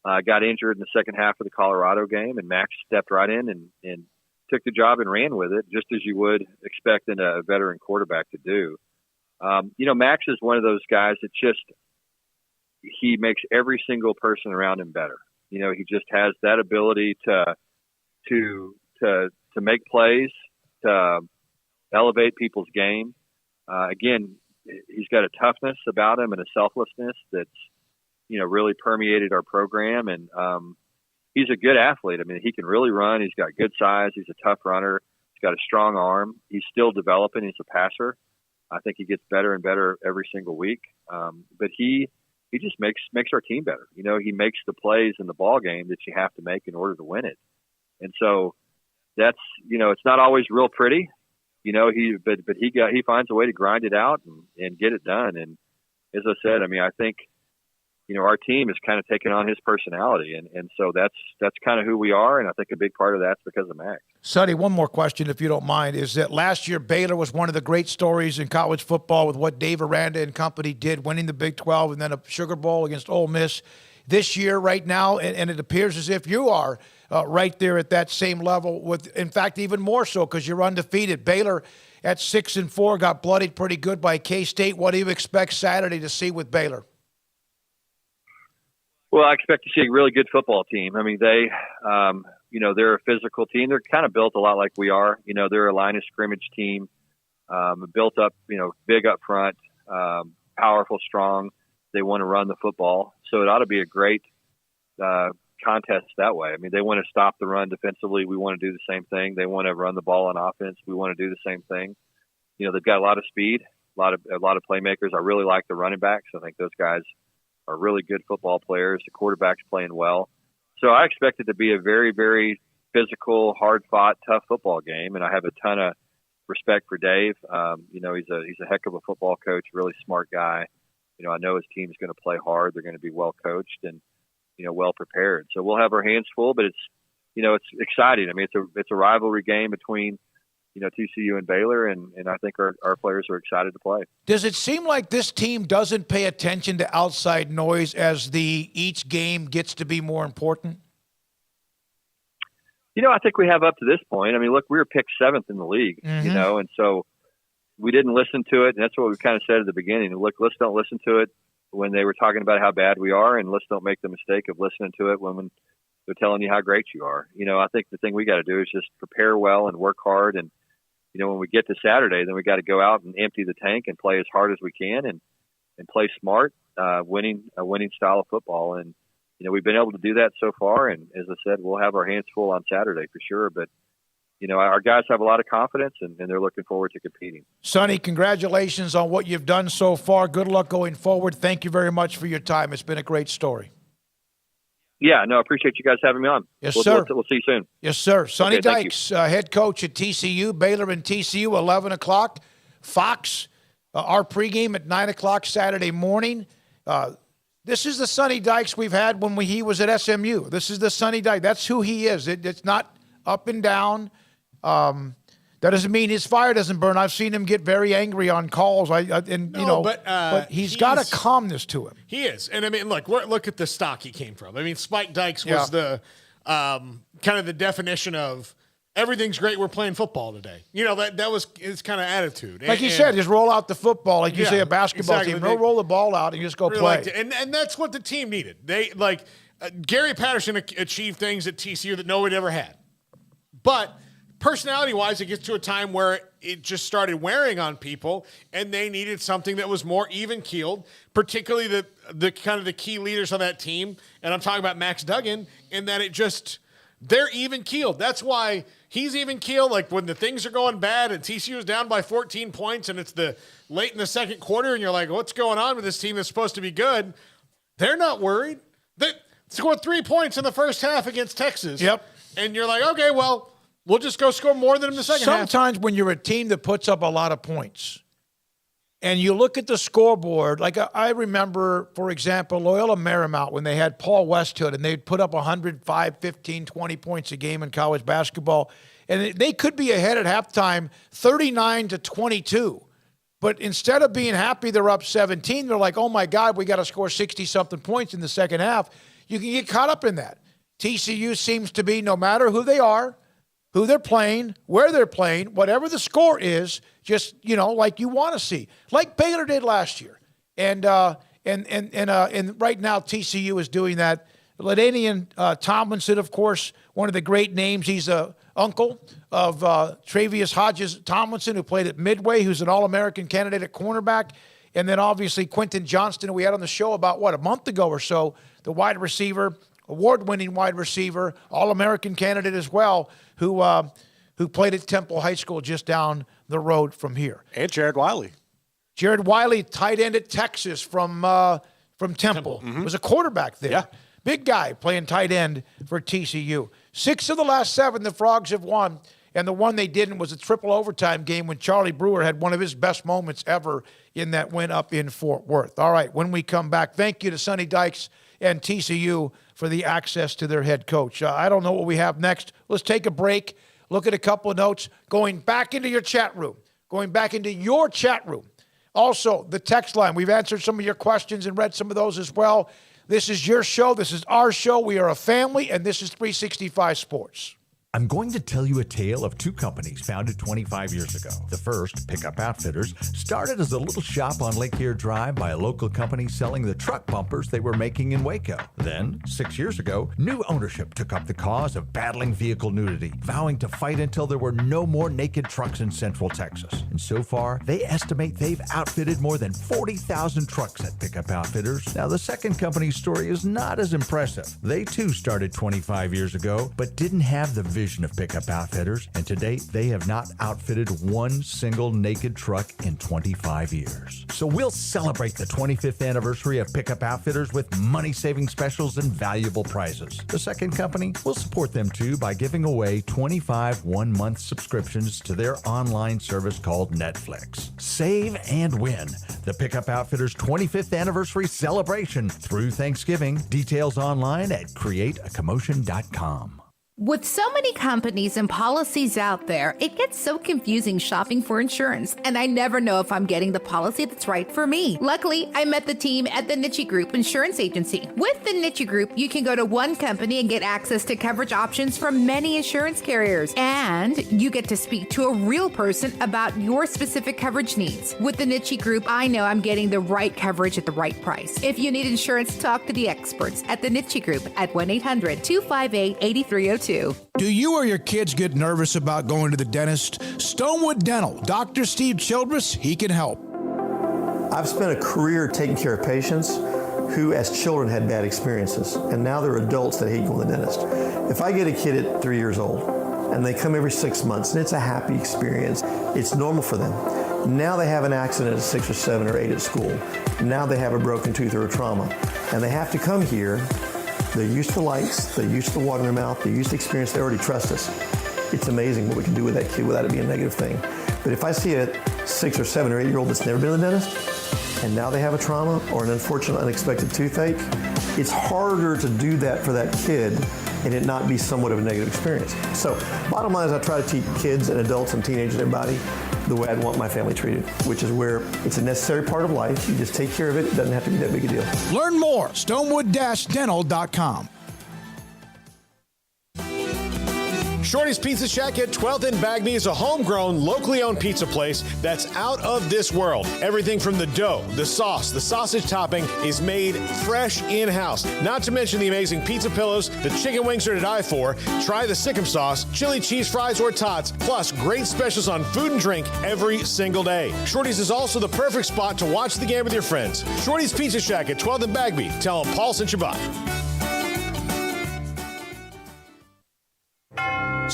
Got injured in the second half of the Colorado game, and Max stepped right in and took the job and ran with it, just as you would expect a veteran quarterback to do. Max is one of those guys that he makes every single person around him better. He just has that ability to make plays, to elevate people's game. Again, he's got a toughness about him and a selflessness that's, really permeated our program. And he's a good athlete. I mean, he can really run. He's got good size. He's a tough runner. He's got a strong arm. He's still developing. He's a passer. I think he gets better and better every single week. But he just makes our team better. He makes the plays in the ball game that you have to make in order to win it. And so that's, it's not always real pretty, but he finds a way to grind it out and get it done. And as I said, I mean, I think, our team is kind of taking on his personality. And so that's kind of who we are. And I think a big part of that's because of Max. Sonny, one more question, if you don't mind, is that last year Baylor was one of the great stories in college football with what Dave Aranda and company did, winning the Big 12 and then a Sugar Bowl against Ole Miss. This year, right now, and it appears as if you are right there at that same level with, in fact, even more so because you're undefeated. Baylor at 6-4 got bloodied pretty good by K-State. What do you expect Saturday to see with Baylor? Well, I expect to see a really good football team. I mean, they're a physical team. They're kind of built a lot like we are. They're a line of scrimmage team, built up, big up front, powerful, strong. They want to run the football. So it ought to be a great contest that way. I mean, they want to stop the run defensively. We want to do the same thing. They want to run the ball on offense. We want to do the same thing. They've got a lot of speed, a lot of playmakers. I really like the running backs. I think those guys are really good football players. The quarterback's playing well. So I expect it to be a very, very physical, hard-fought, tough football game. And I have a ton of respect for Dave. He's a heck of a football coach, really smart guy. I know his team's going to play hard. They're going to be well coached and, well prepared. So we'll have our hands full, but it's exciting. I mean, it's a rivalry game between, TCU and Baylor, and I think our players are excited to play. Does it seem like this team doesn't pay attention to outside noise as each game gets to be more important? I think we have up to this point. I mean, look, we were picked 7th in the league, and so we didn't listen to it. And that's what we kind of said at the beginning. Look, let's don't listen to it when they were talking about how bad we are, and let's don't make the mistake of listening to it when they're telling you how great you are. I think the thing we got to do is just prepare well and work hard. And, when we get to Saturday, then we got to go out and empty the tank and play as hard as we can and play smart, a winning style of football. And, we've been able to do that so far. And as I said, we'll have our hands full on Saturday for sure. But, our guys have a lot of confidence and they're looking forward to competing. Sonny, congratulations on what you've done so far. Good luck going forward. Thank you very much for your time. It's been a great story. Yeah, no, I appreciate you guys having me on. Yes, sir. We'll see you soon. Yes, sir. Sonny Dykes, head coach at TCU, Baylor and TCU, 11 o'clock. Fox, our pregame at 9 o'clock Saturday morning. This is the Sonny Dykes we've had when he was at SMU. This is the Sonny Dykes. That's who he is. It's not up and down. That doesn't mean his fire doesn't burn. I've seen him get very angry on calls. But he's got a calmness to him. He is. And I mean, look at the stock he came from. I mean, Spike Dykes was the kind of the definition of everything's great. We're playing football today. That was his kind of attitude. Like he said, just roll out the football. Like you say, a basketball team, roll the ball out and just go play. And that's what the team needed. They Gary Patterson achieved things at TCU that nobody ever had. But personality-wise, it gets to a time where it just started wearing on people, and they needed something that was more even-keeled, particularly the kind of the key leaders on that team. And I'm talking about Max Duggan, in that it just they're even keeled. That's why he's even keeled. Like when the things are going bad and TCU is down by 14 points and it's the late in the second quarter and you're like, what's going on with this team that's supposed to be good? They're not worried. They scored 3 points in the first half against Texas. Yep. And you're like, okay, well, we'll just go score more than in the second half. Sometimes when you're a team that puts up a lot of points and you look at the scoreboard, like I remember, for example, Loyola Marymount when they had Paul Westhood and they'd put up 105, 15, 20 points a game in college basketball. And they could be ahead at halftime 39-22. But instead of being happy they're up 17, they're like, oh, my God, we got to score 60-something points in the second half. You can get caught up in that. TCU seems to be, no matter who they are, who they're playing, where they're playing, whatever the score is, just, like you want to see. Like Baylor did last year. And right now TCU is doing that. LaDainian Tomlinson, of course, one of the great names. He's a uncle of Travius Hodges Tomlinson, who played at Midway, who's an All-American candidate at cornerback. And then obviously Quentin Johnston, who we had on the show about, a month ago or so, the wide receiver, award-winning wide receiver, All-American candidate as well, who played at Temple High School just down the road from here. And Jared Wiley. Jared Wiley, tight end at Texas from Temple. Mm-hmm. Was a quarterback there. Yeah. Big guy playing tight end for TCU. 6 of the last 7 the Frogs have won, and the one they didn't was a triple overtime game when Charlie Brewer had one of his best moments ever in that win up in Fort Worth. All right, when we come back, thank you to Sonny Dykes and TCU for the access to their head coach. I don't know what we have next. Let's take a break, look at a couple of notes, going back into your chat room. Also, the text line. We've answered some of your questions and read some of those as well. This is your show. This is our show. We are a family, and this is 365 Sports. I'm going to tell you a tale of 2 companies founded 25 years ago. The first, Pickup Outfitters, started as a little shop on Lake Erie Drive by a local company selling the truck bumpers they were making in Waco. Then, 6 years ago, new ownership took up the cause of battling vehicle nudity, vowing to fight until there were no more naked trucks in Central Texas. And so far, they estimate they've outfitted more than 40,000 trucks at Pickup Outfitters. Now, the second company's story is not as impressive. They too started 25 years ago, but didn't have the vision of Pickup Outfitters, and to date, they have not outfitted one single naked truck in 25 years. So we'll celebrate the 25th anniversary of Pickup Outfitters with money-saving specials and valuable prizes. The second company will support them too by giving away 25 one-month subscriptions to their online service called Netflix. Save and win the Pickup Outfitters 25th anniversary celebration through Thanksgiving. Details online at createacommotion.com. With so many companies and policies out there, it gets so confusing shopping for insurance, and I never know if I'm getting the policy that's right for me. Luckily, I met the team at the Niche Group Insurance Agency. With the Niche Group, you can go to one company and get access to coverage options from many insurance carriers, and you get to speak to a real person about your specific coverage needs. With the Niche Group, I know I'm getting the right coverage at the right price. If you need insurance, talk to the experts at the Niche Group at 1-800-258-8302. Do you or your kids get nervous about going to the dentist? Stonewood Dental, Dr. Steve Childress, he can help. I've spent a career taking care of patients who as children had bad experiences, and now they're adults that hate going to the dentist. If I get a kid at 3 years old and they come every 6 months and it's a happy experience, it's normal for them. Now they have an accident at 6 or 7 or 8 at school. Now they have a broken tooth or a trauma, and they have to come here. They're used to lights, they're used to the water in their mouth, they're used to experience, they already trust us. It's amazing what we can do with that kid without it being a negative thing. But if I see a 6 or 7 or 8 year old that's never been to the dentist, and now they have a trauma or an unfortunate unexpected toothache, it's harder to do that for that kid and it not be somewhat of a negative experience. So bottom line is I try to teach kids and adults and teenagers and everybody the way I'd want my family treated, which is where it's a necessary part of life. You just take care of it. It doesn't have to be that big a deal. Learn more, stonewood-dental.com. Shorty's Pizza Shack at 12th and Bagby is a homegrown, locally owned pizza place that's out of this world. Everything from the dough, the sauce, the sausage topping is made fresh in-house. Not to mention the amazing pizza pillows, the chicken wings are to die for. Try the Sikkim sauce, chili cheese fries or tots, plus great specials on food and drink every single day. Shorty's is also the perfect spot to watch the game with your friends. Shorty's Pizza Shack at 12th and Bagby. Tell them Paul sent you by.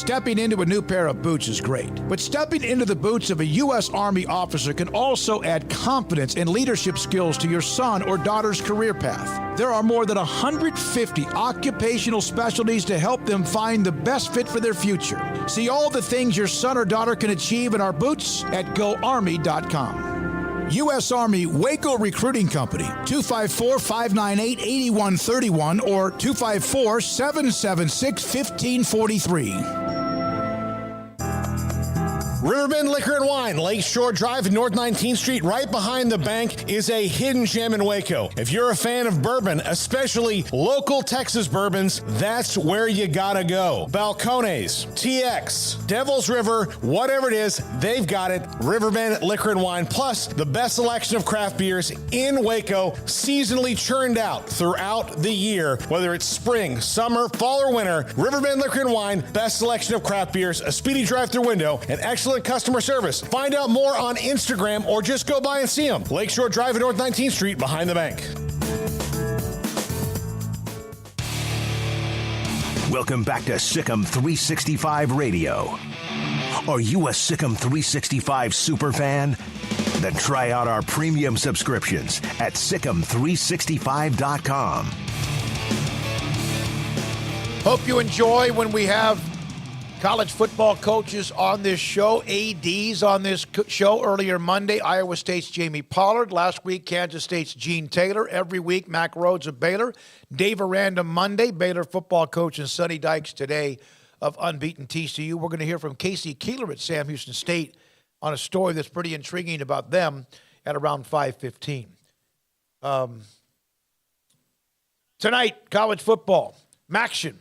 Stepping into a new pair of boots is great, but stepping into the boots of a U.S. Army officer can also add confidence and leadership skills to your son or daughter's career path. There are more than 150 occupational specialties to help them find the best fit for their future. See all the things your son or daughter can achieve in our boots at GoArmy.com. U.S. Army Waco Recruiting Company, 254-598-8131 or 254-776-1543. Riverbend Liquor and Wine, Lakeshore Drive and North 19th Street, right behind the bank, is a hidden gem in Waco. If you're a fan of bourbon, especially local Texas bourbons, that's where you gotta go. Balcones, TX, Devil's River, whatever it is, they've got it. Riverbend Liquor and Wine, plus the best selection of craft beers in Waco, seasonally churned out throughout the year, whether it's spring, summer, fall, or winter. Riverbend Liquor and Wine, best selection of craft beers, a speedy drive-through window, and excellent customer service. Find out more on Instagram or just go by and see them. Lakeshore Drive at North 19th Street behind the bank. Welcome back to Sikkim 365 Radio. Are you a Sikkim 365 super fan? Then try out our premium subscriptions at Sikkim365.com. Hope you enjoy when we have college football coaches on this show, ADs on this show. Earlier Monday, Iowa State's Jamie Pollard. Last week, Kansas State's Gene Taylor. Every week, Mac Rhodes of Baylor. Dave Aranda Monday, Baylor football coach, and Sonny Dykes today of unbeaten TCU. We're going to hear from Casey Keeler at Sam Houston State on a story that's pretty intriguing about them at around 5:15. Tonight, college football. Maction.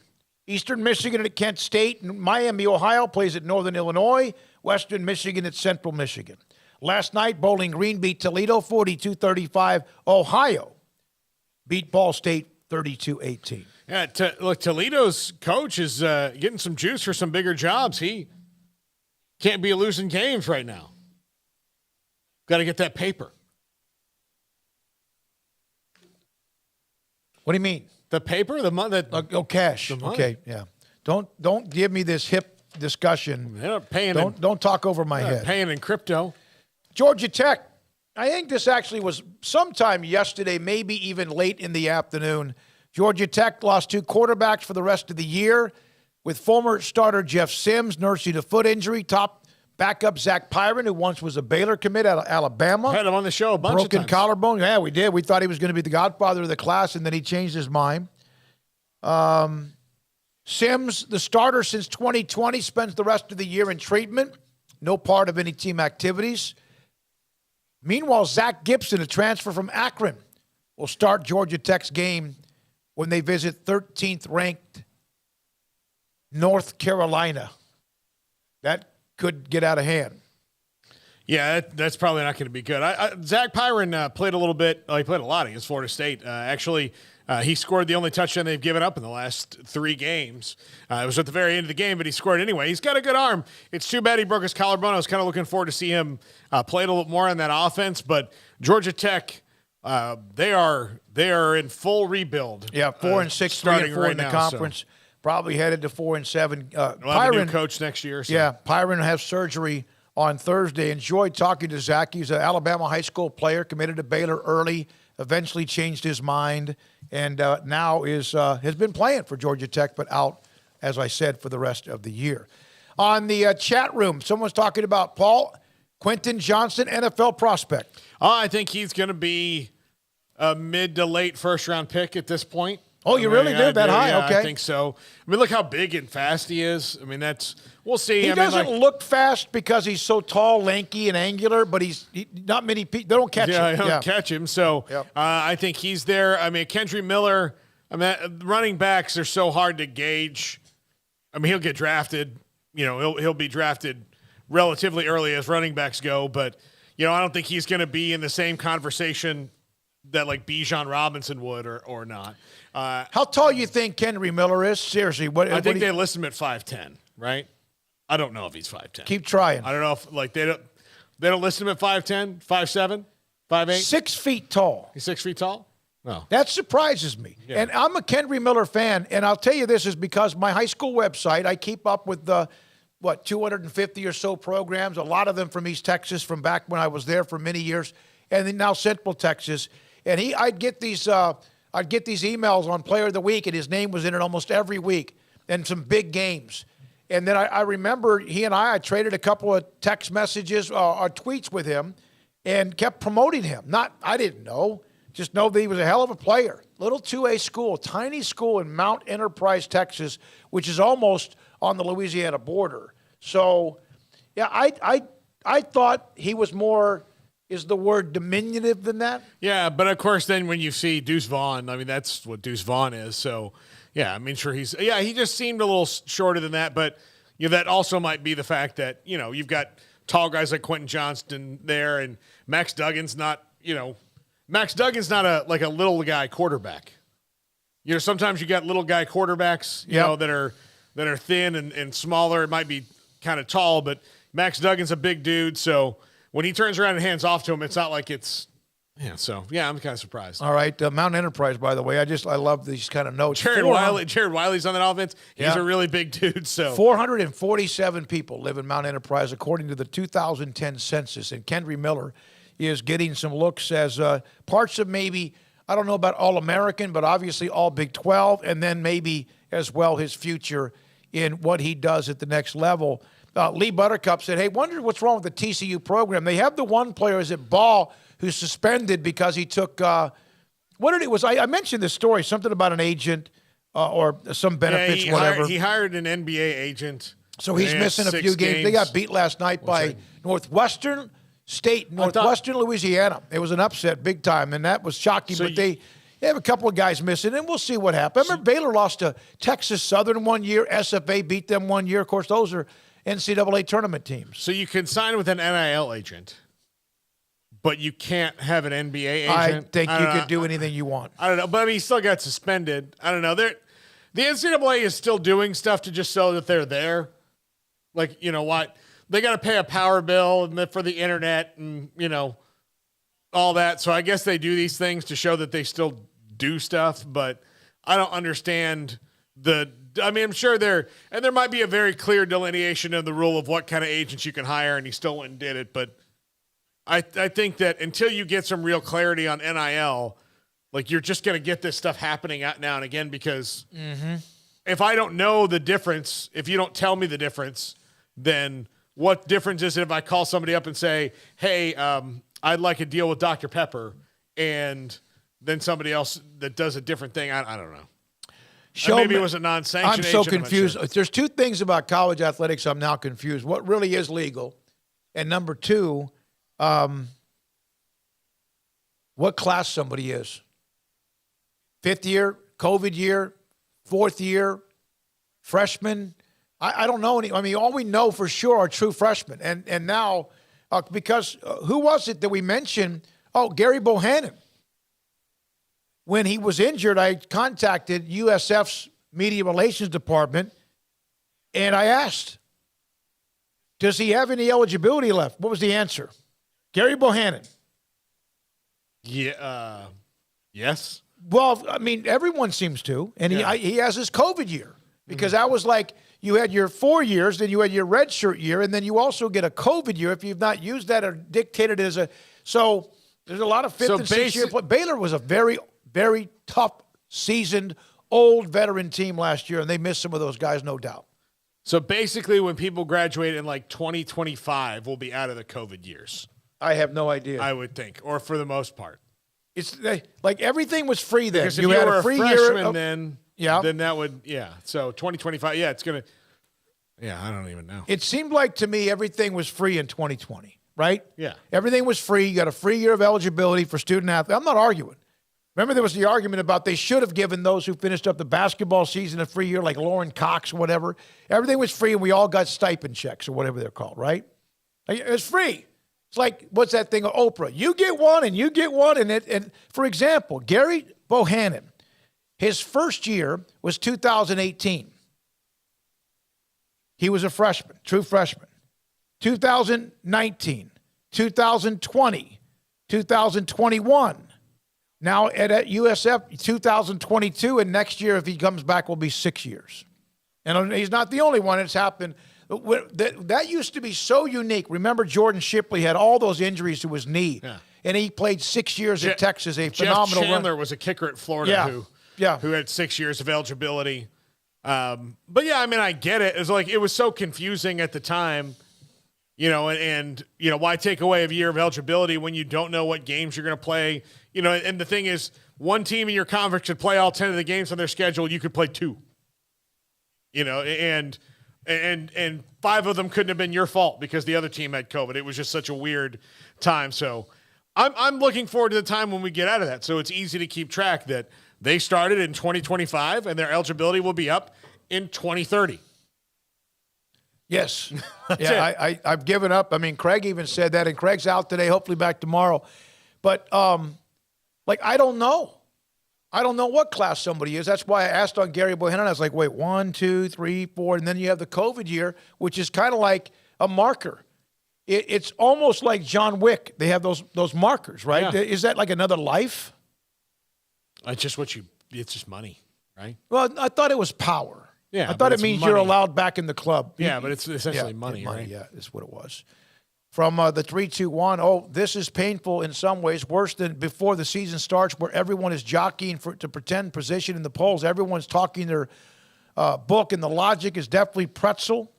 Eastern Michigan at Kent State, and Miami, Ohio plays at Northern Illinois, Western Michigan at Central Michigan. Last night, Bowling Green beat Toledo 42-35. Ohio beat Ball State 32-18. Yeah, look, Toledo's coach is getting some juice for some bigger jobs. He can't be losing games right now. Got to get that paper. What do you mean? The paper, the money, cash. The money. Okay, yeah. Don't give me this hip discussion. They're not paying. Don't talk over my head. Paying in crypto. Georgia Tech. I think this actually was sometime yesterday, maybe even late in the afternoon. Georgia Tech lost 2 quarterbacks for the rest of the year, with former starter Jeff Sims nursing a foot injury. Top backup Zach Pyron, who once was a Baylor commit out of Alabama. Had him on the show a bunch of times. Broken collarbone. Yeah, we did. We thought he was going to be the godfather of the class, and then he changed his mind. Sims, the starter since 2020, spends the rest of the year in treatment. No part of any team activities. Meanwhile, Zach Gibson, a transfer from Akron, will start Georgia Tech's game when they visit 13th ranked North Carolina. That could get out of hand. Yeah, that's probably not going to be good. Zach Pyron played a little bit. He played a lot against Florida State. Actually, he scored the only touchdown they've given up in the last 3 games. It was at the very end of the game, but he scored anyway. He's got a good arm. It's too bad he broke his collarbone. I was kind of looking forward to see him play a little more on that offense. But Georgia Tech, they are in full rebuild. Yeah, 4-6, 3-4 in the conference. So. Probably headed to 4-7. We'll have a new coach next year. So. Yeah, Pyron will have surgery on Thursday. Enjoyed talking to Zach. He's an Alabama high school player, committed to Baylor early, eventually changed his mind, and now has been playing for Georgia Tech, but out, as I said, for the rest of the year. On the chat room, someone's talking about Quentin Johnson, NFL prospect. I think he's going to be a mid to late first-round pick at this point. Oh, you really do? That high? Yeah, okay. I think so. I mean, look how big and fast he is. I mean, we'll see. He doesn't look fast because he's so tall, lanky, and angular, but not many people, they don't catch him. Yeah, they don't catch him. So I think he's there. I mean, Kendry Miller, running backs are so hard to gauge. I mean, he'll get drafted. He'll be drafted relatively early as running backs go, but, I don't think he's going to be in the same conversation that like Bijan Robinson would or not. How tall you think Kendry Miller is? Seriously, I think they list him at 5'10", right? I don't know if he's 5'10". Keep trying. I don't know if they don't list him at 5'10", 5'7", 5'8". 6 feet tall. He's 6 feet tall? Oh. That surprises me. Yeah. And I'm a Kendry Miller fan, and I'll tell you this is because my high school website, I keep up with the, 250 or so programs, a lot of them from East Texas from back when I was there for many years, and then now Central Texas. And I'd get these emails on Player of the Week, and his name was in it almost every week, and some big games. And then I remember he and I traded a couple of text messages or tweets with him and kept promoting him. I didn't know. Just know that he was a hell of a player. Little 2A school, tiny school in Mount Enterprise, Texas, which is almost on the Louisiana border. So, yeah, I thought he was more, is the word diminutive than that? Yeah, but of course then when you see Deuce Vaughn, I mean, that's what Deuce Vaughn is. So, yeah, I mean, sure he just seemed a little shorter than that. But, that also might be the fact that, you've got tall guys like Quentin Johnston there, and Max Duggan's not, Max Duggan's not a little guy quarterback. Sometimes you got little guy quarterbacks, that are thin and smaller. It might be kind of tall, but Max Duggan's a big dude. So when he turns around and hands off to him, it's not like it's I'm kind of surprised. All right, Mount Enterprise, by the way, I love these kind of notes. Jared Wiley's on that offense. He's a really big dude. So 447 people live in Mount Enterprise according to the 2010 census, and Kendry Miller is getting some looks as parts of maybe, I don't know about All-American, but obviously all Big 12, and then maybe as well his future in what he does at the next level. Lee Buttercup said, hey, wonder what's wrong with the TCU program. They have the one player, is it Ball, who's suspended because he took, I mentioned this story, something about an agent or some benefits, whatever. He hired an NBA agent. So he's missing a few games. They got beat last night by Northwestern Louisiana. It was an upset big time, and that was shocking. But they have a couple of guys missing, and we'll see what happens. I remember Baylor lost to Texas Southern one year. SFA beat them one year. Of course, those are NCAA tournament teams. So you can sign with an NIL agent, but you can't have an NBA agent? I think you could do anything you want. I don't know, but I mean, he still got suspended. I don't know. The NCAA is still doing stuff to just show that they're there. Like, what? They got to pay a power bill for the internet and, all that. So I guess they do these things to show that they still do stuff, but I don't understand I'm sure there might be a very clear delineation of the rule of what kind of agents you can hire, and he still went and did it. But I think that until you get some real clarity on NIL, like you're just going to get this stuff happening out now and again because if I don't know the difference, if you don't tell me the difference, then what difference is it if I call somebody up and say, hey, I'd like a deal with Dr. Pepper, and then somebody else that does a different thing? I don't know. Maybe it was a non-sanctioned I'm so agent. confused. There's two things about college athletics I'm now confused. What really is legal? And number two, what class somebody is. 5th year, COVID year, 4th year, freshman. I don't know any. I mean, all we know for sure are true freshmen. And now, because who was it that we mentioned? Oh, Gary Bohannon. When he was injured, I contacted USF's media relations department, and I asked, does he have any eligibility left? What was the answer? Gary Bohannon. Yeah. Yes. Well, I mean, everyone seems to, and he has his COVID year because that was like you had your 4 years, then you had your redshirt year, and then you also get a COVID year if you've not used that or dictated as a. So there's a lot of 5th and 6th year. Baylor was a very, very tough, seasoned, old veteran team last year, and they missed some of those guys, no doubt. So basically, when people graduate in like 2025, we'll be out of the COVID years. I have no idea. I would think, or for the most part. It's like everything was free then. Because if you had a free year, then that would, So 2025, it's going to, I don't even know. It seemed like to me everything was free in 2020, right? Yeah. Everything was free. You got a free year of eligibility for student athletes. I'm not arguing. Remember there was the argument about they should have given those who finished up the basketball season a free year, like Lauren Cox or whatever. Everything was free, and we all got stipend checks or whatever they're called, right? It was free. It's like, what's that thing of Oprah? You get one, and you get one. And for example, Gary Bohannon, his first year was 2018. He was a freshman, true freshman. 2019, 2020, 2021. Now at USF 2022, and next year, if he comes back, will be 6 years. And he's not the only one. It's happened. That used to be so unique. Remember, Jordan Shipley had all those injuries to his knee, and he played 6 years at Texas. A phenomenal Jeff Chandler run. was a kicker at Florida who had 6 years of eligibility. But yeah, I mean, I get it. It's like it was so confusing at the time, and why take away a year of eligibility when you don't know what games you're going to play? And the thing is, one team in your conference could play all 10 of the games on their schedule. You could play 2. And 5 of them couldn't have been your fault because the other team had COVID. It was just such a weird time. So I'm looking forward to the time when we get out of that. So it's easy to keep track that they started in 2025 and their eligibility will be up in 2030. Yes. I've given up. I mean, Craig even said that, and Craig's out today, hopefully back tomorrow. But, I don't know. I don't know what class somebody is. That's why I asked on Gary Bohannon. I was like, wait, 1, 2, 3, 4. And then you have the COVID year, which is kind of like a marker. It's almost like John Wick. They have those markers, right? Yeah. Is that like another life? It's just it's just money, right? Well, I thought it was power. Yeah. I thought it means you're allowed back in the club. Yeah, but it's essentially money, right? Yeah, that's what it was. From the 3-2-1, this is painful in some ways, worse than before the season starts where everyone is jockeying to pretend position in the polls. Everyone's talking their book, and the logic is definitely pretzel.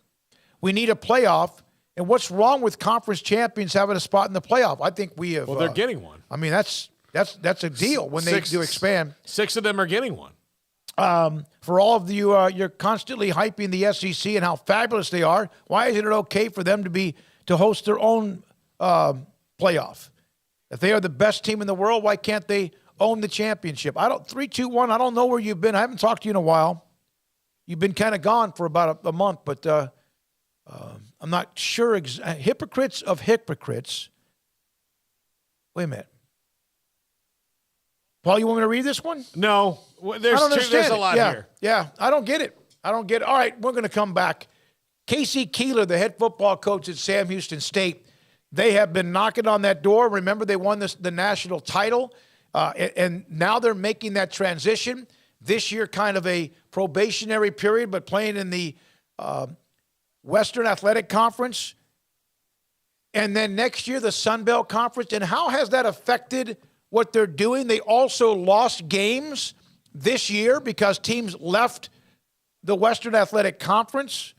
We need a playoff. And what's wrong with conference champions having a spot in the playoff? I think we have. Well, they're getting one. I mean, that's a deal when they do expand. 6 of them are getting one. For all of you, you're constantly hyping the SEC and how fabulous they are. Why isn't it okay for them to host their own playoff? If they are the best team in the world, why can't they own the championship? 3-2-1. I don't know where you've been. I haven't talked to you in a while. You've been kind of gone for about a month, but I'm not sure. Hypocrites of hypocrites. Wait a minute. Paul, you want me to read this one? No. There's a lot here. Yeah, I don't get it. All right, we're going to come back. Casey Keeler, the head football coach at Sam Houston State, they have been knocking on that door. Remember, they won the national title, and now they're making that transition. This year, kind of a probationary period, but playing in the Western Athletic Conference. And then next year, the Sun Belt Conference. And how has that affected what they're doing? They also lost games this year because teams left the Western Athletic Conference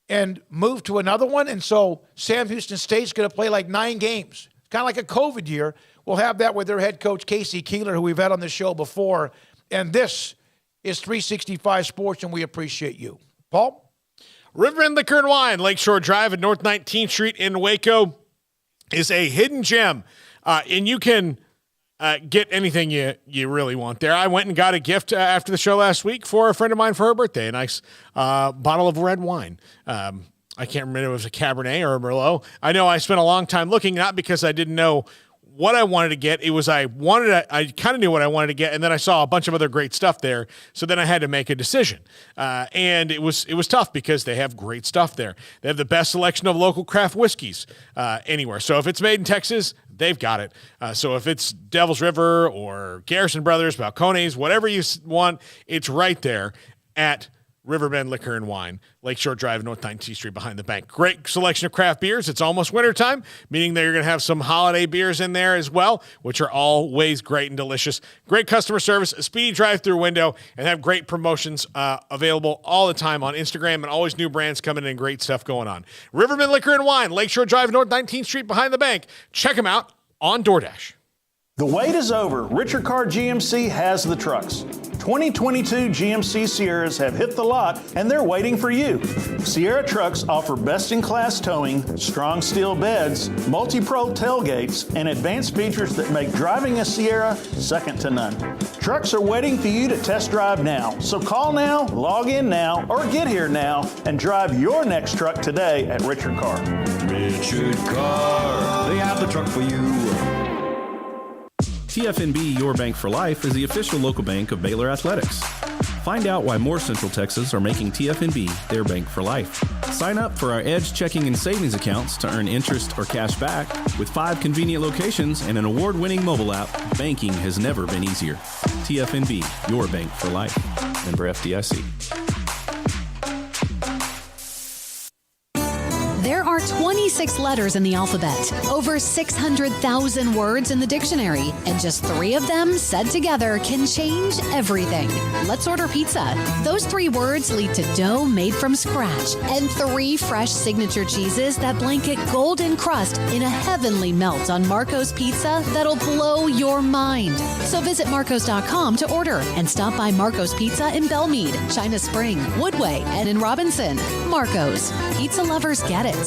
and moved to another one. And so Sam Houston State's going to play like 9 games. It's kind of like a COVID year. We'll have that with their head coach, Casey Keeler, who we've had on the show before. And this is 365 Sports, and we appreciate you. Paul? Riverbend Liquor and Wine, Lakeshore Drive at North 19th Street in Waco, is a hidden gem. And you can get anything you really want there. I went and got a gift after the show last week for a friend of mine for her birthday, a nice bottle of red wine. I can't remember if it was a Cabernet or a Merlot. I know I spent a long time looking, not because I didn't know what I wanted to get. It was I kind of knew what I wanted to get, and then I saw a bunch of other great stuff there. So then I had to make a decision, and it was tough because they have great stuff there. They have the best selection of local craft whiskeys anywhere. So if it's made in Texas, they've got it. So if it's Devil's River or Garrison Brothers, Balcones, whatever you want, it's right there at Riverbend Liquor and Wine, Lakeshore Drive, North 19th Street behind the bank. Great selection of craft beers. It's almost wintertime, meaning that you're going to have some holiday beers in there as well, which are always great and delicious. Great customer service, a speedy drive-through window, and have great promotions available all the time on Instagram, and always new brands coming in and great stuff going on. Riverbend Liquor and Wine, Lakeshore Drive, North 19th Street behind the bank. Check them out on DoorDash. The wait is over. Richard Carr GMC has the trucks. 2022 GMC Sierras have hit the lot, and they're waiting for you. Sierra trucks offer best-in-class towing, strong steel beds, multi-pro tailgates, and advanced features that make driving a Sierra second to none. Trucks are waiting for you to test drive now. So call now, log in now, or get here now and drive your next truck today at Richard Carr. Richard Carr, they have the truck for you. TFNB Your Bank for Life is the official local bank of Baylor Athletics. Find out why more Central Texas are making TFNB their bank for life. Sign up for our Edge checking and savings accounts to earn interest or cash back. With 5 convenient locations and an award-winning mobile app, banking has never been easier. TFNB, your bank for life. Member FDIC. There are 26 letters in the alphabet, over 600,000 words in the dictionary, and just 3 of them said together can change everything. Let's order pizza. Those 3 words lead to dough made from scratch and 3 fresh signature cheeses that blanket golden crust in a heavenly melt on Marco's Pizza that'll blow your mind. So visit marcos.com to order and stop by Marco's Pizza in Belmead, China Spring, Woodway, and in Robinson. Marco's. Pizza lovers get it.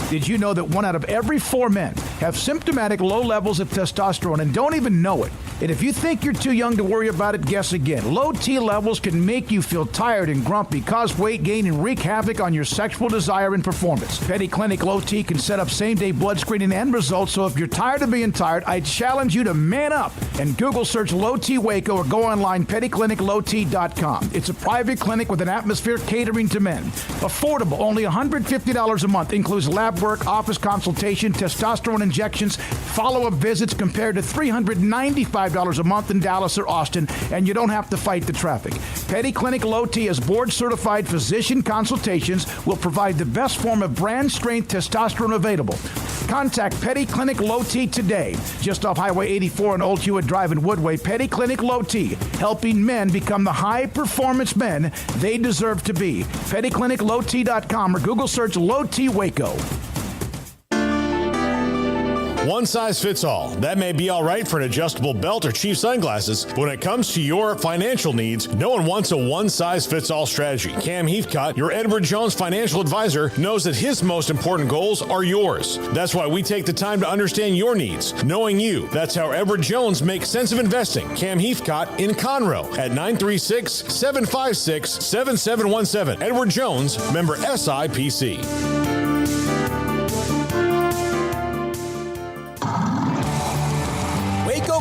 Did you know that 1 out of every 4 men have symptomatic low levels of testosterone and don't even know it? And if you think you're too young to worry about it, guess again. Low T levels can make you feel tired and grumpy, cause weight gain, and wreak havoc on your sexual desire and performance. Petty Clinic Low T can set up same-day blood screening and results, so if you're tired of being tired, I challenge you to man up and Google search Low T Waco or go online, pettycliniclowt.com. It's a private clinic with an atmosphere catering to men. Affordable, only $150 a month, includes lab work, office consultation, testosterone injections, follow-up visits compared to $395 a month in Dallas or Austin, and you don't have to fight the traffic. Petty Clinic Low T as board-certified physician consultations will provide the best form of brand-strength testosterone available. Contact Petty Clinic Low T today, just off Highway 84 and Old Hewitt Drive in Woodway. Petty Clinic Low T, helping men become the high-performance men they deserve to be. PettyClinicLowT.com or Google search Low T Waco. One size fits all. That may be all right for an adjustable belt or cheap sunglasses, but when it comes to your financial needs, no one wants a one-size-fits-all strategy. Cam Heathcott, your Edward Jones financial advisor, knows that his most important goals are yours. That's why we take the time to understand your needs, knowing you. That's how Edward Jones makes sense of investing. Cam Heathcott in Conroe at 936-756-7717. Edward Jones, member SIPC.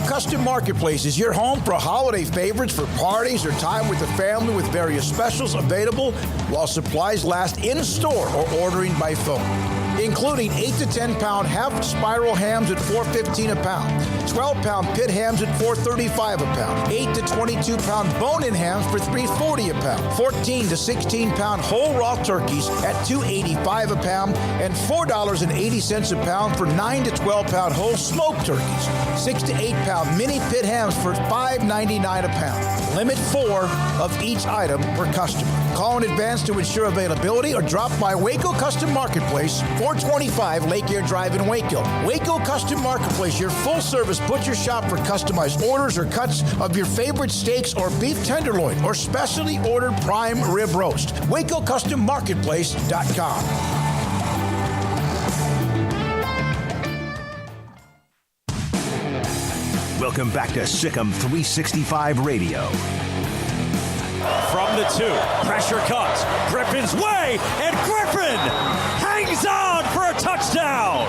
Custom Marketplace is your home for holiday favorites for parties or time with the family, with various specials available while supplies last in store or ordering by phone, including 8 to 10 pound half spiral hams at $4.15 a pound, 12-pound pit hams at $4.35 a pound, 8 to 22 pound bone-in hams for $3.40 a pound, 14 to 16 pound whole raw turkeys at $2.85 a pound, and $4.80 a pound for 9 to 12 pound whole smoked turkeys, 6 to 8 pound mini pit hams for $5.99 a pound. Limit 4 of each item per customer. Call in advance to ensure availability or drop by Waco Custom Marketplace, 425 Lake Air Drive in Waco. Waco Custom Marketplace, your full-service butcher shop for customized orders or cuts of your favorite steaks or beef tenderloin or specially ordered prime rib roast. WacoCustomMarketplace.com. Welcome back to Sikkim 365 Radio. From the 2, pressure comes. Griffin's way, and Griffin hangs on for a touchdown.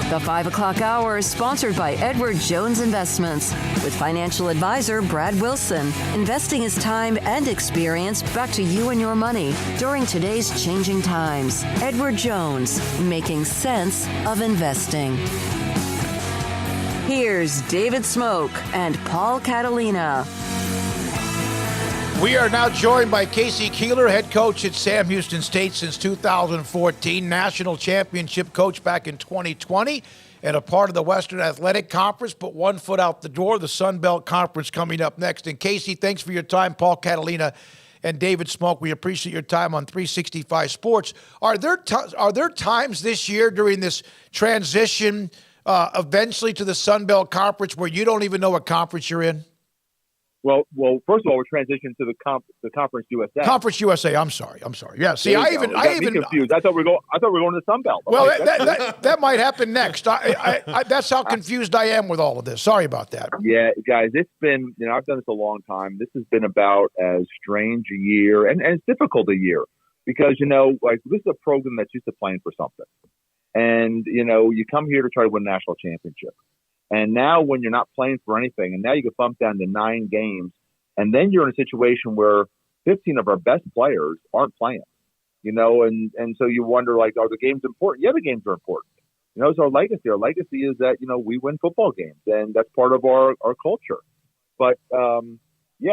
The 5 o'clock hour is sponsored by Edward Jones Investments with financial advisor Brad Wilson. Investing is time and experience back to you and your money during today's changing times. Edward Jones, making sense of investing. Here's David Smoak and Paul Catalina. We are now joined by Casey Keeler, head coach at Sam Houston State since 2014, national championship coach back in 2020, and a part of the Western Athletic Conference, but 1 foot out the door, the Sun Belt Conference coming up next. And Casey, thanks for your time. Paul Catalina and David Smoak, we appreciate your time on 365 Sports. Are there times this year during this transition eventually to the Sun Belt Conference where you don't even know what conference you're in? Well, first of all, we're transitioning to the Conference USA. Conference USA. I'm sorry. Yeah. See, I even confused. I thought we were going to the Sun Belt. Well, that might happen next. I that's how confused I am with all of this. Sorry about that. Yeah, guys, it's been, I've done this a long time. This has been about as strange a year and as difficult a year because, like this is a program that's used to playing for something. And, you come here to try to win a national championship. And now when you're not playing for anything, and now you get bumped down to 9 games, And then you're in a situation where 15 of our best players aren't playing, and so you wonder, like, are the games important? Yeah, the games are important. It's our legacy. Our legacy is that, we win football games, and that's part of our culture. But, we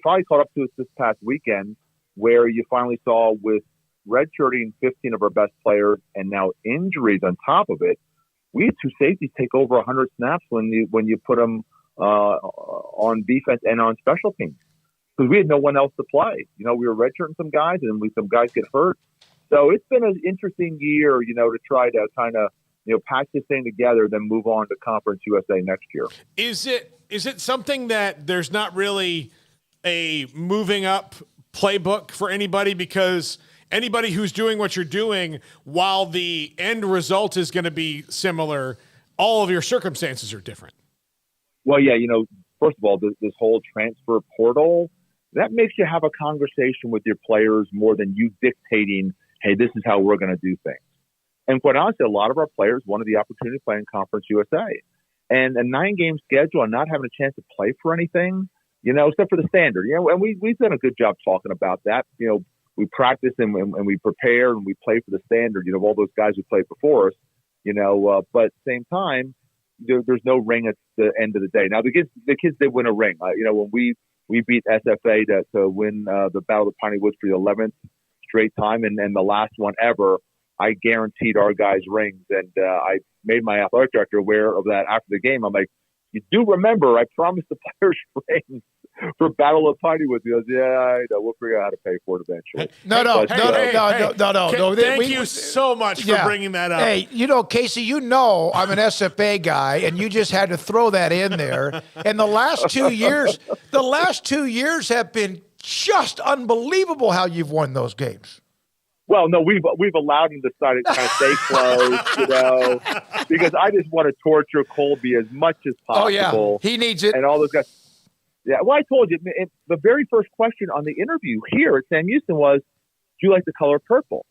finally caught up to us this past weekend where you finally saw with redshirting 15 of our best players and now injuries on top of it, we had two safeties take over 100 snaps when you put them on defense and on special teams, because we had no one else to play. We were redshirting some guys, and some guys get hurt. So it's been an interesting year, to try to kind of, patch this thing together, then move on to Conference USA next year. Is it something that there's not really a moving up playbook for anybody, because anybody who's doing what you're doing, while the end result is going to be similar, all of your circumstances are different? Well, yeah, first of all, this whole transfer portal, that makes you have a conversation with your players more than you dictating, hey, this is how we're going to do things. And quite honestly, a lot of our players wanted the opportunity to play in Conference USA. And a 9-game schedule and not having a chance to play for anything, except for the standard. And we've done a good job talking about that. We practice and we prepare and we play for the standard, all those guys who played before us, but at the same time, there's no ring at the end of the day. Now, the kids did win a ring. When we beat SFA to win the Battle of Piney Woods for the 11th straight time and the last one ever, I guaranteed our guys rings, and I made my athletic director aware of that after the game. I'm like, you do remember I promised the players rings for Battle of Piney Woods. He goes, yeah, I know. We'll figure out how to pay for it eventually. No. Thank you so much for bringing that up. Hey, Casey, I'm an SFA guy, and you just had to throw that in there. And the last 2 years have been just unbelievable how you've won those games. Well, no, we've allowed him to kind of stay close, because I just want to torture Colby as much as possible. Oh, yeah. He needs it. And all those guys. Yeah, well, I told you, the very first question on the interview here at Sam Houston was, do you like the color purple?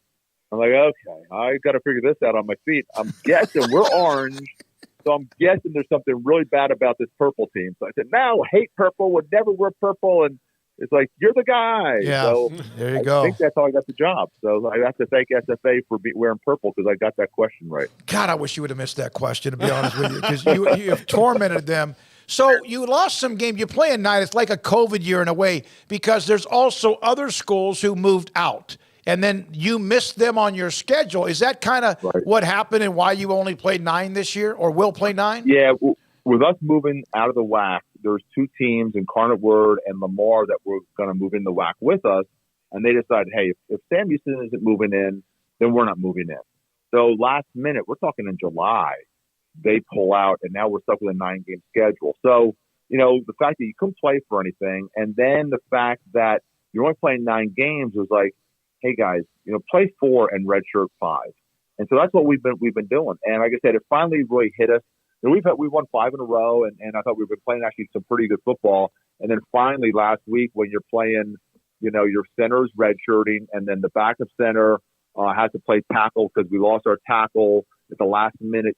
I'm like, okay, I got to figure this out on my feet. I'm guessing we're orange, so I'm guessing there's something really bad about this purple team. So I said, no, hate purple, would never wear purple, and it's like, you're the guy. Yeah, so there you go. I think that's how I got the job. So I have to thank SFA for wearing purple, because I got that question right. God, I wish you would have missed that question, to be honest with you, because you have tormented them. So you lost some games. You play at night. It's like a COVID year in a way, because there's also other schools who moved out, and then you missed them on your schedule. Is that kind of what happened and why you only played 9 this year, or will play 9? Yeah, with us moving out of the WAC, there's 2 teams, Incarnate Word and Lamar, that were going to move in the WAC with us. And they decided, hey, if Sam Houston isn't moving in, then we're not moving in. So last minute, we're talking in July, they pull out, and now we're stuck with a 9-game schedule. So, the fact that you couldn't play for anything, and then the fact that you're only playing 9 games was like, hey guys, play 4 and redshirt 5. And so that's what we've been doing. And like I said, it finally really hit us. We won 5 in a row, and I thought we've been playing actually some pretty good football. And then finally last week, when you're playing, your center's redshirting, and then the backup center has to play tackle because we lost our tackle at the last minute,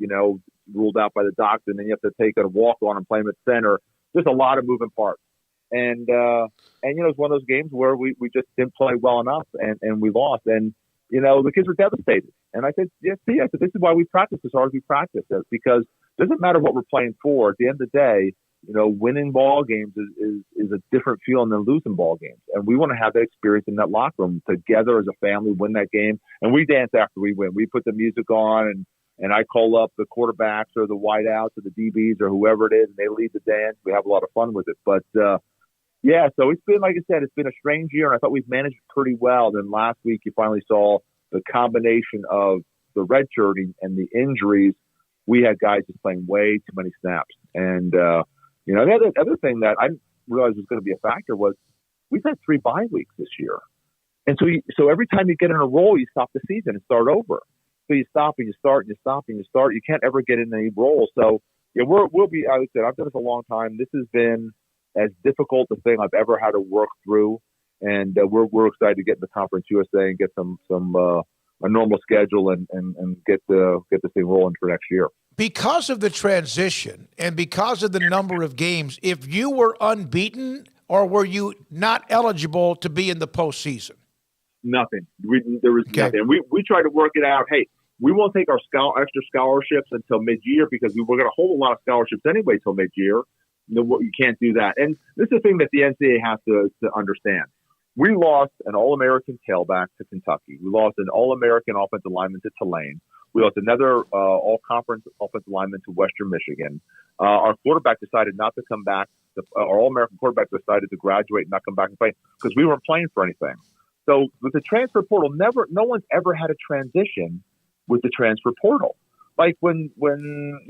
ruled out by the doctor, and then you have to take a walk on and play him at center. There's a lot of moving parts. And it's one of those games where we just didn't play well enough, and we lost. And, the kids were devastated. And I said, this is why we practice as hard as we practice this, because it doesn't matter what we're playing for. At the end of the day, winning ball games is a different feeling than losing ball games. And we want to have that experience in that locker room together as a family, win that game. And we dance after we win. We put the music on, and I call up the quarterbacks or the wideouts or the DBs or whoever it is, and they lead the dance. We have a lot of fun with it. But, so it's been, like I said, it's been a strange year, and I thought we've managed it pretty well. Then last week you finally saw the combination of the redshirting and the injuries. We had guys just playing way too many snaps. And, the other thing that I realized was going to be a factor was we've had 3 bye weeks this year. And so every time you get in a roll, you stop the season and start over. So you stop and you start and you stop and you start. You can't ever get in any roll. So, we'll be, I would say, I've done this a long time. This has been as difficult a thing I've ever had to work through. And we're excited to get in the Conference USA and get a normal schedule and get this thing rolling for next year. Because of the transition and because of the number of games, if you were unbeaten, or were you not eligible to be in the postseason? Nothing. There was nothing. We tried to work it out. Hey, we won't take our extra scholarships until mid-year because we were going to hold a lot of scholarships anyway till mid-year. You can't do that. And this is the thing that the NCAA has to understand. We lost an All-American tailback to Kentucky. We lost an All-American offensive lineman to Tulane. We lost another all-conference offensive lineman to Western Michigan. Our quarterback decided not to come back. Our All-American quarterback decided to graduate and not come back and play because we weren't playing for anything. So with the transfer portal, no one's ever had a transition with the transfer portal. Like when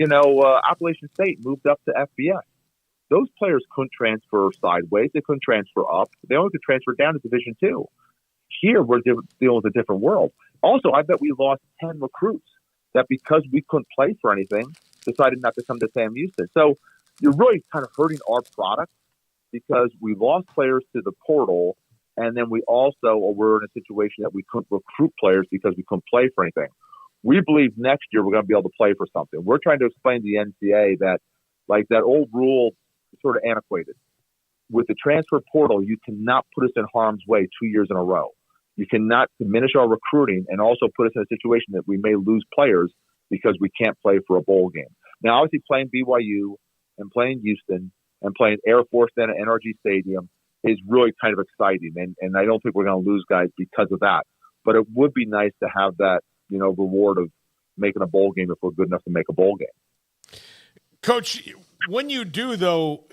Appalachian State moved up to FBS, those players couldn't transfer sideways. They couldn't transfer up. They only could transfer down to Division II. Here, we're dealing with a different world. Also, I bet we lost 10 recruits that because we couldn't play for anything, decided not to come to Sam Houston. So you're really kind of hurting our product because we lost players to the portal, and then we also were in a situation that we couldn't recruit players because we couldn't play for anything. We believe next year we're going to be able to play for something. We're trying to explain to the NCAA that, like, that old rule is sort of antiquated. With the transfer portal, you cannot put us in harm's way 2 years in a row. You cannot diminish our recruiting and also put us in a situation that we may lose players because we can't play for a bowl game. Now, obviously, playing BYU and playing Houston and playing Air Force then at NRG Stadium is really kind of exciting. And I don't think we're going to lose guys because of that. But it would be nice to have that, reward of making a bowl game if we're good enough to make a bowl game. Coach, when you do, though,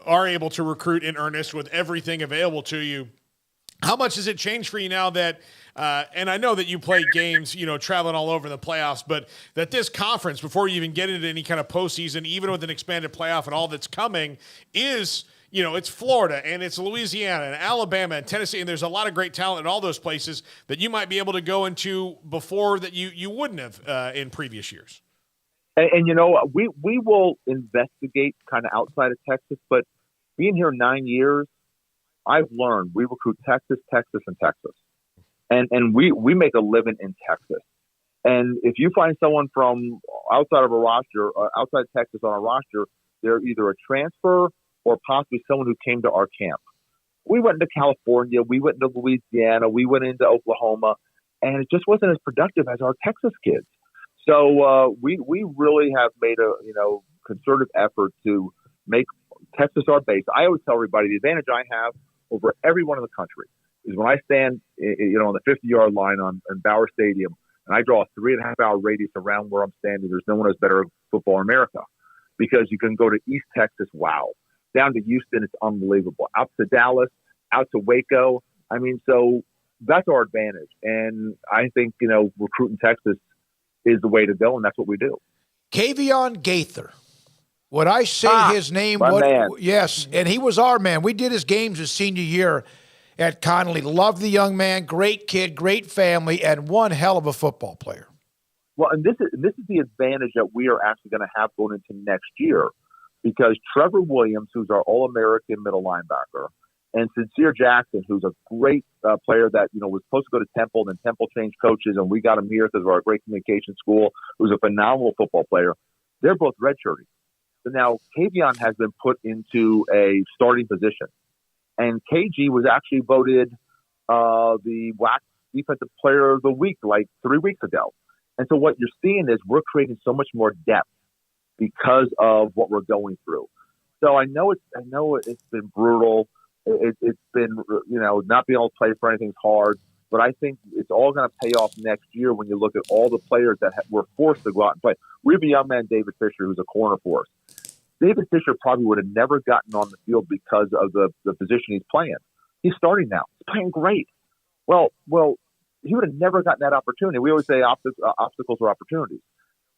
are able to recruit in earnest with everything available to you, how much has it changed for you now that, and I know that you play games, traveling all over the playoffs, but that this conference, before you even get into any kind of postseason, even with an expanded playoff and all that's coming, is, it's Florida and it's Louisiana and Alabama and Tennessee, and there's a lot of great talent in all those places that you might be able to go into before that you wouldn't have in previous years. And we will investigate kind of outside of Texas, but being here 9 years, I've learned we recruit Texas, and Texas. And we make a living in Texas. And if you find someone from outside of a roster, outside Texas on a roster, they're either a transfer or possibly someone who came to our camp. We went into California, we went into Louisiana, we went into Oklahoma, and it just wasn't as productive as our Texas kids. So we really have made a concerted effort to make Texas our base. I always tell everybody the advantage I have over everyone in the country is when I stand, on the 50-yard line in Bauer Stadium, and I draw a 3.5 hour radius around where I'm standing. There's no one who's better at football in America because you can go to East Texas, wow, down to Houston, it's unbelievable, out to Dallas, out to Waco. I mean, so that's our advantage, and I think recruiting Texas is the way to go, and that's what we do. Kavion Gaither. Would I say his name? Yes, and he was our man. We did his games his senior year at Connolly. Loved the young man, great kid, great family, and one hell of a football player. Well, and this is the advantage that we are actually going to have going into next year because Trevor Williams, who's our All-American middle linebacker, and Sincere Jackson, who's a great player that was supposed to go to Temple, and then Temple changed coaches, and we got him here because of our great communication school, who's a phenomenal football player. They're both redshirting. So now Kavion has been put into a starting position. And KG was actually voted the WAC Defensive Player of the Week like 3 weeks ago. And so what you're seeing is we're creating so much more depth because of what we're going through. So I know it's been brutal. It's been, not being able to play for anything's hard. But I think it's all going to pay off next year when you look at all the players that were forced to go out and play. We have a young man, David Fisher, who's a corner for us. David Fisher probably would have never gotten on the field because of the position he's playing. He's starting now. He's playing great. Well, he would have never gotten that opportunity. We always say obstacles are opportunities.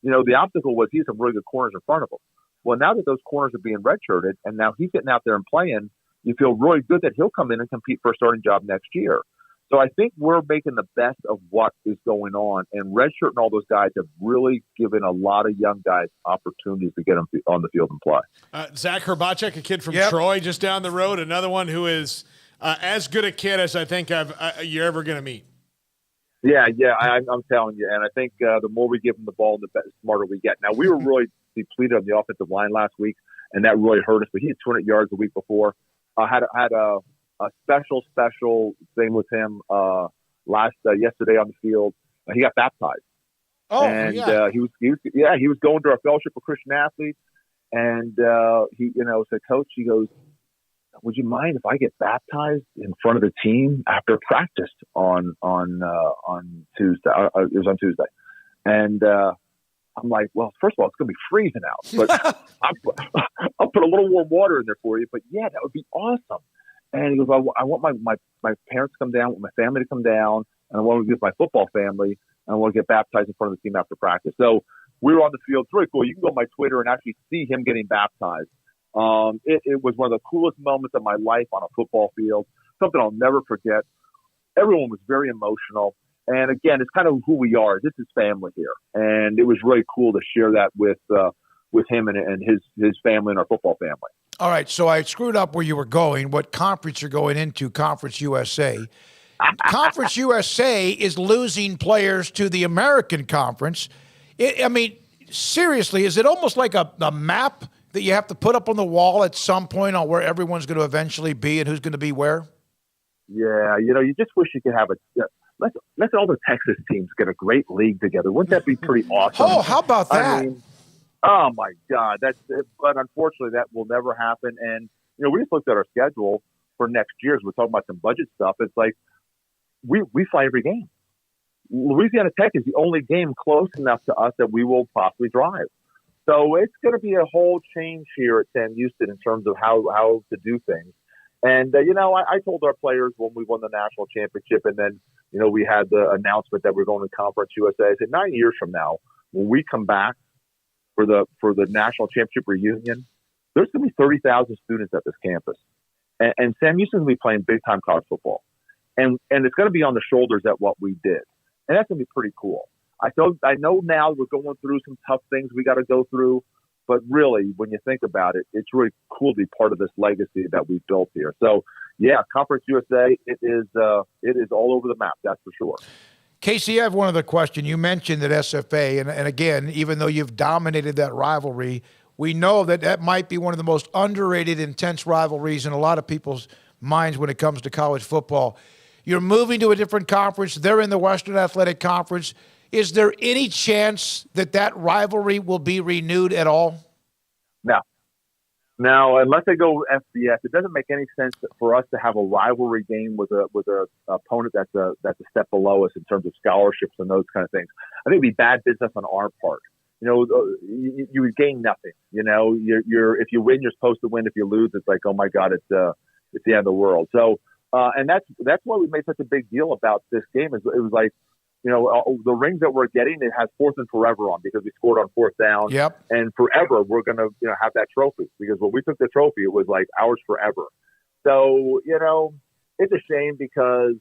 The obstacle was he had some really good corners in front of him. Well, now that those corners are being redshirted and now he's getting out there and playing, you feel really good that he'll come in and compete for a starting job next year. So I think we're making the best of what is going on, and redshirting all those guys have really given a lot of young guys opportunities to get them on the field and play. Zach Herbacek, a kid from Troy just down the road, another one who is as good a kid as I think you're ever going to meet. Yeah, I'm telling you. And I think the more we give them the ball, the smarter we get. Now, we were really depleted on the offensive line last week, and that really hurt us. But he had 200 yards the week before. Had a special thing with him yesterday on the field. He got baptized. Oh, and yeah. He was going to our fellowship of Christian athletes, and he said, Coach, he goes, would you mind if I get baptized in front of the team after practice on Tuesday? It was on Tuesday, and I'm like, well, first of all, it's going to be freezing out, but I'll put a little warm water in there for you. But yeah, that would be awesome. And he goes, I want my parents to come down, I want my family to come down, and I want to be with my football family, and I want to get baptized in front of the team after practice. So we were on the field. It's really cool. You can go on my Twitter and actually see him getting baptized. It was one of the coolest moments of my life on a football field, something I'll never forget. Everyone was very emotional. And again, it's kind of who we are. This is family here. And it was really cool to share that with him and his family and our football family. All right, so I screwed up where you were going, what conference you're going into, Conference USA. Conference USA is losing players to the American Conference. Seriously, is it almost like a map that you have to put up on the wall at some point on where everyone's going to eventually be and who's going to be where? Yeah, you just wish you could have let all the Texas teams get a great league together. Wouldn't that be pretty awesome? Oh, how about that? Oh my God, that's it. But unfortunately, that will never happen. And we just looked at our schedule for next year. As we're talking about some budget stuff. It's like we fly every game. Louisiana Tech is the only game close enough to us that we will possibly drive. So it's going to be a whole change here at Sam Houston in terms of how to do things. And, I told our players when we won the national championship and then, we had the announcement that we're going to Conference USA. I said 9 years from now, when we come back for the national championship reunion, there's going to be 30,000 students at this campus. And Sam Houston's going to be playing big-time college football. And it's going to be on the shoulders at what we did. And that's going to be pretty cool. I know now we're going through some tough things we got to go through, but really, when you think about it, it's really cool to be part of this legacy that we've built here. So, yeah, Conference USA, it is all over the map, that's for sure. Casey, I have one other question. You mentioned that SFA, and again, even though you've dominated that rivalry, we know that might be one of the most underrated, intense rivalries in a lot of people's minds when it comes to college football. You're moving to a different conference. They're in the Western Athletic Conference. Is there any chance that rivalry will be renewed at all? No, unless they go FBS, it doesn't make any sense for us to have a rivalry game with a opponent that's a step below us in terms of scholarships and those kind of things. I think it'd be bad business on our part. You would gain nothing. You're if you win, you're supposed to win. If you lose, it's like, oh my God, it's the end of the world. So, and that's why we made such a big deal about this game. It was like, the rings that we're getting, it has 4th and forever on because we scored on 4th down. Yep. And forever, we're going to have that trophy because when we took the trophy, it was like ours forever. So, it's a shame because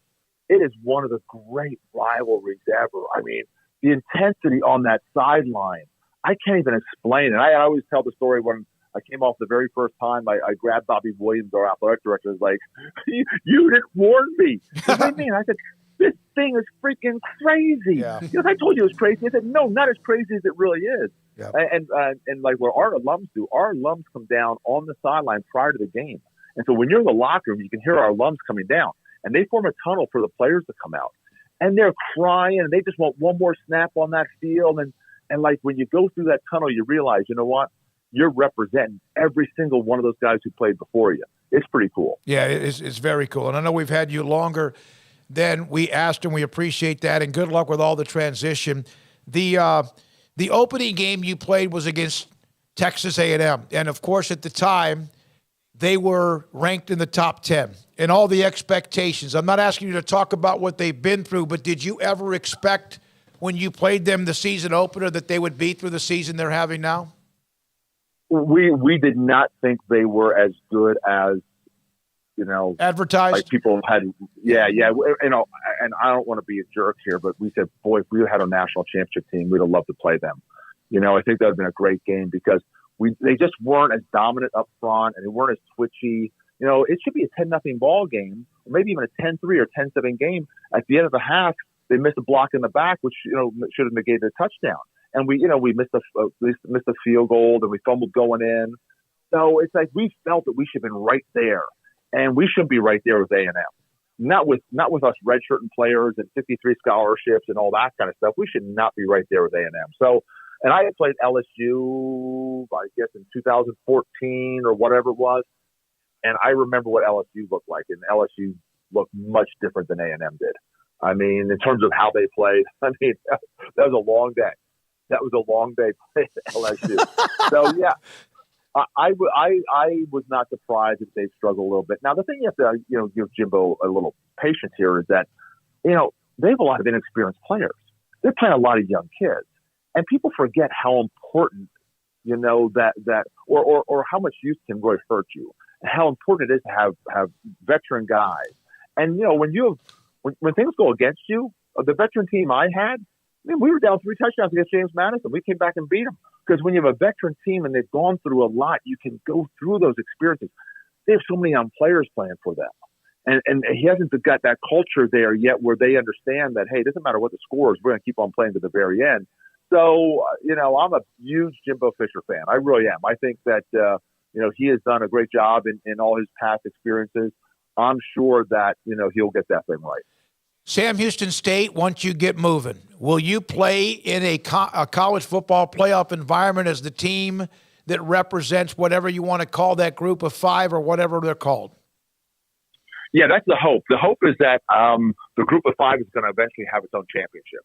it is one of the great rivalries ever. I mean, the intensity on that sideline, I can't even explain it. I always tell the story when I came off the very first time, I grabbed Bobby Williams, our athletic director, was like, you didn't warn me. What do you mean? I said, this thing is freaking crazy. Yeah. Because I told you it was crazy. I said, no, not as crazy as it really is. Yeah. And like what our alums do, our alums come down on the sideline prior to the game. And so when you're in the locker room, you can hear our alums coming down. And they form a tunnel for the players to come out. And they're crying, and they just want one more snap on that field. And like when you go through that tunnel, you realize, you know what? You're representing every single one of those guys who played before you. It's pretty cool. Yeah, it's very cool. And I know we've had you longer than we asked, and we appreciate that. And good luck with all the transition. The opening game you played was against Texas A&M. And, of course, at the time, they were ranked in the top 10 and all the expectations. I'm not asking you to talk about what they've been through, but did you ever expect when you played them the season opener that they would be through the season they're having now? We did not think they were as good as, advertised. Like people had, yeah. And I don't want to be a jerk here, but we said, boy, if we had a national championship team, we'd have loved to play them. I think that would have been a great game because they just weren't as dominant up front and they weren't as twitchy. It should be a 10-0 ball game, or maybe even a 10-3 or 10-7 game. At the end of the half, they missed a block in the back, which should have negated a touchdown. And we missed a field goal, and we fumbled going in. So it's like we felt that we should have been right there, and we should be right there with A&M. Not with us redshirting players and 53 scholarships and all that kind of stuff. We should not be right there with A&M. So, and I had played LSU, I guess, in 2014 or whatever it was, and I remember what LSU looked like, and LSU looked much different than A&M did. I mean, in terms of how they played, I mean, that was a long day. That was a long day playing at LSU. So, yeah. I was not surprised if they struggled a little bit. Now, the thing you have to give Jimbo a little patience here is that they have a lot of inexperienced players. They're playing a lot of young kids, and people forget how important that or how much youth can really hurt you, and how important it is to have veteran guys. And when things go against you, the veteran team I had. I mean, we were down 3 touchdowns against James Madison. We came back and beat them. Because when you have a veteran team and they've gone through a lot, you can go through those experiences. They have so many young players playing for them. And he hasn't got that culture there yet where they understand that, hey, it doesn't matter what the score is. We're going to keep on playing to the very end. So, I'm a huge Jimbo Fisher fan. I really am. I think that, he has done a great job in all his past experiences. I'm sure that, he'll get that thing right. Sam Houston State, once you get moving, will you play in a college football playoff environment as the team that represents whatever you want to call that group of 5 or whatever they're called? Yeah, that's the hope. The hope is that the group of 5 is going to eventually have its own championship.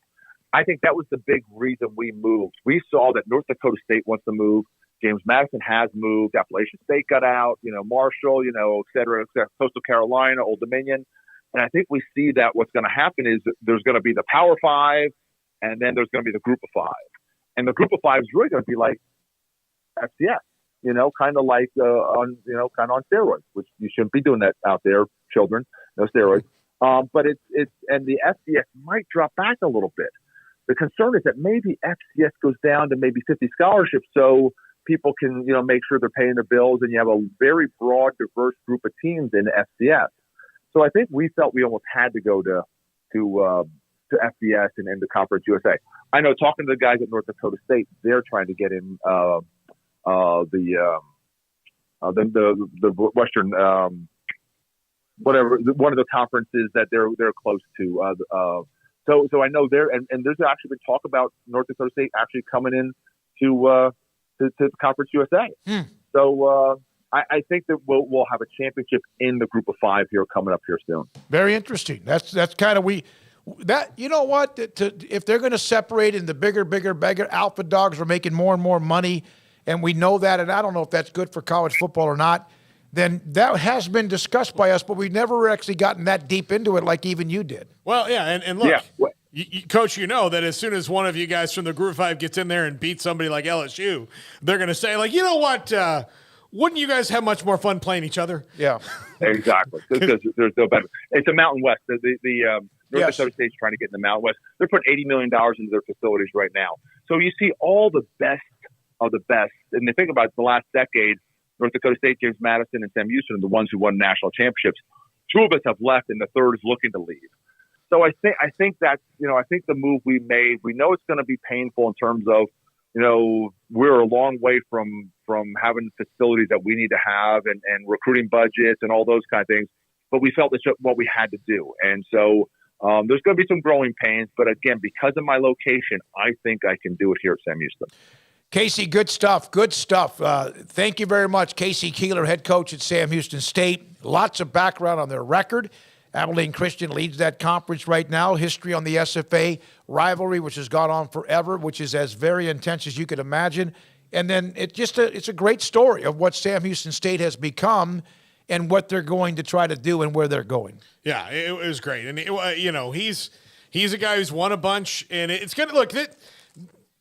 I think that was the big reason we moved. We saw that North Dakota State wants to move. James Madison has moved. Appalachian State got out. Marshall, et cetera, Coastal Carolina, Old Dominion. And I think we see that what's going to happen is there's going to be the Power 5, and then there's going to be the Group of 5. And the Group of 5 is really going to be like FCS, kind of like kind of on steroids, which you shouldn't be doing that out there, children, no steroids. But it's and the FCS might drop back a little bit. The concern is that maybe FCS goes down to maybe 50 scholarships, so people can make sure they're paying their bills, and you have a very broad, diverse group of teams in FCS. So I think we felt we almost had to go to FBS and to Conference USA. I know talking to the guys at North Dakota State, they're trying to get in the Western whatever one of the conferences that they're close to. So I know and there's actually been talk about North Dakota State actually coming in to Conference USA. So. I think that we'll have a championship in the group of 5 here coming up here soon. Very interesting. That's kind of you know what? If they're going to separate in the bigger alpha dogs are making more and more money, and we know that, and I don't know if that's good for college football or not, then that has been discussed by us, but we've never actually gotten that deep into it like even you did. Well, yeah, and look. Yeah. Coach, that as soon as one of you guys from the group of 5 gets in there and beats somebody like LSU, they're going to say, like, you know what? Wouldn't you guys have much more fun playing each other? Yeah, exactly. Because there's no better. It's a Mountain West. The North Dakota State's trying to get in the Mountain West. They're putting $80 million into their facilities right now. So you see all the best of the best. And they think about the last decade, North Dakota State, James Madison, and Sam Houston are the ones who won national championships. 2 of us have left, and the 3rd is looking to leave. So I think that's I think the move we made. We know it's going to be painful in terms of. We're a long way from having facilities that we need to have and recruiting budgets and all those kind of things. But we felt it's what we had to do. And so there's going to be some growing pains. But again, because of my location, I think I can do it here at Sam Houston. Casey, good stuff. Good stuff. Thank you very much. Casey Keeler, head coach at Sam Houston State. Lots of background on their record. Abilene Christian leads that conference right now. History on the SFA rivalry, which has gone on forever, which is as very intense as you could imagine. And then it's a great story of what Sam Houston State has become and what they're going to try to do and where they're going. Yeah, it was great. And, he's a guy who's won a bunch. And it's going to look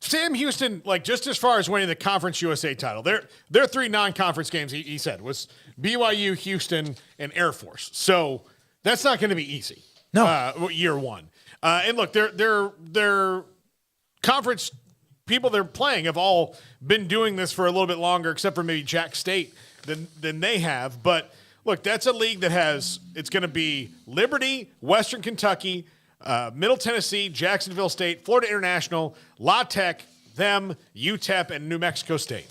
Sam Houston, like just as far as winning the Conference USA title, their 3 non-conference games, he said, was BYU, Houston, and Air Force. So that's not going to be easy. No. Year 1. And look, their conference people they're playing have all been doing this for a little bit longer, except for maybe Jack State than they have. But look, that's a league that it's going to be Liberty, Western Kentucky, Middle Tennessee, Jacksonville State, Florida International, La Tech, them, UTEP, and New Mexico State.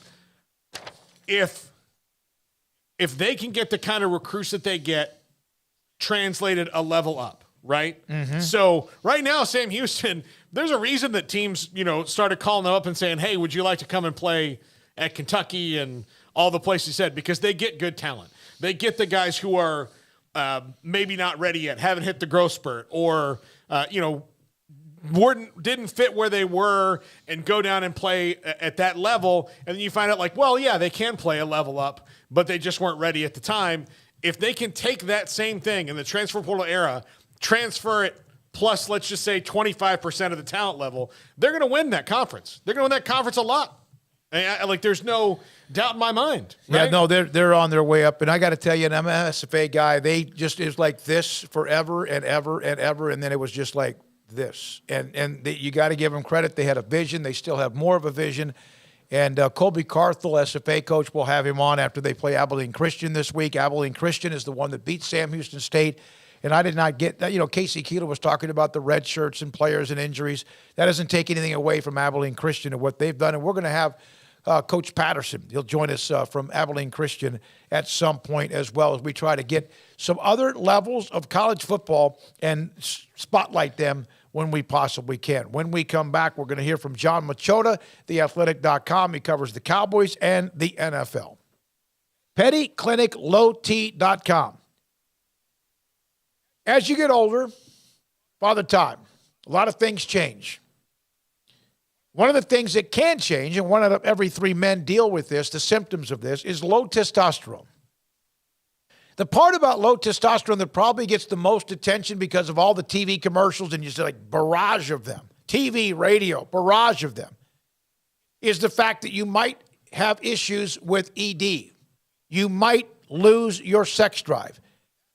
If they can get the kind of recruits that they get translated a level up, right? Mm-hmm. So right now, Sam Houston, there's a reason that teams, started calling them up and saying, hey, would you like to come and play at Kentucky and all the places he said, because they get good talent. They get the guys who are maybe not ready yet, haven't hit the growth spurt, or, didn't fit where they were and go down and play at that level. And then you find out they can play a level up, but they just weren't ready at the time. If they can take that same thing in the transfer portal era, transfer it plus, let's just say 25% of the talent level, they're going to win that conference. They're going to win that conference a lot. There's no doubt in my mind. Right? Yeah, no, they're on their way up. And I got to tell you, an MSFA guy, it was like this forever and ever and ever. And then it was just like this. And you got to give them credit. They had a vision. They still have more of a vision. And Colby Carthel, SFA coach, will have him on after they play Abilene Christian this week. Abilene Christian is the one that beat Sam Houston State. And I did not get that. Casey Keeler was talking about the red shirts and players and injuries. That doesn't take anything away from Abilene Christian and what they've done. And we're going to have Coach Patterson. He'll join us from Abilene Christian at some point, as well as we try to get some other levels of college football and spotlight them when we possibly can. When we come back, we're going to hear from John Machota, theathletic.com. He covers the Cowboys and the NFL. PettyClinicLowT.com. As you get older, Father Time, a lot of things change. One of the things that can change, and one out of every 3 men deal with this, the symptoms of this, is low testosterone. The part about low testosterone that probably gets the most attention because of all the TV commercials, and you see barrage of them, TV, radio, barrage of them, is the fact that you might have issues with ED. You might lose your sex drive.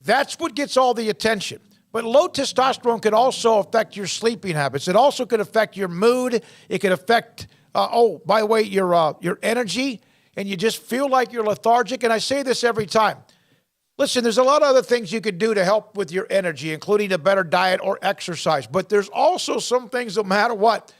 That's what gets all the attention. But low testosterone can also affect your sleeping habits. It also can affect your mood. It can affect, by the way, your energy, and you just feel like you're lethargic. And I say this every time. Listen, there's a lot of other things you could do to help with your energy, including a better diet or exercise. But there's also some things, no matter what.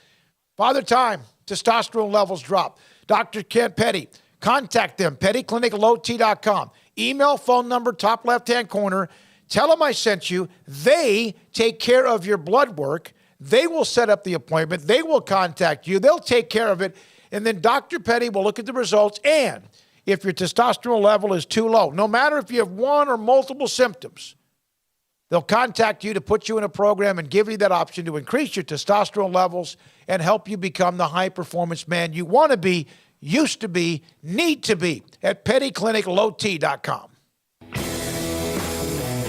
Father Time, testosterone levels drop. Dr. Kent Petty, contact them, pettycliniclowt.com. Email, phone number, top left-hand corner. Tell them I sent you. They take care of your blood work. They will set up the appointment. They will contact you. They'll take care of it. And then Dr. Petty will look at the results. And if your testosterone level is too low, no matter if you have one or multiple symptoms, they'll contact you to put you in a program and give you that option to increase your testosterone levels and help you become the high-performance man you want to be, used to be, need to be at pettycliniclowt.com.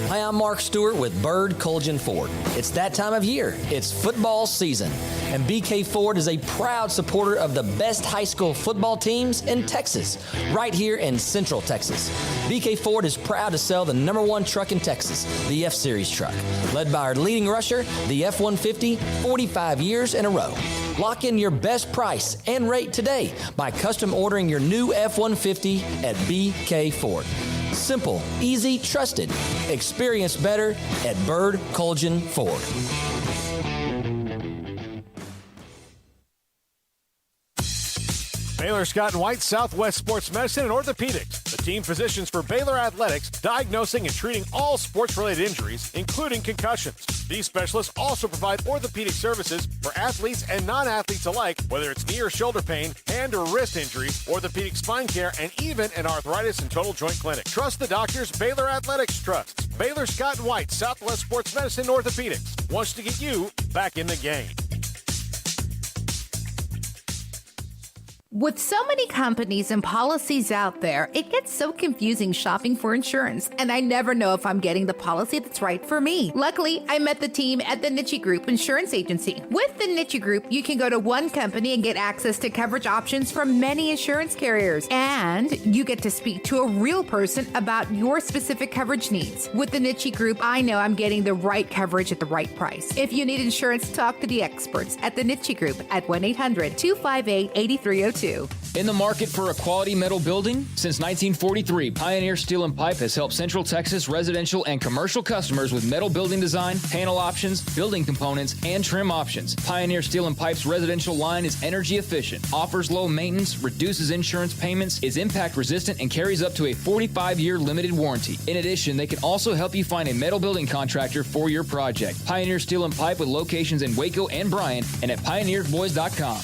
Hi, I'm Mark Stewart with Bird Colgin Ford. It's that time of year. It's football season. And BK Ford is a proud supporter of the best high school football teams in Texas, right here in Central Texas. BK Ford is proud to sell the #1 truck in Texas, the F-Series truck, led by our leading rusher, the F-150, 45 years in a row. Lock in your best price and rate today by custom ordering your new F-150 at BK Ford. Simple, easy, trusted. Experience better at Bird Colgin Ford. Baylor Scott and White Southwest Sports Medicine and Orthopedics, the team physicians for Baylor Athletics, diagnosing and treating all sports-related injuries, including concussions. These specialists also provide orthopedic services for athletes and non-athletes alike, whether it's knee or shoulder pain, hand or wrist injuries, orthopedic spine care, and even an arthritis and total joint clinic. Trust the doctors Baylor Athletics trusts. Baylor Scott and White Southwest Sports Medicine and Orthopedics wants to get you back in the game. With so many companies and policies out there, it gets so confusing shopping for insurance, and I never know if I'm getting the policy that's right for me. Luckily, I met the team at the Niche Group Insurance Agency. With the Niche Group, you can go to one company and get access to coverage options from many insurance carriers, and you get to speak to a real person about your specific coverage needs. With the Niche Group, I know I'm getting the right coverage at the right price. If you need insurance, talk to the experts at the Niche Group at 1-800-258-8302. too. In the market for a quality metal building? Since 1943, Pioneer Steel and Pipe has helped Central Texas residential and commercial customers with metal building design, panel options, building components, and trim options. Pioneer Steel and Pipe's residential line is energy efficient, offers low maintenance, reduces insurance payments, is impact resistant, and carries up to a 45-year limited warranty. In addition, they can also help you find a metal building contractor for your project. Pioneer Steel and Pipe with locations in Waco and Bryan and at pioneersboys.com.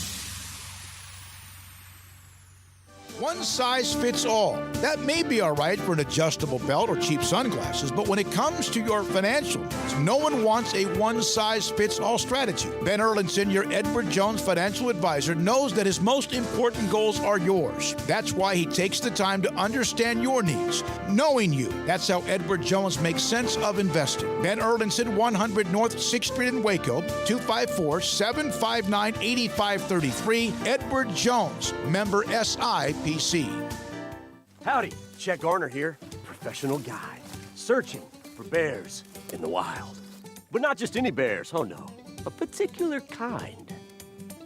One size fits all. That may be all right for an adjustable belt or cheap sunglasses, but when it comes to your financial needs, no one wants a one-size-fits-all strategy. Ben Erlinson, your Edward Jones financial advisor, knows that his most important goals are yours. That's why he takes the time to understand your needs, knowing you. That's how Edward Jones makes sense of investing. Ben Erlinson, 100 North 6th Street in Waco, 254-759-8533. Edward Jones, member SIPC. Howdy, Chet Garner here, professional guide, searching for bears in the wild. But not just any bears, oh no, a particular kind.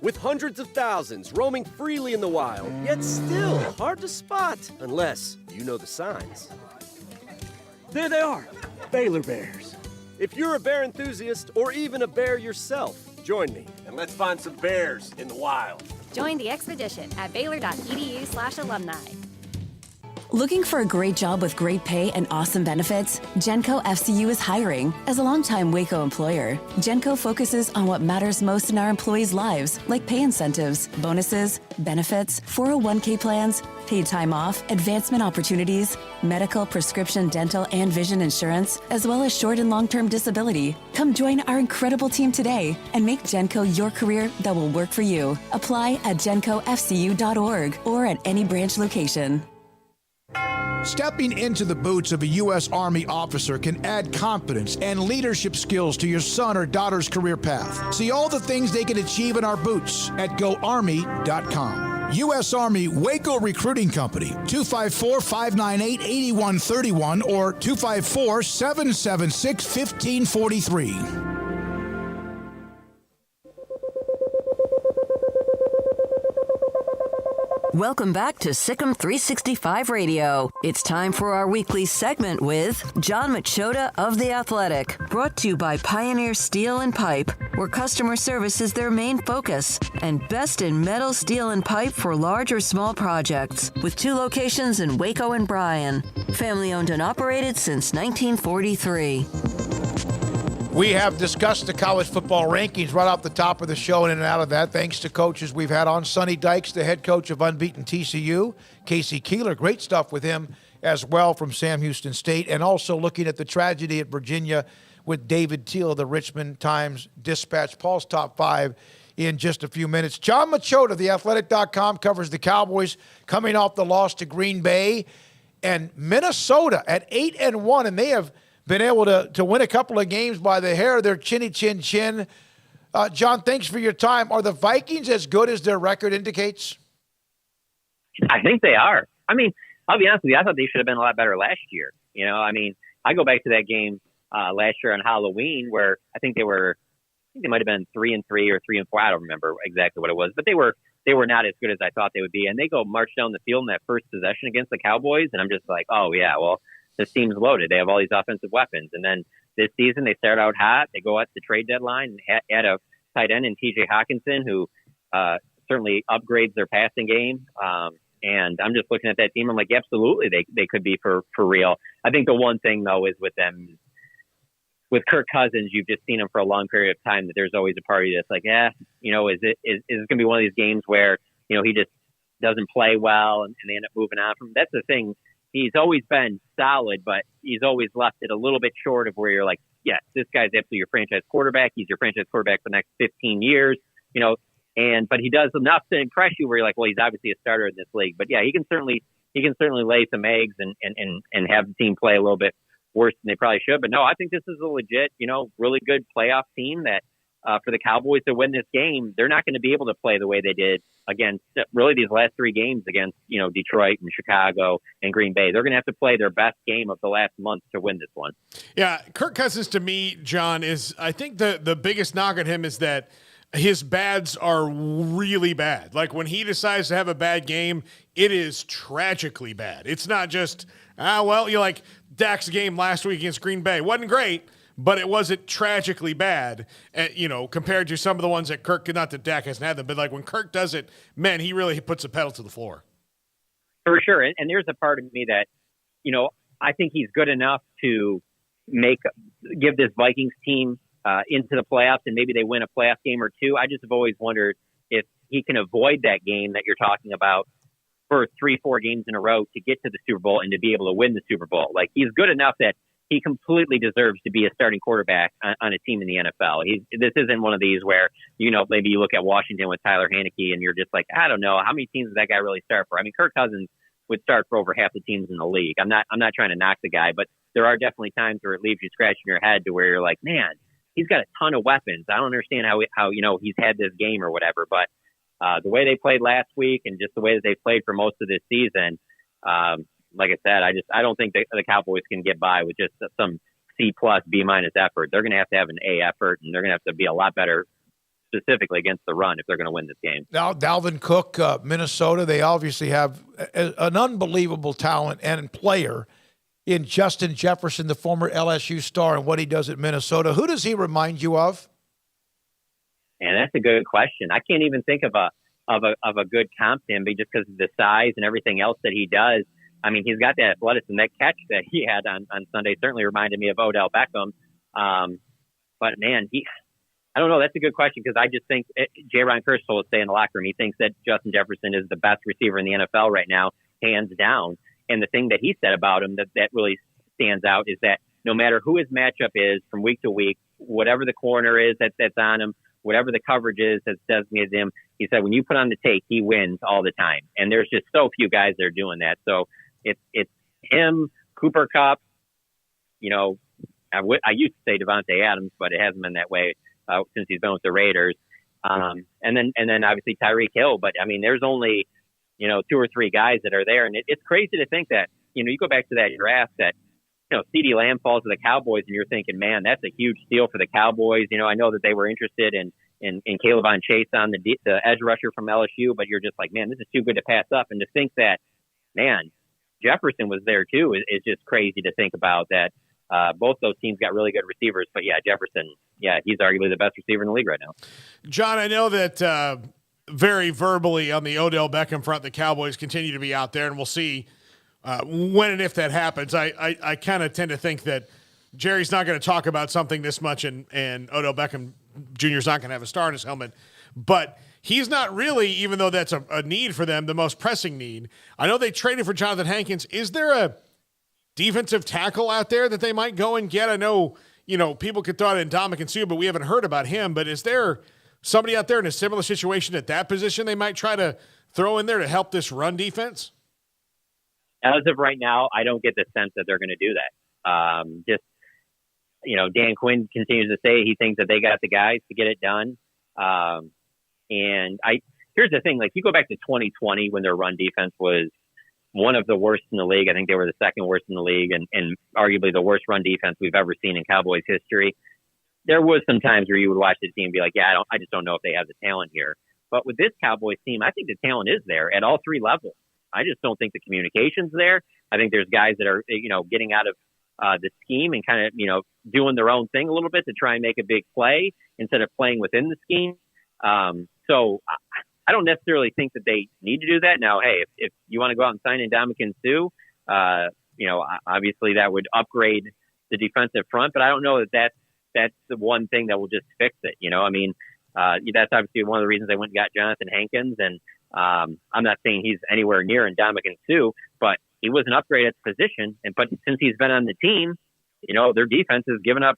With hundreds of thousands roaming freely in the wild, yet still hard to spot unless you know the signs. There they are, Baylor bears. If you're a bear enthusiast or even a bear yourself, join me and let's find some bears in the wild. Join the expedition at baylor.edu/alumni. Looking for a great job with great pay and awesome benefits? Genco FCU is hiring. As a longtime Waco employer, Genco focuses on what matters most in our employees' lives, like pay incentives, bonuses, benefits, 401k plans, paid time off, advancement opportunities, medical, prescription, dental, and vision insurance, as well as short and long-term disability. Come join our incredible team today and make Genco your career that will work for you. Apply at gencofcu.org or at any branch location. Stepping into the boots of a U.S. Army officer can add confidence and leadership skills to your son or daughter's career path. See all the things they can achieve in our boots at GoArmy.com. U.S. Army Waco Recruiting Company, 254-598-8131 or 254-776-1543. Welcome back to Sikkim 365 Radio. It's time for our weekly segment with John Machota of The Athletic, brought to you by Pioneer Steel and Pipe, where customer service is their main focus, and best in metal, steel, and pipe for large or small projects, with 2 locations in Waco and Bryan. Family owned and operated since 1943. We have discussed the college football rankings right off the top of the show and in and out of that, thanks to coaches we've had on. Sonny Dykes, the head coach of unbeaten TCU. Casey Keeler, great stuff with him as well from Sam Houston State. And also looking at the tragedy at Virginia with David Teal, the Richmond Times-Dispatch. Paul's top 5 in just a few minutes. John Machota, theathletic.com, covers the Cowboys coming off the loss to Green Bay. And Minnesota at 8-1, and they have been able to win a couple of games by the hair of their chinny chin chin. John, thanks for your time. Are the Vikings as good as their record indicates? I think they are. I mean, I'll be honest with you. I thought they should have been a lot better last year. You know, I mean, I go back to that game last year on Halloween where I think they might have been 3-3 or 3-4. I don't remember exactly what it was, but they were not as good as I thought they would be. And they go march down the field in that first possession against the Cowboys, and I'm just like, oh yeah, well, this team's loaded. They have all these offensive weapons. And then this season, they start out hot. They go at the trade deadline and add a tight end in TJ Hawkinson, who certainly upgrades their passing game. And I'm just looking at that team. I'm like, absolutely, they could be for real. I think the one thing, though, is with them, with Kirk Cousins, you've just seen him for a long period of time, that there's always a party that's like, is it going to be one of these games where, he just doesn't play well and they end up moving on from him? That's the thing. He's always been solid, but he's always left it a little bit short of where you're like, yes, this guy's absolutely your franchise quarterback. He's your franchise quarterback for the next 15 years, but he does enough to impress you where you're like, well, he's obviously a starter in this league. But yeah, he can certainly lay some eggs and have the team play a little bit worse than they probably should. But no, I think this is a legit, really good playoff team that for the Cowboys to win this game, they're not going to be able to play the way they did against really these last 3 games against, Detroit and Chicago and Green Bay. They're going to have to play their best game of the last month to win this one. Yeah, Kirk Cousins to me, John, is I think the biggest knock on him is that his bads are really bad. Like when he decides to have a bad game, it is tragically bad. It's not just, you're like Dak's game last week against Green Bay. Wasn't great, but it wasn't tragically bad, compared to some of the ones that Kirk, not that Dak hasn't had them, but like when Kirk does it, man, he really puts the pedal to the floor. For sure. And there's a part of me that, I think he's good enough to give this Vikings team into the playoffs, and maybe they win a playoff game or two. I just have always wondered if he can avoid that game that you're talking about for 3-4 games in a row to get to the Super Bowl and to be able to win the Super Bowl. Like, he's good enough that he completely deserves to be a starting quarterback on a team in the NFL. This isn't one of these where, maybe you look at Washington with Tyler Heinicke and you're just like, I don't know, how many teams does that guy really start for? I mean, Kirk Cousins would start for over half the teams in the league. I'm not trying to knock the guy, but there are definitely times where it leaves you scratching your head to where you're like, man, he's got a ton of weapons. I don't understand how he's had this game or whatever, but the way they played last week and just the way that they played for most of this season, like I said, I don't think the Cowboys can get by with just some C+, B- effort. They're going to have an A effort, and they're going to have to be a lot better specifically against the run if they're going to win this game. Now, Dalvin Cook, Minnesota, they obviously have an unbelievable talent and player in Justin Jefferson, the former LSU star, and what he does at Minnesota. Who does he remind you of? And that's a good question. I can't even think of a good comp to him just because of the size and everything else that he does. I mean, he's got that athleticism. That catch that he had on Sunday certainly reminded me of Odell Beckham. But man, I don't know. That's a good question because I just think J. Ron Kershaw will say in the locker room, he thinks that Justin Jefferson is the best receiver in the NFL right now, hands down. And the thing that he said about him that really stands out is that no matter who his matchup is from week to week, whatever the corner is that's on him, whatever the coverage is that's designated him, he said when you put on the tape, he wins all the time. And there's just so few guys that are doing that. So it's him, Cooper Kupp, I used to say Devontae Adams, but it hasn't been that way since he's been with the Raiders. And then obviously Tyreek Hill. But I mean, there's only, 2 or 3 guys that are there. And it's crazy to think that, you go back to that draft that, CeeDee Lamb falls to the Cowboys and you're thinking, man, that's a huge steal for the Cowboys. I know that they were interested in Caleb on Chase on the edge rusher from LSU, but you're just like, man, this is too good to pass up. And to think that, man, Jefferson was there too is just crazy to think about that. Both those teams got really good receivers, but Jefferson, he's arguably the best receiver in the league right now. John, I know that very verbally on the Odell Beckham front, the Cowboys continue to be out there, and we'll see when and if that happens. I kind of tend to think that Jerry's not going to talk about something this much, and Odell Beckham Jr. is not going to have a star in his helmet, but he's not really, even though that's a need for them, the most pressing need. I know they traded for Jonathan Hankins. Is there a defensive tackle out there that they might go and get? I know, people could throw it in Ndamukong Suh, but we haven't heard about him. But is there somebody out there in a similar situation at that position they might try to throw in there to help this run defense? As of right now, I don't get the sense that they're going to do that. Dan Quinn continues to say he thinks that they got the guys to get it done. Here's the thing, like you go back to 2020 when their run defense was one of the worst in the league. I think they were the second worst in the league and arguably the worst run defense we've ever seen in Cowboys history. There was some times where you would watch the team and be like, I just don't know if they have the talent here. But with this Cowboys team, I think the talent is there at all 3 levels. I just don't think the communication's there. I think there's guys that are, getting out of the scheme and kind of, doing their own thing a little bit to try and make a big play instead of playing within the scheme. So I don't necessarily think that they need to do that. Now, hey, if you want to go out and sign Ndamukong Suh, obviously that would upgrade the defensive front, but I don't know that that's the one thing that will just fix it. That's obviously one of the reasons they went and got Jonathan Hankins. And I'm not saying he's anywhere near Ndamukong Suh, but he was an upgrade at the position. But since he's been on the team, their defense has given up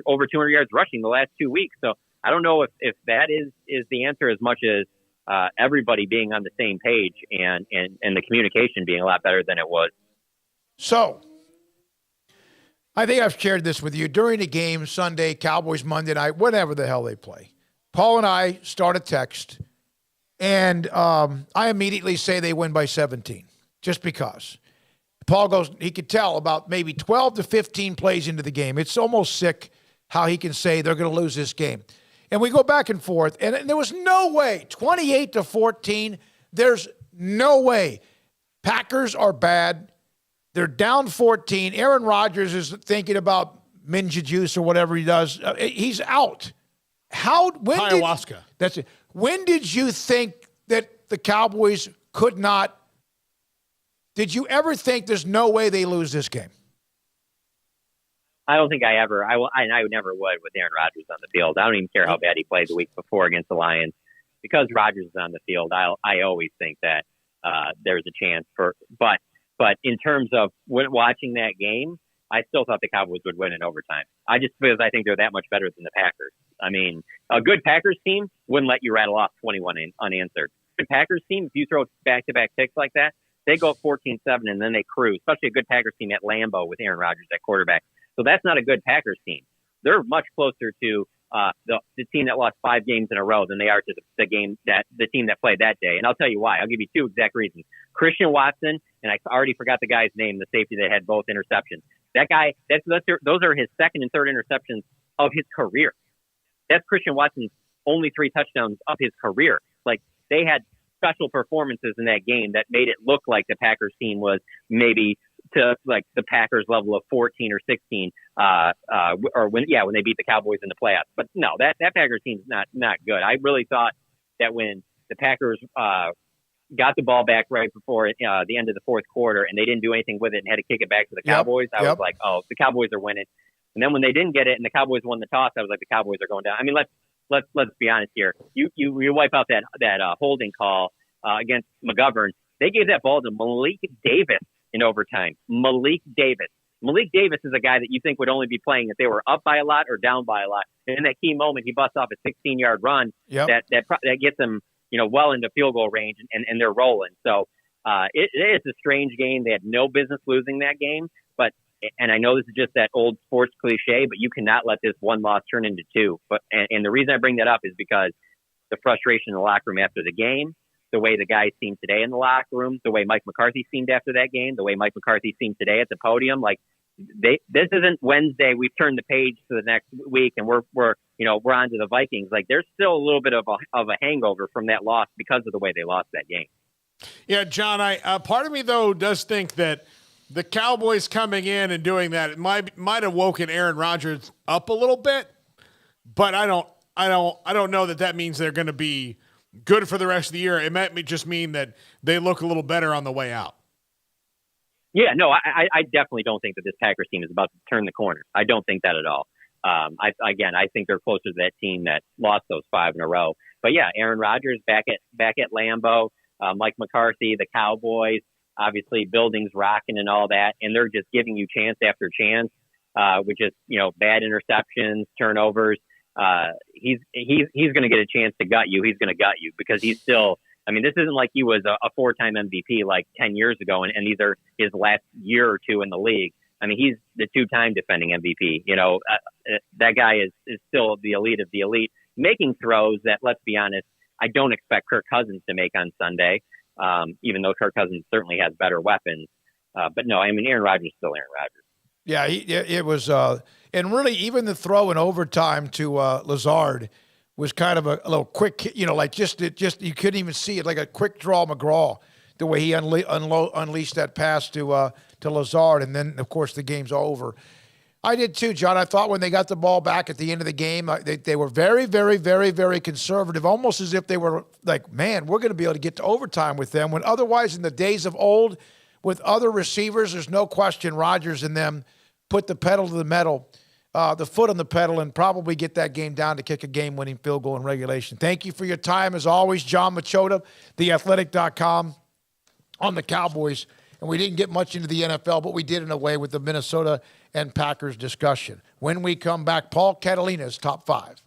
over 200 yards rushing the last 2 weeks. So I don't know if that is the answer as much as everybody being on the same page and the communication being a lot better than it was. So I think I've shared this with you. During the game, Sunday, Cowboys, Monday night, whatever the hell they play, Paul and I start a text, and I immediately say they win by 17, just because. Paul goes, he could tell about maybe 12 to 15 plays into the game. It's almost sick how he can say they're going to lose this game. And we go back and forth, and there was no way, 28-14, there's no way. Packers are bad. They're down 14. Aaron Rodgers is thinking about Minja juice or whatever he does. He's out. Ayahuasca. That's it. When did you think that the Cowboys could not? Did you ever think there's no way they lose this game? I don't think I never would with Aaron Rodgers on the field. I don't even care how bad he played the week before against the Lions. Because Rodgers is on the field, I always think that there's a chance for. But in terms of watching that game, I still thought the Cowboys would win in overtime. Because I think they're that much better than the Packers. I mean, a good Packers team wouldn't let you rattle off 21 unanswered. A good Packers team, if you throw back-to-back picks like that, they go 14-7 and then they cruise, especially a good Packers team at Lambeau with Aaron Rodgers at quarterback. So that's not a good Packers team. They're much closer to the team that lost 5 games in a row than they are to the team that played that day. And I'll tell you why. I'll give you 2 exact reasons. Christian Watson, and I already forgot the guy's name, the safety that had both interceptions. That guy, those are his second and third interceptions of his career. That's Christian Watson's only 3 touchdowns of his career. Like, they had special performances in that game that made it look like the Packers team was maybe to like the Packers level of 14 or 16, or when they beat the Cowboys in the playoffs. But no, that Packers team's not good. I really thought that when the Packers got the ball back right before the end of the fourth quarter and they didn't do anything with it and had to kick it back to the Cowboys, I was like, oh, the Cowboys are winning. And then when they didn't get it and the Cowboys won the toss, I was like, the Cowboys are going down. I mean, let's be honest here. You wipe out that holding call against McGovern. They gave that ball to Malik Davis in overtime. Malik Davis is a guy that you think would only be playing if they were up by a lot or down by a lot. And in that key moment, he busts off a 16-yard run that gets them, well into field goal range, and they're rolling. So it is a strange game. They had no business losing that game, and I know this is just that old sports cliche, but you cannot let this one loss turn into 2. And the reason I bring that up is because the frustration in the locker room after the game, the way the guys seemed today in the locker room, the way Mike McCarthy seemed after that game, the way Mike McCarthy seemed today at the podium. Like, this isn't Wednesday. We've turned the page to the next week and we're on to the Vikings. Like, there's still a little bit of a hangover from that loss because of the way they lost that game. Yeah, John, part of me though does think that the Cowboys coming in and doing that, it might have woken Aaron Rodgers up a little bit, but I don't know that means they're going to be good for the rest of the year. It might just mean that they look a little better on the way out. Yeah, no, I definitely don't think that this Packers team is about to turn the corner. I don't think that at all. I think they're closer to that team that lost those 5 in a row. But yeah, Aaron Rodgers back at Lambeau, Mike McCarthy, the Cowboys, obviously buildings rocking and all that, and they're just giving you chance after chance, with just bad interceptions, turnovers. He's going to get a chance to gut you. He's going to gut you because he's still. I mean, this isn't like he was a 4-time MVP like 10 years ago, and these are his last year or 2 in the league. I mean, he's the 2-time defending MVP. That guy is still the elite of the elite, making throws that, let's be honest, I don't expect Kirk Cousins to make on Sunday, even though Kirk Cousins certainly has better weapons. But no, I mean, Aaron Rodgers is still Aaron Rodgers. Yeah, it was, and really even the throw in overtime to Lazard was kind of a little quick, like just you couldn't even see it, like a quick draw McGraw, the way he unleashed that pass to Lazard, and then of course the game's over. I did too, John. I thought when they got the ball back at the end of the game, they were very, very, very, very conservative, almost as if they were like, man, we're going to be able to get to overtime with them. When otherwise in the days of old, with other receivers, there's no question Rodgers and them put the pedal to the metal, the foot on the pedal, and probably get that game down to kick a game-winning field goal in regulation. Thank you for your time, as always, John Machota, theathletic.com, on the Cowboys. And we didn't get much into the NFL, but we did in a way with the Minnesota and Packers discussion. When we come back, Paul Catalina's Top 5.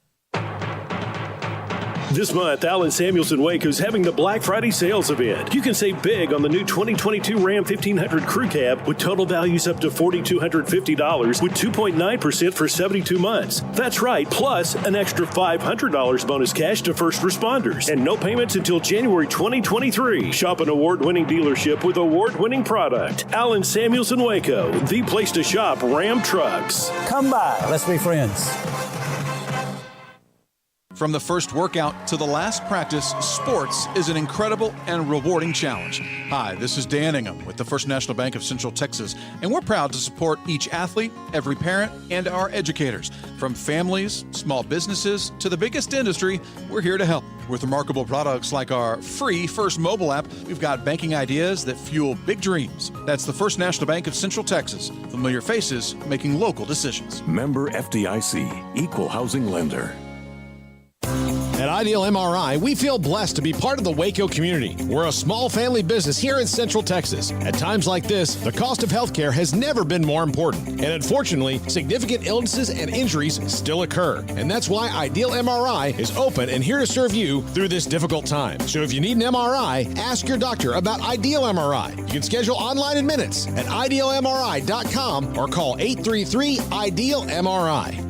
This month, Allen Samuelson Waco is having the Black Friday sales event. You can save big on the new 2022 Ram 1500 Crew Cab with total values up to $4,250 with 2.9% for 72 months. That's right, plus an extra $500 bonus cash to first responders and no payments until January 2023. Shop an award-winning dealership with award-winning product. Allen Samuelson Waco, the place to shop Ram trucks. Come by, let's be friends. From the first workout to the last practice, sports is an incredible and rewarding challenge. Hi, this is Dan Ingham with the First National Bank of Central Texas, and we're proud to support each athlete, every parent, and our educators. From families, small businesses, to the biggest industry, we're here to help. With remarkable products like our free First mobile app, we've got banking ideas that fuel big dreams. That's the First National Bank of Central Texas. Familiar faces making local decisions. Member FDIC, Equal Housing Lender. At Ideal MRI, we feel blessed to be part of the Waco community. We're a small family business here in Central Texas. At times like this, the cost of healthcare has never been more important. And unfortunately, significant illnesses and injuries still occur. And that's why Ideal MRI is open and here to serve you through this difficult time. So if you need an MRI, ask your doctor about Ideal MRI. You can schedule online in minutes at idealmri.com or call 833-IDEAL-MRI.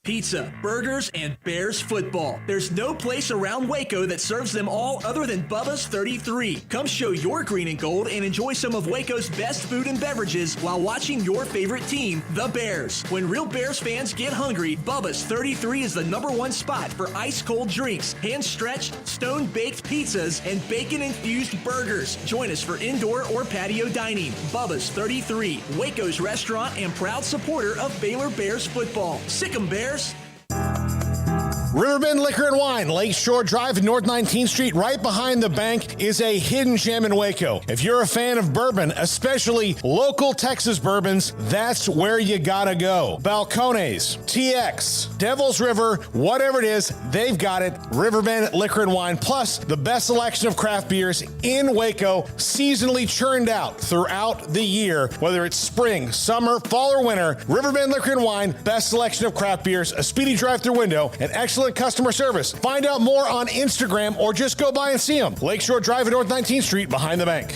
Pizza, burgers, and Bears football. There's no place around Waco that serves them all other than Bubba's 33. Come show your green and gold and enjoy some of Waco's best food and beverages while watching your favorite team, the Bears. When real Bears fans get hungry, Bubba's 33 is the #1 spot for ice-cold drinks, hand-stretched, stone-baked pizzas, and bacon-infused burgers. Join us for indoor or patio dining. Bubba's 33, Waco's restaurant and proud supporter of Baylor Bears football. Sick 'em, Bears! Riverbend Liquor and Wine, Lakeshore Drive and North 19th Street, right behind the bank, is a hidden gem in Waco. If you're a fan of bourbon, especially local Texas bourbons, that's where you gotta go. Balcones, TX, Devil's River, whatever it is, they've got it. Riverbend Liquor and Wine, plus the best selection of craft beers in Waco, seasonally churned out throughout the year. Whether it's spring, summer, fall, or winter, Riverbend Liquor and Wine, best selection of craft beers, a speedy drive-through window, and excellent customer service. Find out more on Instagram or just go by and see them. Lakeshore Drive at North 19th Street behind the bank.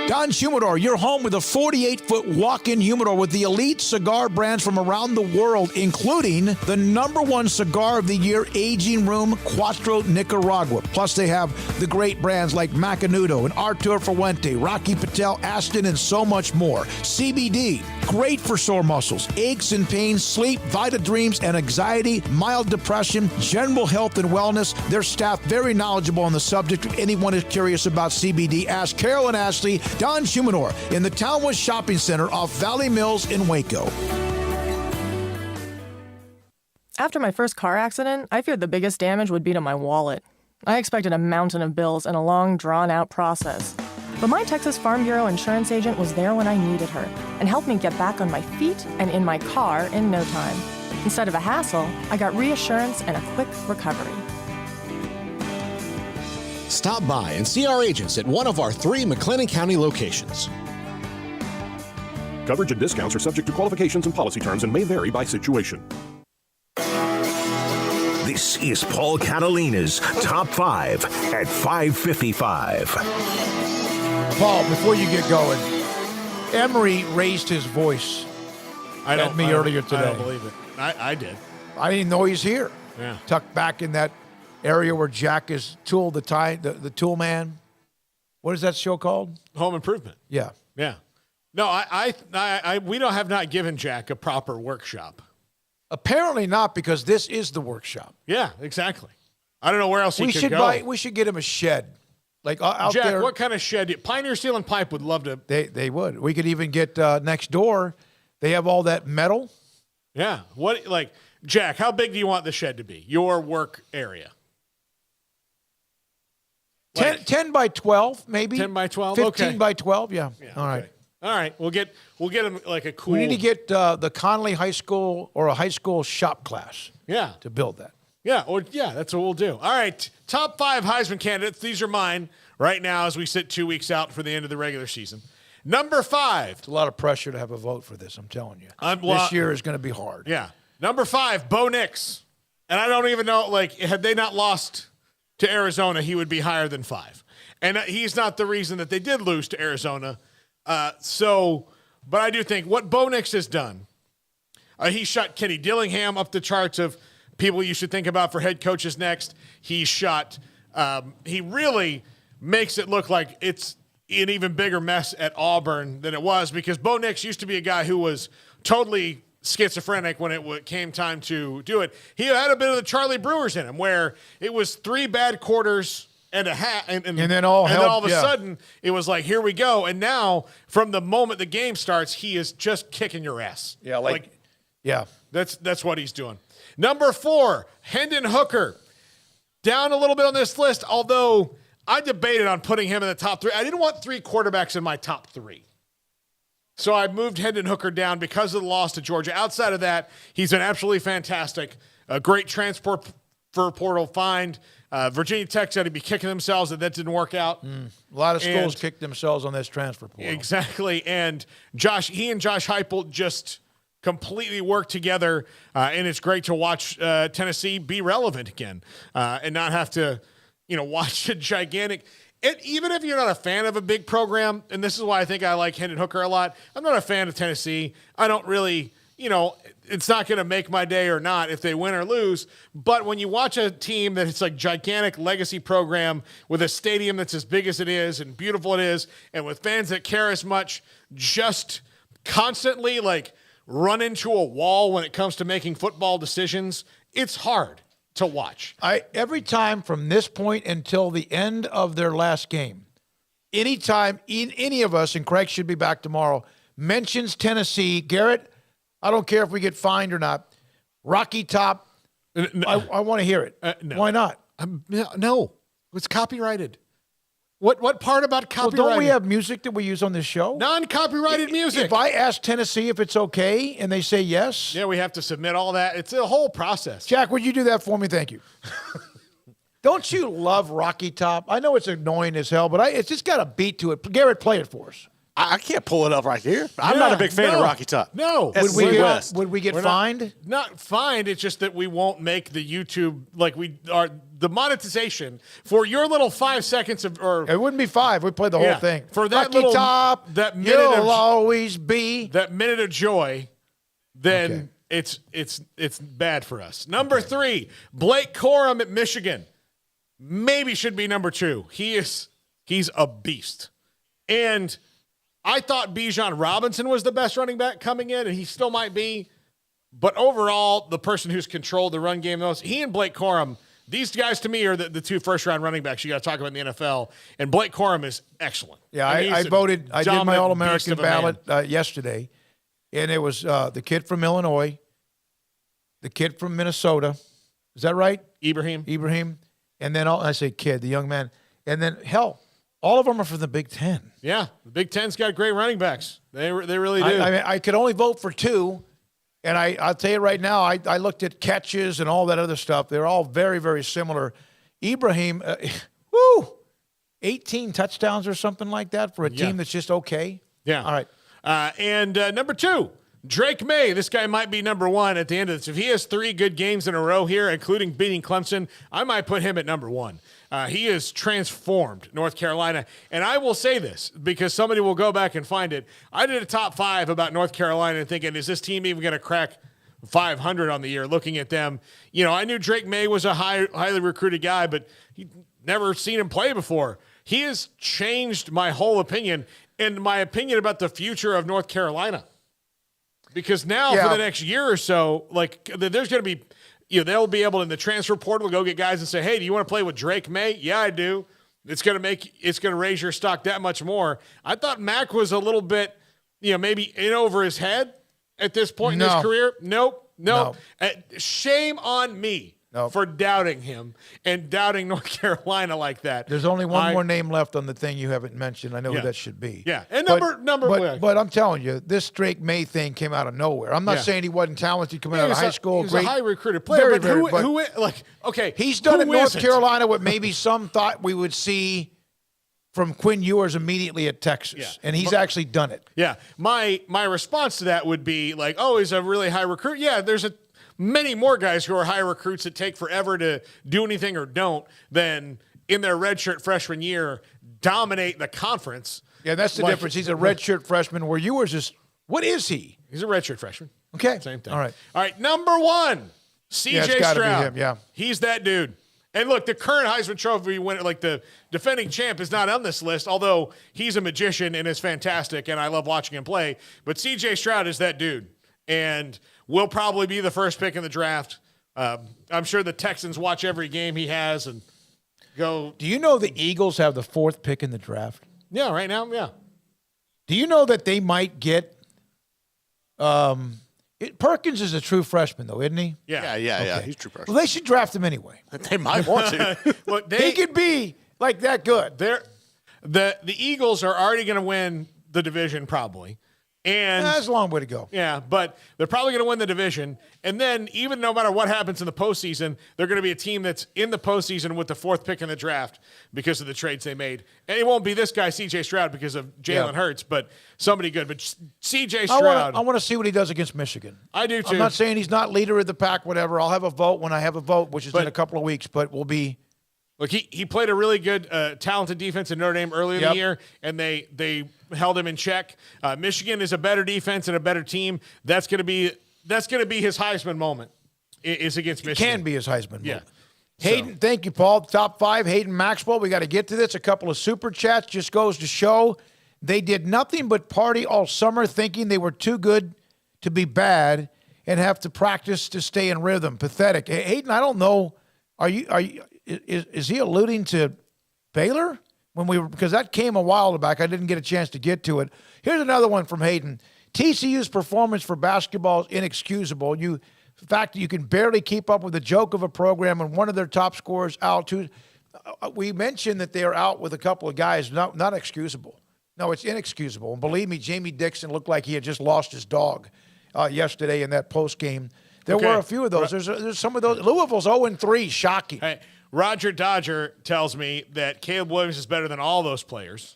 Don Humidor, your home with a 48-foot walk-in humidor with the elite cigar brands from around the world, including the #1 cigar of the year, Aging Room Cuatro Nicaragua. Plus, they have the great brands like Macanudo and Artur Fuente, Rocky Patel, Aston, and so much more. CBD, great for sore muscles, aches and pains, sleep, Vita Dreams, and anxiety, mild depression, general health and wellness. Their staff very knowledgeable on the subject. If anyone is curious about CBD, ask Carol and Ashley. Don Humidor in the Townwood Shopping Center off Valley Mills in Waco. After my first car accident, I feared the biggest damage would be to my wallet. I expected a mountain of bills and a long, drawn-out process. But my Texas Farm Bureau insurance agent was there when I needed her and helped me get back on my feet and in my car in no time. Instead of a hassle, I got reassurance and a quick recovery. Stop by and see our agents at one of our 3 McLennan County locations. Coverage and discounts are subject to qualifications and policy terms and may vary by situation. This is Paul Catalina's Top 5 at 5:55. Paul, before you get going, Emery raised his voice at me earlier today. I don't believe it. I did. I didn't know he's here. Yeah. Tucked back in that area where Jack is the tool man. What is that show called? Home Improvement. Yeah. Yeah. No, we have not given Jack a proper workshop. Apparently not, because this is the workshop. Yeah, exactly. I don't know where else he could go. We should get him a shed. Like out Jack, there. what kind of shed? Pioneer Steel and Pipe would love to. They would. We could even get next door. They have all that metal. Yeah. Jack, how big do you want the shed to be? Your work area. 10 by 12, maybe. 10 by 12. 15 by 12. Yeah. All right. All right. We'll get him like a cool. We need to get the Connolly High School or a high school shop class. Yeah. To build that. Yeah. That's what we'll do. All right. Top 5 Heisman candidates. These are mine right now as we sit 2 weeks out for the end of the regular season. Number 5. It's a lot of pressure to have a vote for this. I'm telling you. This year is going to be hard. Yeah. Number 5, Bo Nix. And I don't even know, had they not lost to Arizona, he would be higher than 5. And he's not the reason that they did lose to Arizona. But I do think what Bo Nix has done, he shot Kenny Dillingham up the charts of people you should think about for head coaches next. He really makes it look like it's an even bigger mess at Auburn than it was, because Bo Nix used to be a guy who was totally schizophrenic when it came time to do it. He had a bit of the Charlie Brewers in him, where it was 3 bad quarters and a half, and then all of a sudden it was like, here we go. And now, from the moment the game starts, he is just kicking your ass. Yeah, that's what he's doing. Number 4, Hendon Hooker, down a little bit on this list, although I debated on putting him in the top 3. I didn't want 3 quarterbacks in my top 3. So I moved Hendon Hooker down because of the loss to Georgia. Outside of that, he's been absolutely fantastic. A great transfer portal find. Virginia Tech said he'd be kicking themselves, and that didn't work out. A lot of schools kicked themselves on this transfer portal. Exactly. And he and Josh Heupel just completely work together, and it's great to watch Tennessee be relevant again and not have to, watch a gigantic. And even if you're not a fan of a big program, and this is why I think I like Hendon Hooker a lot, I'm not a fan of Tennessee. I don't really, it's not going to make my day or not if they win or lose. But when you watch a team that it's like gigantic legacy program with a stadium that's as big as it is and beautiful it is, and with fans that care as much, just constantly run into a wall when it comes to making football decisions, it's hard to watch. Every time from this point until the end of their last game, anytime any of us, and Craig should be back tomorrow, mentions Tennessee, Garrett, I don't care if we get fined or not, Rocky Top, I want to hear it. No. Why not? No, it's copyrighted. What part about copyrighted? Well, don't we have music that we use on this show? Non-copyrighted music. If I ask Tennessee if it's okay and they say yes. Yeah, we have to submit all that. It's a whole process. Jack, would you do that for me? Thank you. Don't you love Rocky Top? I know it's annoying as hell, but it's just got a beat to it. Garrett, play it for us. I can't pull it up right here. I'm not a big fan of Rocky Top. No. Would we get fined? Not fined. It's just that we won't make the YouTube, the monetization for your little 5 seconds of, or it wouldn't be 5. We'd play the whole thing. For that Rocky Top, that minute you'll always be. That minute of joy, then it's bad for us. Number 3, Blake Corum at Michigan. Maybe should be number 2. He's a beast. And I thought Bijan Robinson was the best running back coming in, and he still might be. But overall, the person who's controlled the run game most, he and Blake Corum, these guys to me are the 2 first-round running backs you got to talk about in the NFL, and Blake Corum is excellent. Yeah, I voted. I did my All-American ballot yesterday, and it was the kid from Illinois, the kid from Minnesota. Is that right? Ibrahim. And then I say kid, the young man. And then, all of them are from the Big Ten. Yeah, the Big Ten's got great running backs. They really do. I could only vote for 2, and I'll tell you right now, I looked at catches and all that other stuff. They're all very, very similar. Ibrahim, 18 touchdowns or something like that for a team that's just okay. Yeah. All right. And number 2, Drake May. This guy might be number 1 at the end of this. If he has 3 good games in a row here, including beating Clemson, I might put him at number 1. He has transformed North Carolina. And I will say this, because somebody will go back and find it. I did a top 5 about North Carolina and thinking, is this team even going to crack 500 on the year? Looking at them, I knew Drake May was a highly recruited guy, but he'd never seen him play before. He has changed my whole opinion and my opinion about the future of North Carolina. Because now for the next year or so, there's going to be, they'll be able in the transfer portal to go get guys and say, hey, do you want to play with Drake May? Yeah, I do. It's going to raise your stock that much more. I thought Mac was a little bit, maybe in over his head at this point in his career. Nope. Shame on me for doubting him and doubting North Carolina like that. There's only one more name left on the thing you haven't mentioned. I know who that should be. Yeah, and but I'm telling you, this Drake May thing came out of nowhere. I'm not saying he wasn't talented coming out of high school. He's a high recruited player, he's done at North Carolina what maybe some thought we would see from Quinn Ewers immediately at Texas, and he's actually done it. Yeah, my response to that would be he's a really high recruit. Yeah, there's many more guys who are high recruits that take forever to do anything or don't than in their redshirt freshman year dominate the conference. Yeah, that's the difference. He's a redshirt freshman where Ewers is – what is he? He's a redshirt freshman. Okay. Same thing. All right. Number 1, C.J. Stroud. Be him, yeah. He's that dude. And look, the current Heisman Trophy winner, like the defending champ, is not on this list, although he's a magician and is fantastic, and I love watching him play. But C.J. Stroud is that dude, and will probably be the first pick in the draft. I'm sure the Texans watch every game he has and go. Do you know the Eagles have the 4th pick in the draft? Yeah, right now, yeah. Do you know that they might get Perkins is a true freshman, though, isn't he? Yeah. Okay. He's a true freshman. Well, they should draft him anyway. They might want to. Look, He could be like that good. The Eagles are already going to win the division probably. And that's a long way to go. Yeah, but they're probably going to win the division. And then even no matter what happens in the postseason, they're going to be a team that's in the postseason with the 4th pick in the draft because of the trades they made. And it won't be this guy, C.J. Stroud, because of Jalen Hurts, but somebody good. But C.J. Stroud. I want to see what he does against Michigan. I do, too. I'm not saying he's not leader of the pack, whatever. I'll have a vote when I have a vote, which is in a couple of weeks, but we'll be. Look, he played a really good, talented defense in Notre Dame earlier in the year, and they held him in check. Michigan is a better defense and a better team. That's going to be his Heisman moment. Is against Michigan. Can be his Heisman moment. Yeah. Hayden, thank you, Paul. Top 5, Hayden Maxwell. We got to get to this. A couple of super chats just goes to show they did nothing but party all summer, thinking they were too good to be bad and have to practice to stay in rhythm. Pathetic. Hayden, I don't know. Is he alluding to Baylor because that came a while back? I didn't get a chance to get to it. Here's another one from Hayden. TCU's performance for basketball is inexcusable. The fact that you can barely keep up with the joke of a program and one of their top scorers out. We mentioned that they are out with a couple of guys. Not excusable. No, it's inexcusable. And believe me, Jamie Dixon looked like he had just lost his dog yesterday in that post game. There were a few of those. There's some of those. Louisville's 0-3, shocking. Hey, Roger Dodger tells me that Caleb Williams is better than all those players.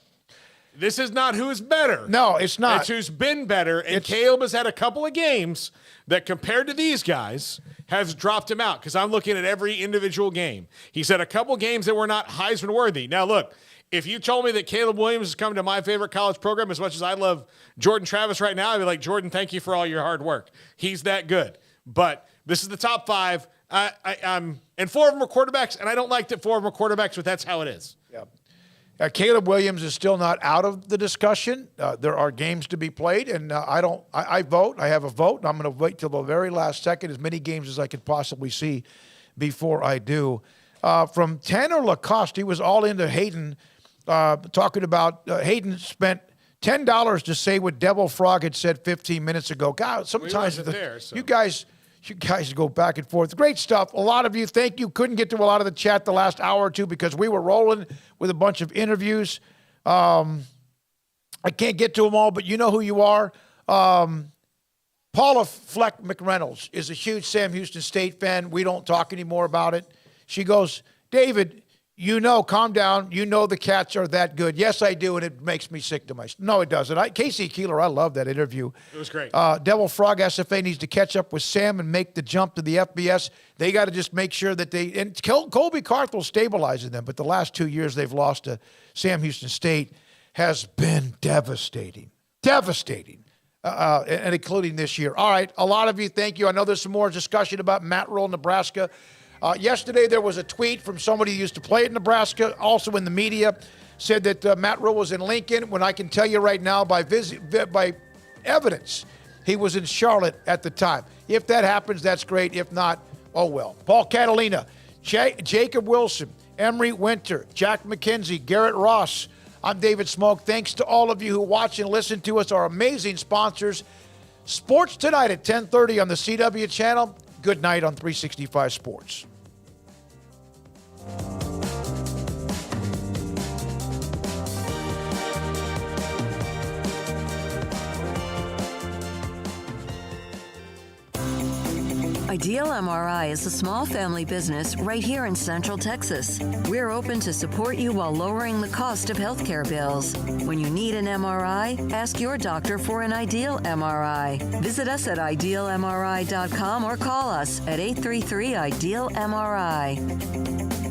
This is not who's better. No, it's not. It's who's been better. And Caleb has had a couple of games that, compared to these guys, has dropped him out because I'm looking at every individual game. He's had a couple games that were not Heisman worthy. Now, look, if you told me that Caleb Williams is coming to my favorite college program as much as I love Jordan Travis right now, I'd be like, Jordan, thank you for all your hard work. He's that good. But this is the top 5. And 4 of them are quarterbacks, and I don't like that 4 of them are quarterbacks, but that's how it is. Yeah. Caleb Williams is still not out of the discussion. There are games to be played, and I vote. I have a vote, and I'm going to wait till the very last second, as many games as I could possibly see before I do. From Tanner Lacoste, he was all into Hayden, talking about Hayden spent $10 to say what Devil Frog had said 15 minutes ago. God, sometimes you guys go back and forth. Great stuff. A lot of you, thank you. Couldn't get to a lot of the chat the last hour or two because we were rolling with a bunch of interviews. I can't get to them all, but you know who you are. Paula Fleck McReynolds is a huge Sam Houston State fan. We don't talk anymore about it. She goes, David, calm down. You know the Cats are that good. Yes, I do, and it makes me sick to my stomach. No, it doesn't. Casey Keeler, I love that interview. It was great. Devil Frog SFA needs to catch up with Sam and make the jump to the FBS. They got to just make sure that and Colby Carthel stabilizes them, but the last 2 years they've lost to Sam Houston State has been devastating. Devastating. And including this year. All right, a lot of you, thank you. I know there's some more discussion about Matt Rule, Nebraska. Yesterday, there was a tweet from somebody who used to play at Nebraska, also in the media, said that Matt Rule was in Lincoln, when I can tell you right now by evidence, he was in Charlotte at the time. If that happens, that's great. If not, oh well. Paul Catalina, Jacob Wilson, Emery Winter, Jack McKenzie, Garrett Ross. I'm David Smoak. Thanks to all of you who watch and listen to us, our amazing sponsors. Sports tonight at 10:30 on the CW channel. Good night on 365 Sports. Ideal MRI is a small family business right here in Central Texas. We're open to support you while lowering the cost of healthcare bills. When you need an MRI, ask your doctor for an Ideal MRI. Visit us at idealmri.com or call us at 833-IDEAL-MRI.